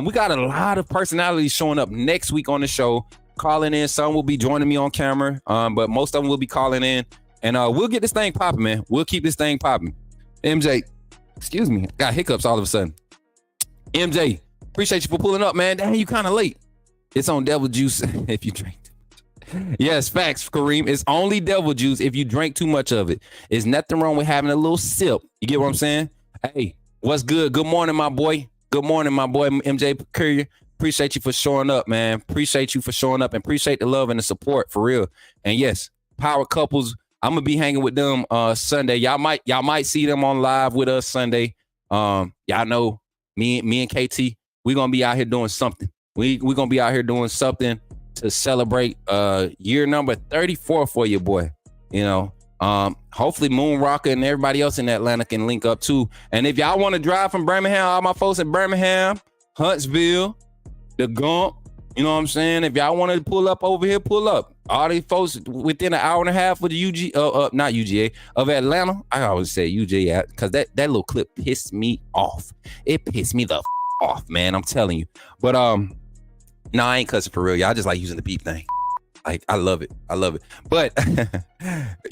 We got a lot of personalities showing up next week on the show, calling in. Some will be joining me on camera, but most of them will be calling in. And we'll get this thing popping, man. We'll keep this thing popping. MJ, excuse me, got hiccups all of a sudden. MJ, appreciate you for pulling up, man. Dang, you kind of late. It's on devil juice if you drink too much. Yes, facts, Kareem. It's only devil juice if you drink too much of it. There's nothing wrong with having a little sip. You get what I'm saying? Hey, what's good? Good morning, my boy. Good morning, my boy, MJ Courier. Appreciate you for showing up, man. Appreciate you for showing up and appreciate the love and the support for real. And yes, power couples. I'm gonna be hanging with them Sunday. Y'all might see them on live with us Sunday. Y'all know me and KT. We're gonna be out here doing something. We're gonna be out here doing something to celebrate year number 34 for your boy. Hopefully Moon Rocker and everybody else in Atlanta can link up too. And if y'all want to drive from Birmingham, all my folks in Birmingham, Huntsville, the Gump, you know what I'm saying? If y'all want to pull up over here, pull up. All these folks within an hour and a half of the not UGA, of Atlanta. I always say UGA because that little clip pissed me off. It pissed me the off, man. I'm telling you. But no, I ain't cussing for real. Y'all just like using the beep thing. I love it. But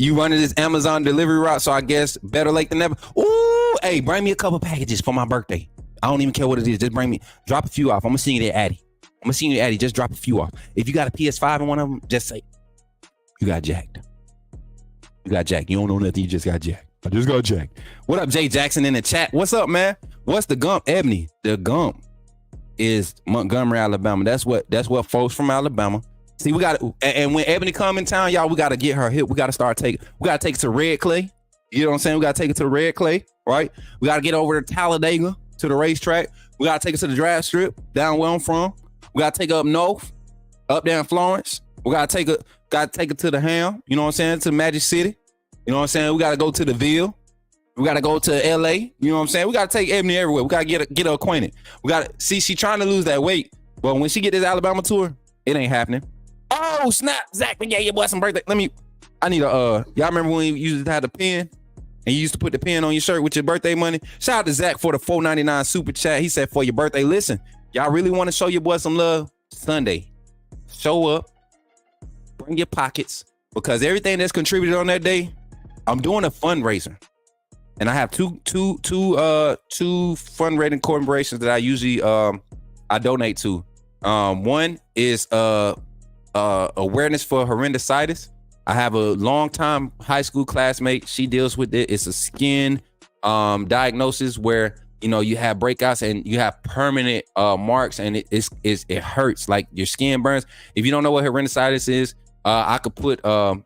you running this Amazon delivery route, so I guess better late than never. Ooh, hey, bring me a couple packages for my birthday. I don't even care what it is. Just drop a few off. I'm gonna send you that Addy. Just drop a few off. If you got a PS5 in one of them, just say you got jacked. You don't know nothing. You just got jacked. I just got jacked. What up, Jay Jackson in the chat? What's up, man? What's the Gump, Ebony? The Gump is Montgomery, Alabama. That's what folks from Alabama. See, we got, and when Ebony come in town, y'all, we got to get her hit. We got to take it to Red Clay. You know what I'm saying? We got to take it to the Red Clay, right? We got to get over to Talladega, to the racetrack. We got to take it to the drive strip, down where I'm from. We got to take it up north, up down Florence. We got to take it to the Ham, you know what I'm saying? To Magic City. You know what I'm saying? We got to go to the Ville. We got to go to LA. You know what I'm saying? We got to take Ebony everywhere. We got to get her acquainted. We got to see, she trying to lose that weight. But when she get this Alabama tour, it ain't happening. Oh, snap. Zach, yeah, your boy some birthday. I need y'all remember when you used to have the pen? And you used to put the pen on your shirt with your birthday money? Shout out to Zach for the $4.99 super chat. He said, for your birthday, listen, y'all really want to show your boy some love? Sunday. Show up. Bring your pockets. Because everything that's contributed on that day, I'm doing a fundraiser. And I have two fundraising corporations that I usually I donate to. One is awareness for horrendicitis. I have a longtime high school classmate. She deals with it. It's a skin diagnosis where, you know, you have breakouts and you have permanent marks, and it hurts, like your skin burns. If you don't know what horrendicitis is, I could put the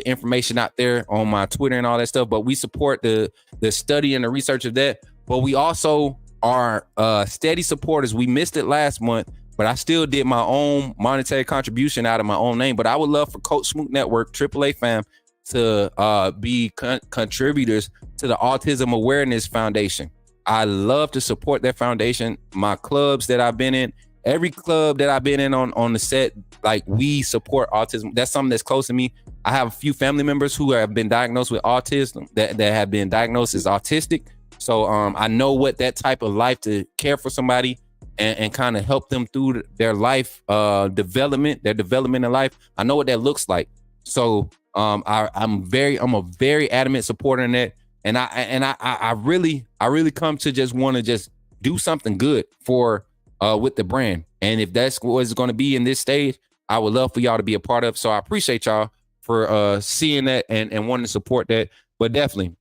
information out there on my Twitter and all that stuff. But we support the study and the research of that. But we also are steady supporters. We missed it last month, but I still did my own monetary contribution out of my own name. But I would love for Coach Smook Network, AAA fam, to be contributors to the Autism Awareness Foundation. I love to support that foundation. My clubs that I've been in, every club that I've been in on the set, like, we support autism. That's something that's close to me. I have a few family members who have been diagnosed with autism, that have been diagnosed as autistic. So I know what that type of life, to care for somebody and kind of help them through their life development in life. I know what that looks like. So I'm a very adamant supporter in that. And I really come to just want to just do something good for with the brand. And if that's what it's going to be in this stage, I would love for y'all to be a part of. So I appreciate y'all for seeing that and wanting to support that. But definitely.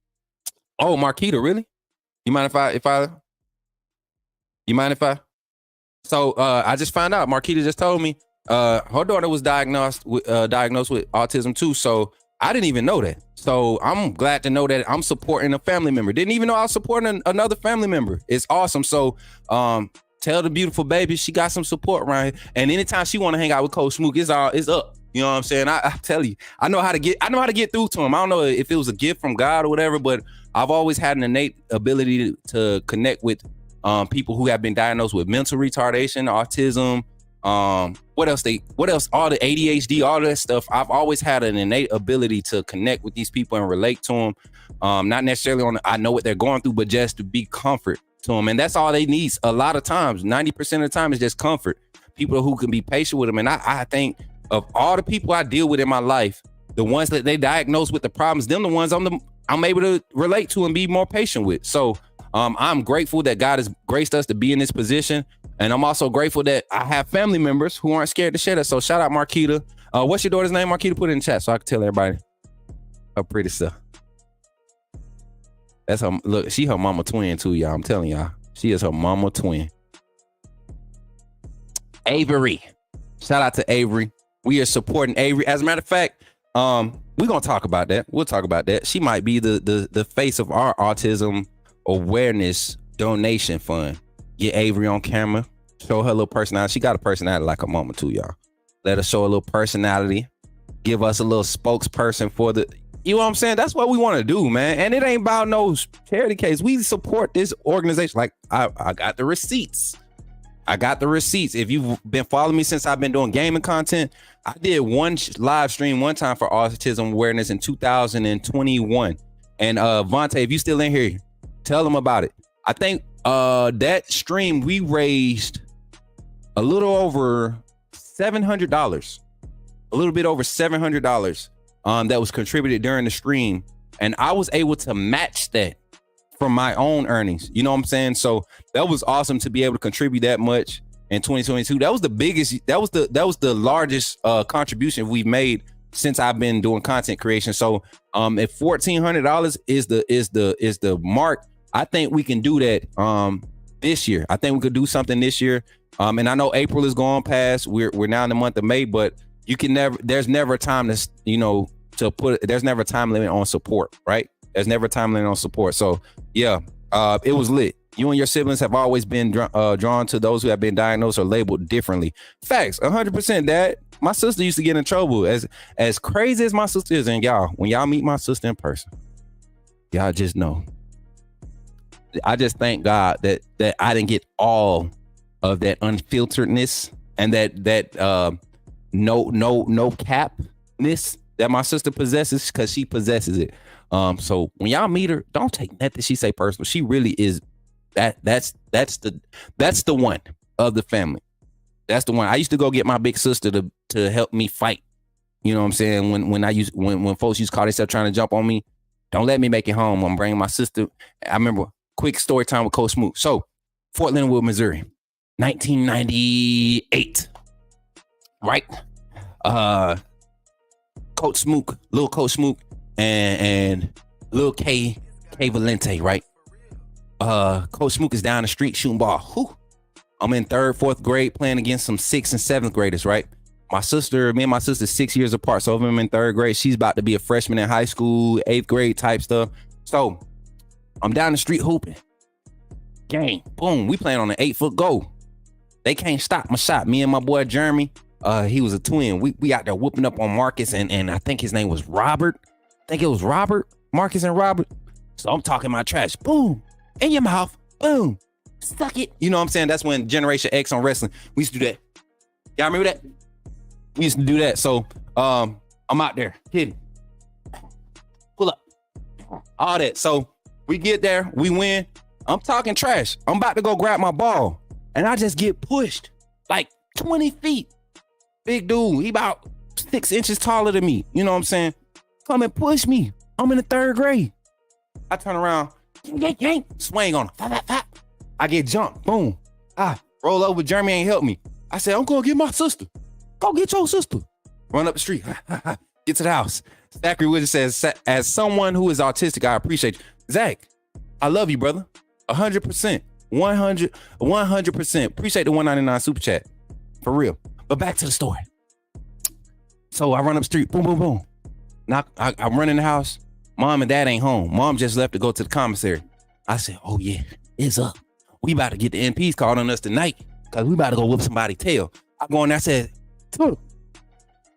Oh, Marquita, really? You mind if I? So I just found out. Marquita just told me her daughter was diagnosed with autism too. So I didn't even know that. So I'm glad to know that I'm supporting a family member. Didn't even know I was supporting another family member. It's awesome. So tell the beautiful baby she got some support around here. And anytime she want to hang out with Coach Smook, it's up. You know what I'm saying? I tell you, I know how to get through to him. I don't know if it was a gift from God or whatever, but I've always had an innate ability to connect with people who have been diagnosed with mental retardation, autism, what else? All the ADHD, all that stuff. I've always had an innate ability to connect with these people and relate to them. Not necessarily I know what they're going through, but just to be comfort to them. And that's all they need. A lot of times, 90% of the time, is just comfort. People who can be patient with them. And I think of all the people I deal with in my life, the ones that they diagnose with the problems, them the ones I'm able to relate to and be more patient with. So I'm grateful that God has graced us to be in this position. And I'm also grateful that I have family members who aren't scared to share that. So shout out Marquita. What's your daughter's name, Marquita? Put it in the chat so I can tell everybody her pretty stuff. That's her. Look, she her mama twin too, y'all. I'm telling y'all, she is her mama twin. Avery. Shout out to Avery. We are supporting Avery. As a matter of fact, we're gonna talk about that. We'll talk about that. She might be the face of our autism awareness donation fund. Get Avery on camera. Show her a little personality. She got a personality like her mama too, y'all. Let her show a little personality. Give us a little spokesperson for the. You know what I'm saying? That's what we want to do, man. And it ain't about no charity case. We support this organization. Like I got the receipts. If you've been following me since I've been doing gaming content, I did one live stream one time for autism awareness in 2021. And Vontae, if you still in here, tell them about it. I think that stream we raised a little over $700, a little bit over $700 that was contributed during the stream, and I was able to match that from my own earnings. You know what I'm saying? So that was awesome to be able to contribute that much in 2022. That was the biggest. That was the largest contribution we've made since I've been doing content creation. So if $1,400 is the mark, I think we can do that this year. I think we could do something this year. And I know April is going past. We're now in the month of May, but you can there's never a time to there's never a time limit on support, right? There's never a time limit on support. So yeah, it was lit. You and your siblings have always been drawn to those who have been diagnosed or labeled differently. Facts, 100%, Dad. My sister used to get in trouble. As crazy as my sister is, and y'all, when y'all meet my sister in person, y'all just know. I just thank God that I didn't get all of that unfilteredness and that no capness that my sister possesses, because she possesses it. So when y'all meet her, don't take nothing she say personal. She really is that's the one of the family. That's the one. I used to go get my big sister to help me fight. You know what I'm saying? When folks used to call themselves trying to jump on me, don't let me make it home. I'm bringing my sister. I remember quick story time with Coach Smook. So Fort Leonard Wood, Missouri, 1998. Right? Coach Smook, little Coach Smook, and little K Valente, right? Coach Smook is down the street shooting ball. Whew. I'm in 3rd, 4th grade playing against some 6th and 7th graders, right? Me and my sister 6 years apart. So if I'm in 3rd grade, she's about to be a freshman in high school, 8th grade type stuff. So I'm down the street hooping. Gang, boom, we playing on an 8-foot goal. They can't stop my shot. Me and my boy Jeremy, he was a twin. We out there whooping up on Marcus and I think his name was Robert. I think it was Robert, Marcus and Robert. So I'm talking my trash. Boom, in your mouth. Boom, suck it. You know what I'm saying? That's when Generation X on wrestling, we used to do that. Y'all remember that? We used to do that. So I'm out there hitting. Pull up. All that. So we get there, we win. I'm talking trash. I'm about to go grab my ball. And I just get pushed like 20 feet. Big dude, he about 6 inches taller than me. You know what I'm saying? Come and push me. I'm in the 3rd grade. I turn around, swing on him. I get jumped. Boom. Roll over. Jeremy ain't help me. I said, I'm going to get my sister. Go get your sister. Run up the street. Get to the house. Zachary Woods says, as someone who is autistic, I appreciate you. Zach, I love you, brother. 100%. 100%. Appreciate the 199 super chat. For real. But back to the story. So I run up the street. Boom, boom, boom. I'm running the house. Mom and Dad ain't home. Mom just left to go to the commissary. I said, oh yeah, it's up. We about to get the MPs called on us tonight because we about to go whoop somebody's tail. I go in there, I said,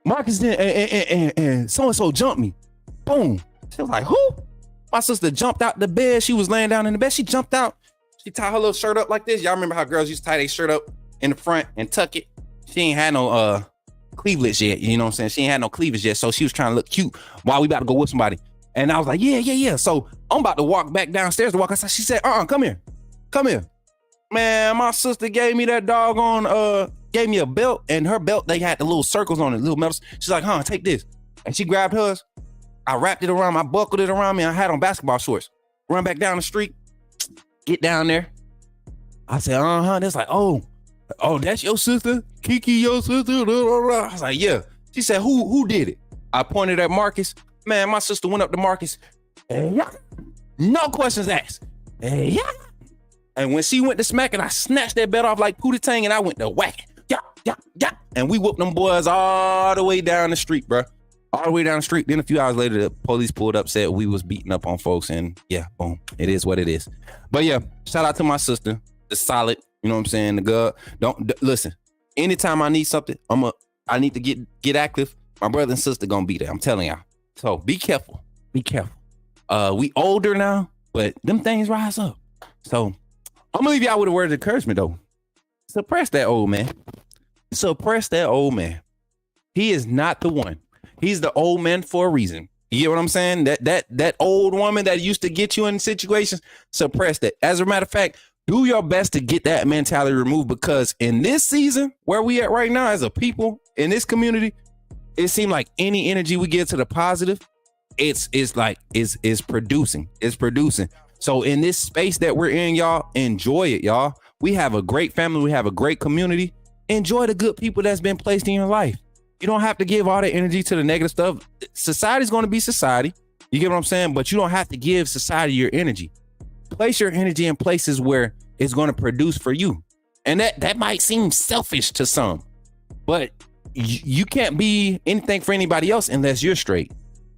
Marcus and so-and-so jumped me. Boom. She was like, who? My sister jumped out the bed. She was laying down in the bed. She jumped out. She tied her little shirt up like this. Y'all remember how girls used to tie their shirt up in the front and tuck it? She ain't had no cleavage yet. You know what I'm saying? She ain't had no cleavage yet. So she was trying to look cute while we about to go whoop somebody. And I was like, yeah. So I'm about to walk back downstairs to walk outside. She said, come here. Man, my sister gave me that doggone, gave me a belt, and her belt, they had the little circles on it, little metals. She's like, take this. And she grabbed hers. I wrapped it around, I buckled it around me. I had on basketball shorts. Run back down the street, get down there. I said, That's like, oh, that's your sister? Kiki, your sister? I was like, yeah. She said, who did it? I pointed at Marcus. Man, my sister went up to Marcus. No questions asked. And when she went to smack it, I snatched that belt off like Pootie Tang and I went to whack it. Yeah. And we whooped them boys all the way down the street, bro. All the way down the street. Then a few hours later, the police pulled up, said we was beating up on folks. And yeah, boom. It is what it is. But yeah, shout out to my sister. The solid, you know what I'm saying? The good. Listen, anytime I need something, I need to get active. My brother and sister gonna be there. I'm telling y'all. So be careful. We older now, but them things rise up. So I'm gonna leave y'all with a word of encouragement though. Suppress that old man. He is not the one. He's the old man for a reason. You get what I'm saying? That old woman that used to get you in situations, suppress that. As a matter of fact, do your best to get that mentality removed, because in this season where we at right now as a people in this community, it seems like any energy we get to the positive, it's producing. So in this space that we're in, y'all, enjoy it, y'all. We have a great family. We have a great community. Enjoy the good people that's been placed in your life. You don't have to give all the energy to the negative stuff. Society's going to be society. You get what I'm saying? But you don't have to give society your energy. Place your energy in places where it's going to produce for you. And that might seem selfish to some, but you can't be anything for anybody else unless you're straight.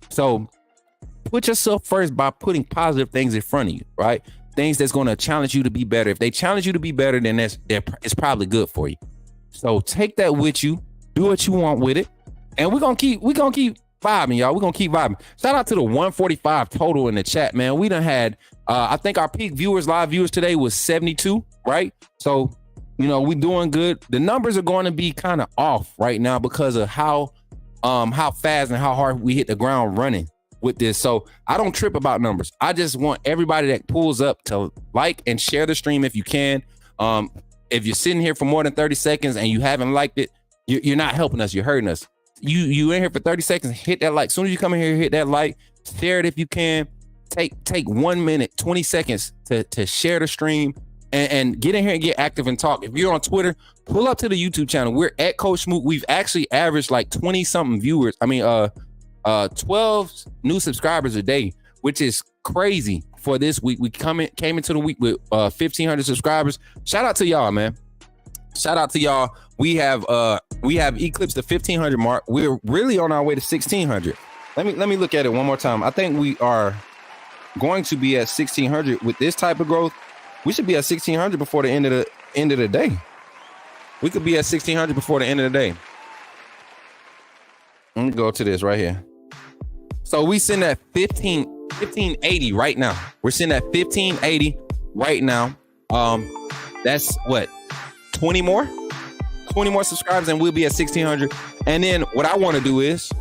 So put yourself first by putting positive things in front of you, right? things that's going to challenge you to be better. If they challenge you to be better, then it's probably good for you. So take that with you, do what you want with it, and we're gonna keep vibing, y'all. We're gonna keep vibing. Shout out to the 145 total in the chat, man. We done had I think our peak live viewers today was 72, right? So, you know, we doing good. The numbers are going to be kind of off right now because of how fast and how hard we hit the ground running with this. So I don't trip about numbers. I just want everybody that pulls up to like and share the stream if you can. If you're sitting here for more than 30 seconds and you haven't liked it, you're not helping us. You're hurting us. You in here for 30 seconds, hit that like. As soon as you come in here, hit that like, share it if you can. Take 1 minute, 20 seconds to share the stream and get in here and get active and talk. If you're on Twitter, pull up to the YouTube channel. We're at Coach Smook. We've actually averaged like 20 something viewers. 12 new subscribers a day, which is crazy for this week. We came into the week with 1,500 subscribers. Shout out to y'all, man. Shout out to y'all. We have eclipsed the 1,500 mark. We're really on our way to 1,600. Let me look at it one more time. I think we are going to be at 1,600 with this type of growth. We should be at 1,600 before the end of the day. We could be at 1,600 before the end of the day. Let me go to this right here. So we sitting at 1580 right now. We're sitting at 1580 right now. That's what, 20 more subscribers and we'll be at 1,600. And then what I want to do is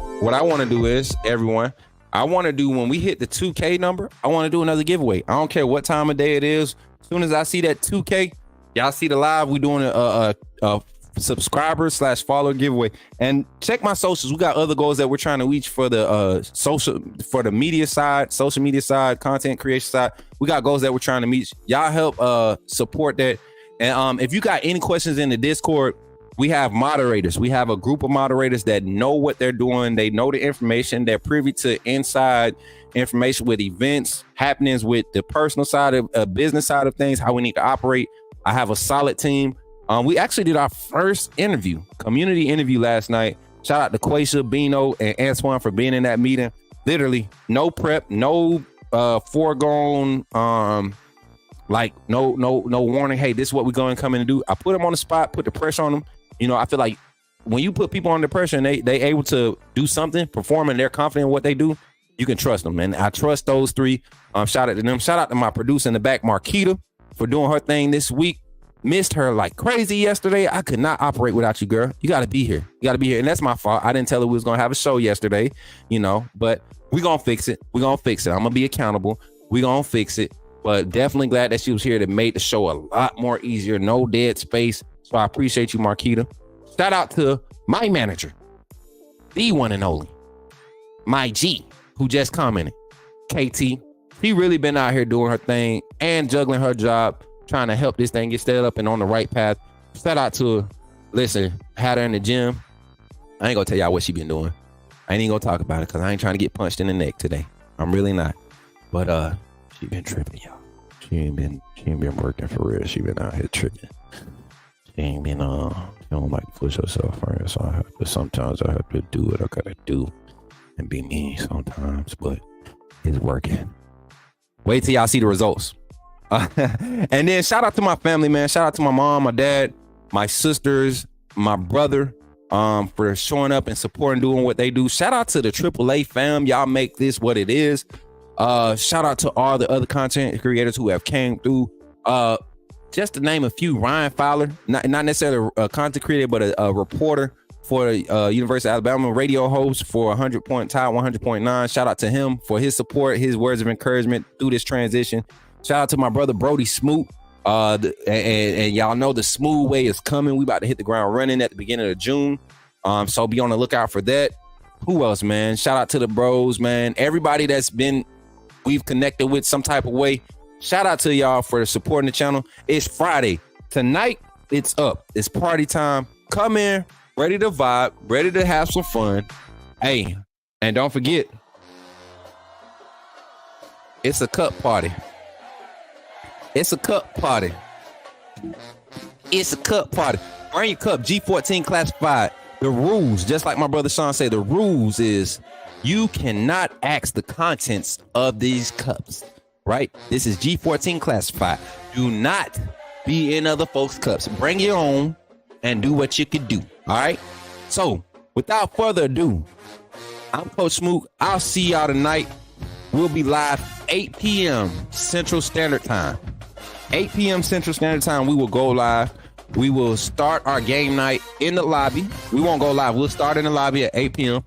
everyone, I want to do, when we hit the 2K number, I want to do another giveaway. I don't care what time of day it is. As soon as I see that 2K, y'all see the live, we doing a subscriber / follower giveaway. And check my socials. We got other goals that we're trying to reach for the social media side, content creation side. We got goals that we're trying to meet. Y'all help support that. And if you got any questions in the Discord, we have moderators. We have a group of moderators that know what they're doing. They know the information. They're privy to inside information with events, happenings with the personal side of business side of things, how we need to operate. I have a solid team. We actually did our first community interview last night. Shout out to Quaisha, Bino, and Antoine for being in that meeting. Literally no prep, no foregone, no warning. Hey, this is what we're going to come in and do. I put them on the spot, put the pressure on them. You know, I feel like when you put people under pressure and they able to do something, perform, and they're confident in what they do, you can trust them. And I trust those three. Shout out to them. Shout out to my producer in the back, Marquita, for doing her thing this week. Missed her like crazy yesterday. I could not operate without you, girl. You got to be here. And that's my fault. I didn't tell her we was going to have a show yesterday, but we're going to fix it. I'm going to be accountable. We're going to fix it. But definitely glad that she was here to make the show a lot more easier. No dead space. So I appreciate you, Marquita. Shout out to my manager, the one and only, my G, who just commented, KT. She really been out here doing her thing and juggling her job, trying to help this thing get set up and on the right path. Shout out to her. Listen, had her in the gym. I ain't gonna tell y'all what she been doing. I ain't even gonna talk about it because I ain't trying to get punched in the neck today. I'm really not. But she been tripping, y'all. She ain't been working for real. She been out here tripping. She ain't been she don't like to push herself around. So sometimes I have to do what I gotta do and be mean sometimes, but it's working. Wait till y'all see the results. And then shout out to my family, man. Shout out to my mom, my dad, my sisters, my brother, for showing up and supporting, doing what they do. Shout out to the AAA fam. Y'all make this what it is. Shout out to all the other content creators who have came through. Just to name a few, Ryan Fowler, not necessarily a content creator, but a reporter for University of Alabama, radio host for 100.9. Shout out to him for his support, his words of encouragement through this transition. Shout out to my brother Brody Smook. And y'all know the smooth way is coming. We about to hit the ground running at the beginning of June. So be on the lookout for that. Who else, man? Shout out to the bros, man. Everybody we've connected with some type of way. Shout out to y'all for supporting the channel. It's Friday. Tonight, it's up. It's party time. Come in, ready to vibe, ready to have some fun. Hey, and don't forget, it's a cup party. It's a cup party. It's a cup party. Bring your cup, G14 classified. The rules, just like my brother Sean said, the rules is you cannot ask the contents of these cups. right? This is G14 classified. Do not be in other folks' cups. Bring your own and do what you could do. All right. So without further ado, I'm Coach Smook. I'll see y'all tonight. We'll be live 8 p.m. Central Standard Time. 8 p.m. Central Standard Time, we will go live. We will start our game night in the lobby. We won't go live. We'll start in the lobby at 8 p.m.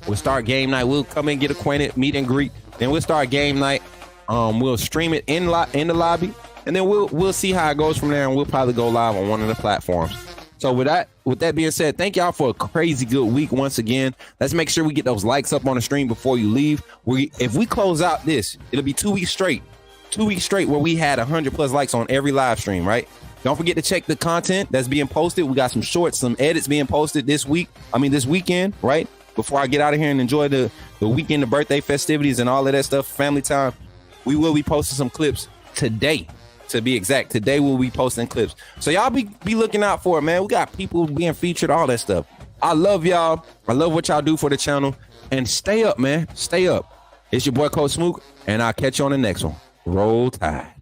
We'll start game night. We'll come in, get acquainted, meet and greet. Then we'll start game night. We'll stream it in the lobby, and then we'll see how it goes from there, and we'll probably go live on one of the platforms. So with that being said, thank y'all for a crazy good week once again. Let's make sure we get those likes up on the stream before you leave. If we close out this, it'll be 2 weeks straight. 2 weeks straight where we had 100+ likes on every live stream, right? Don't forget to check the content that's being posted. We got some shorts, some edits being posted this weekend, right? Before I get out of here and enjoy the weekend, the birthday festivities and all of that stuff, family time, we will be posting some clips today. To be exact, today we'll be posting clips. So y'all be looking out for it, man. We got people being featured, all that stuff. I love y'all. I love what y'all do for the channel. And stay up, man. Stay up. It's your boy, Coach Smook, and I'll catch you on the next one. Roll Tide.